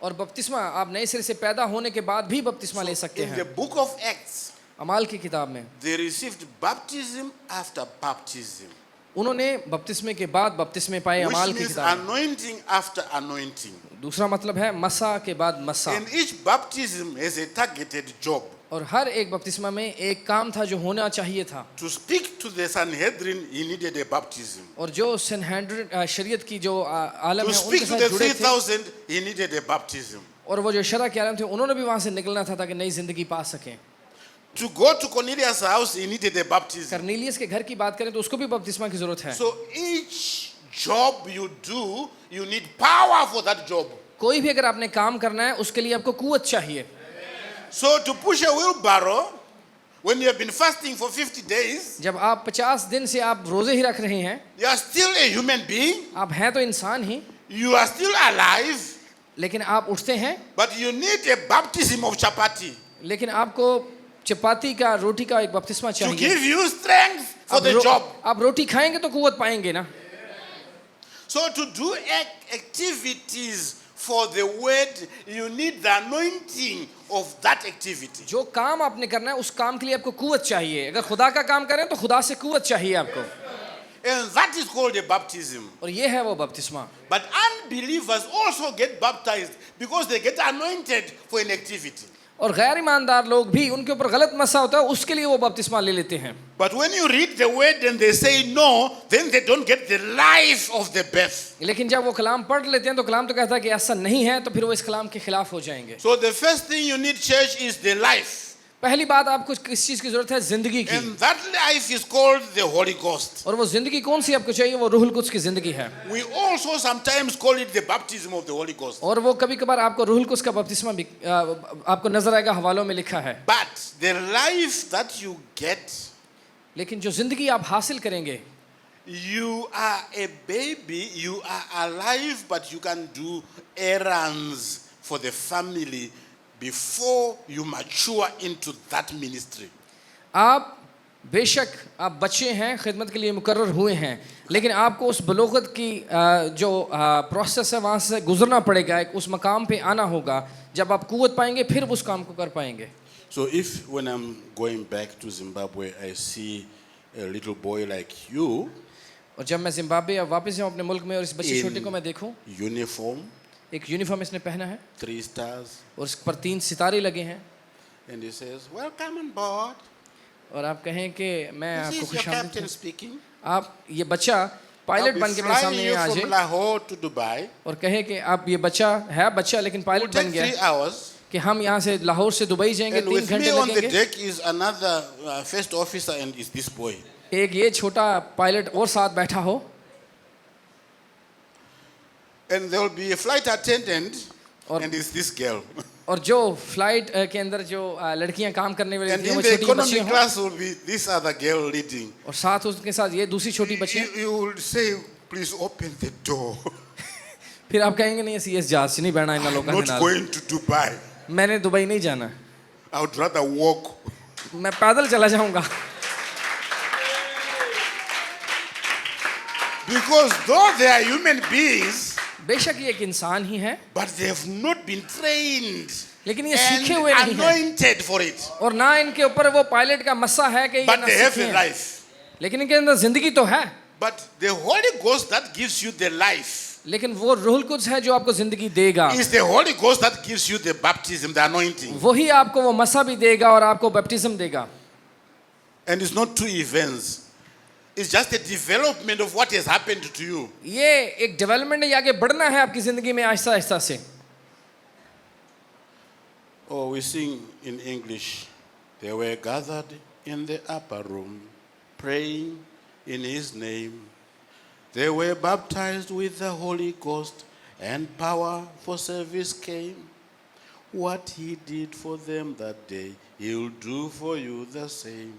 और बपतिस्मा आप नए सिरे से पैदा होने के बाद भी बपतिस्मा ले सकते In the हैं book of Acts, अमाल की किताब में they received baptism after baptism, उन्होंने बपतिस्मे के बाद बपतिस्मे पाए अमाल which की means किताब में anointing after anointing. दूसरा मतलब है मसा के बाद मसा And each baptism has a targeted job. और हर एक बपतिस्मा में एक काम था जो होना चाहिए था To speak to the Sanhedrin, he needed a baptism. और जो सनहेड्रिन शरीयत की जो आलम To है speak उनके to साथ the जुड़े थे 3,000, he needed a baptism. और वो जो शरा के आलम थे उन्होंने भी वहां से निकलना था ताकि नई जिंदगी पा सकें To go to Cornelius' house, he needed a baptism. करनीलियस के घर की बात करें तो उसको भी बपतिस्मा की जरूरत है So each job you do, you need power for that job. कोई भी अगर आपने काम करना है उसके लिए आपको कुव्वत चाहिए So to push a wheelbarrow, when you have been fasting for 50 days, जब आप 50 दिन से आप रोजे ही रख रहे हैं you are still a human being, आप हैं तो इंसान ही you are still alive, लेकिन आप उठते हैं but you need a baptism of chapati लेकिन आपको चपाती का रोटी का एक बपतिस्मा to चाहिए give you strength for the job. आप रोटी खाएंगे तो कुव्वत पाएंगे ना So to do activities for the word, you need the anointing of that activity. जो काम आपने करना है उस काम के लिए आपको कुव्वत चाहिए अगर खुदा का काम करें तो खुदा से कुव्वत चाहिए आपको And that is called a baptism. और ये है वो बपतिस्मा But unbelievers also get baptized because they get anointed for an activity. और गैर ईमानदार लोग भी उनके ऊपर गलत मसा होता है उसके लिए वो बपतिस्मा ले लेते हैं But when you read the word and they say no, then they don't get the life of the birth. लेकिन जब वो कलाम पढ़ लेते हैं तो कलाम तो कहता है कि ऐसा नहीं है तो फिर वो इस कलाम के खिलाफ हो जाएंगे So the first thing you need, church, is the life. पहली बात आपको किस चीज की जरूरत है जिंदगी की And that life is called the Holy Ghost. और वो जिंदगी कौन सी आपको चाहिए वो रूहुल कुद्स की जिंदगी है We also sometimes call it the baptism of the Holy Ghost. और वो कभी कभार आपको रूहुल कुद्स का बपतिस्मा भी आपको नजर आएगा हवालों में लिखा है But the life that you get, लेकिन जो जिंदगी आप हासिल करेंगे you are a baby, you are alive, but you can do errands for the family before you mature into that ministry. आप बेशक आप बच्चे हैं खिदमत के लिए मुकर्रर हुए हैं लेकिन आपको उस बलोगत की जो प्रोसेस है वहाँ से गुजरना पड़ेगा एक उस मकाम पे आना होगा जब आप कुव्वत पाएंगे फिर उस काम को कर पाएंगे So if when I'm going back to Zimbabwe, I see a little boy like you और जब मैं जिम्बाब्वे या वापस जाऊँ अपने मुल्क में और इस बच्चे छोटे को मैं देखूँ uniform, एक यूनिफॉर्म इसने पहना है 3 stars, और इस पर 3 सितारे लगे हैं and he says, "Welcome on board. और आप कहें कि मैं This आपको is your खुशामदीद captain कहूं। speaking. आप ये बच्चा I'll पायलट be बन के मेरे flying सामने you आ from जाए Lahore to Dubai. और कहे कि आप ये बच्चा है बच्चा लेकिन It will पायलट बन take गया 3 hours. कि हम यहाँ से लाहौर से दुबई जाएंगे And 3 with घंटे me on the लगेंगे deck is another first officer, and is this boy. एक ये छोटा पायलट और साथ बैठा हो And there will be a flight attendant, Or- and it's this girl. और जो फ्लाइट के अंदर जो लड़कियां काम करने वाली And होती हैं in वो the छोटी economy बच्चियां हों class will be this other girl leading. और साथ उसके साथ ये दूसरी छोटी बच्चियां You will say, please open the door. फिर आप कहेंगे नहीं ऐसी इस जहाज से नहीं बैठना इन लोगों I'm के not नाल going to Dubai. मैंने दुबई नहीं जाना I would rather walk. मैं पैदल चला जाऊंगा Because though they are human beings, बेशक ये एक इंसान ही है but they have not been trained लेकिन ये and सीखे हुए नहीं हैं anointed for it. और ना इनके ऊपर वो पायलट का मस्सा है कि ये But ना they have सीखे a हैं। life. लेकिन इनके अंदर जिंदगी तो है But the Holy Ghost that gives you the life लेकिन वो रूहुल कुद्स है जो आपको जिंदगी देगा is the Holy Ghost that gives you the baptism, the anointing. वही आपको वो मसा भी देगा और आपको बैप्टिज्म देगा And it's not two events. It's just a development of what has happened to you. ये एक डेवलपमेंट है ये आगे बढ़ना है आपकी जिंदगी में आहिस्ता आहिस्ता से Oh, we sing in English. They were gathered in the upper room, praying in his name. They were baptized with the Holy Ghost, and power for service came. What he did for them that day, he'll do for you the same.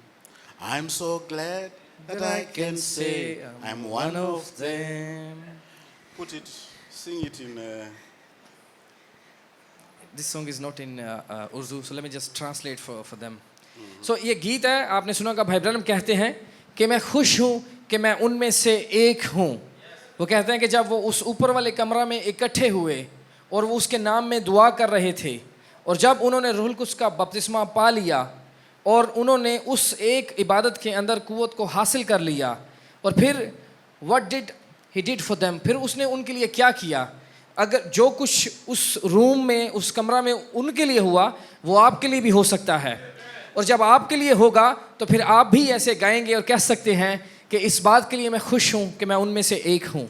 I'm so glad that I can say I'm one of them. Put it, sing it in. This song is not in Urdu, so let me just translate for them. So ये गीत है, आपने सुना कि भाई Branham कहते हैं कि मैं खुश हूँ कि मैं उनमें से एक हूँ. वो कहते हैं कि जब वो उस ऊपर वाले कमरा में इकट्ठे हुए और वो उसके नाम में दुआ कर रहे थे, और जब उन्होंने रूहुल कुद्स का बपतिस्मा पा लिया और उन्होंने उस एक इबादत के अंदर कुव्वत को हासिल कर लिया, और फिर what did he did for them, फिर उसने उनके लिए क्या किया. अगर जो कुछ उस रूम में, उस कमरा में उनके लिए हुआ, वो आपके लिए भी हो सकता है. और जब आपके लिए होगा तो फिर आप भी ऐसे गाएंगे और कह सकते हैं कि इस बात के लिए मैं खुश हूँ कि मैं उनमें से एक हूँ.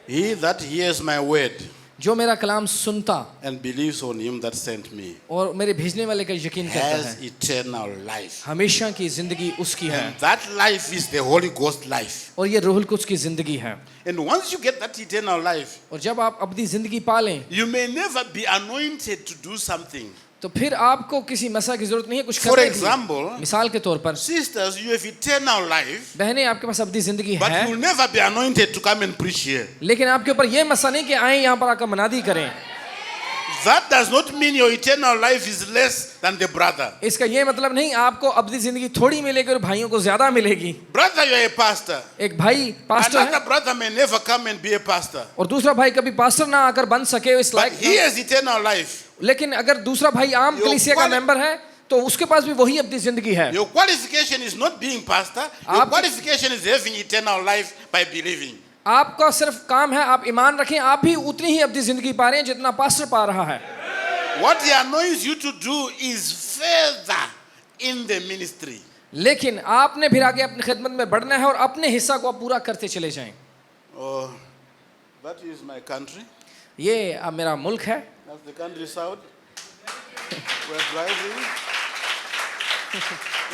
He that hears my word जो मेरा कलाम सुनता and believes on him that sent me और मेरे भेजने वाले का यकीन करता has है, eternal life. हमेशा की जिंदगी उसकी है. And that life is the Holy Ghost life. और ये रूहुल कुद्स की जिंदगी है. And once you get that eternal life, और जब आप अब्दी जिंदगी पालें you may never be anointed to do something. तो फिर आपको किसी मसा की जरूरत नहीं है कुछ For करने की. example, मिसाल के तौर पर sisters, you have eternal life, बहनें, आपके पास अब्दी जिंदगी but है, you will never be anointed to come and preach here. लेकिन आपके ऊपर ये मसा नहीं कि आए यहाँ पर आकर मनादी करें. That does not mean your eternal life is less than the brother. इसका ये मतलब नहीं आपको अब्दी जिंदगी थोड़ी मिलेगी और भाइयों को ज्यादा मिलेगी. Brother, you are a pastor. एक भाई पास्टर है Another brother may never come and be a pastor. और दूसरा भाई कभी पास्टर ना आकर बन सके इस But लायक he ना. has eternal life. लेकिन अगर दूसरा भाई आम Your कलीसिया का quali- मेंबर है तो उसके पास भी वही अब्दी जिंदगी है. Your qualification is not being pastor. Your आप- qualification is having eternal life by believing. आपका सिर्फ काम है आप ईमान रखें, आप भी उतनी ही अब्दी जिंदगी पा रहे हैं जितना पास्टर पा रहा है. What he anoints you to do is further in the ministry. लेकिन आपने फिर आगे अपनी खिदमत में बढ़ना है और अपने हिस्सा को आप पूरा करते चले जाएं. Oh, that is my country. ये अब मेरा मुल्क है. That's the country south. We're driving.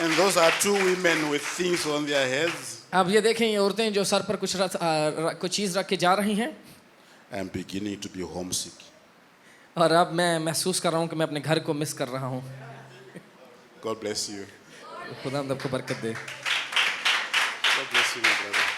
And those are two women with things on their heads. अब ये देखें, ये औरतें जो सर पर कुछ चीज़ रख के जा रही हैं. I'm beginning to be homesick. और अब मैं महसूस कर रहा हूँ कि मैं अपने घर को मिस कर रहा हूँ. God bless you. खुदा आपको बरकत दे. God bless you, my brother.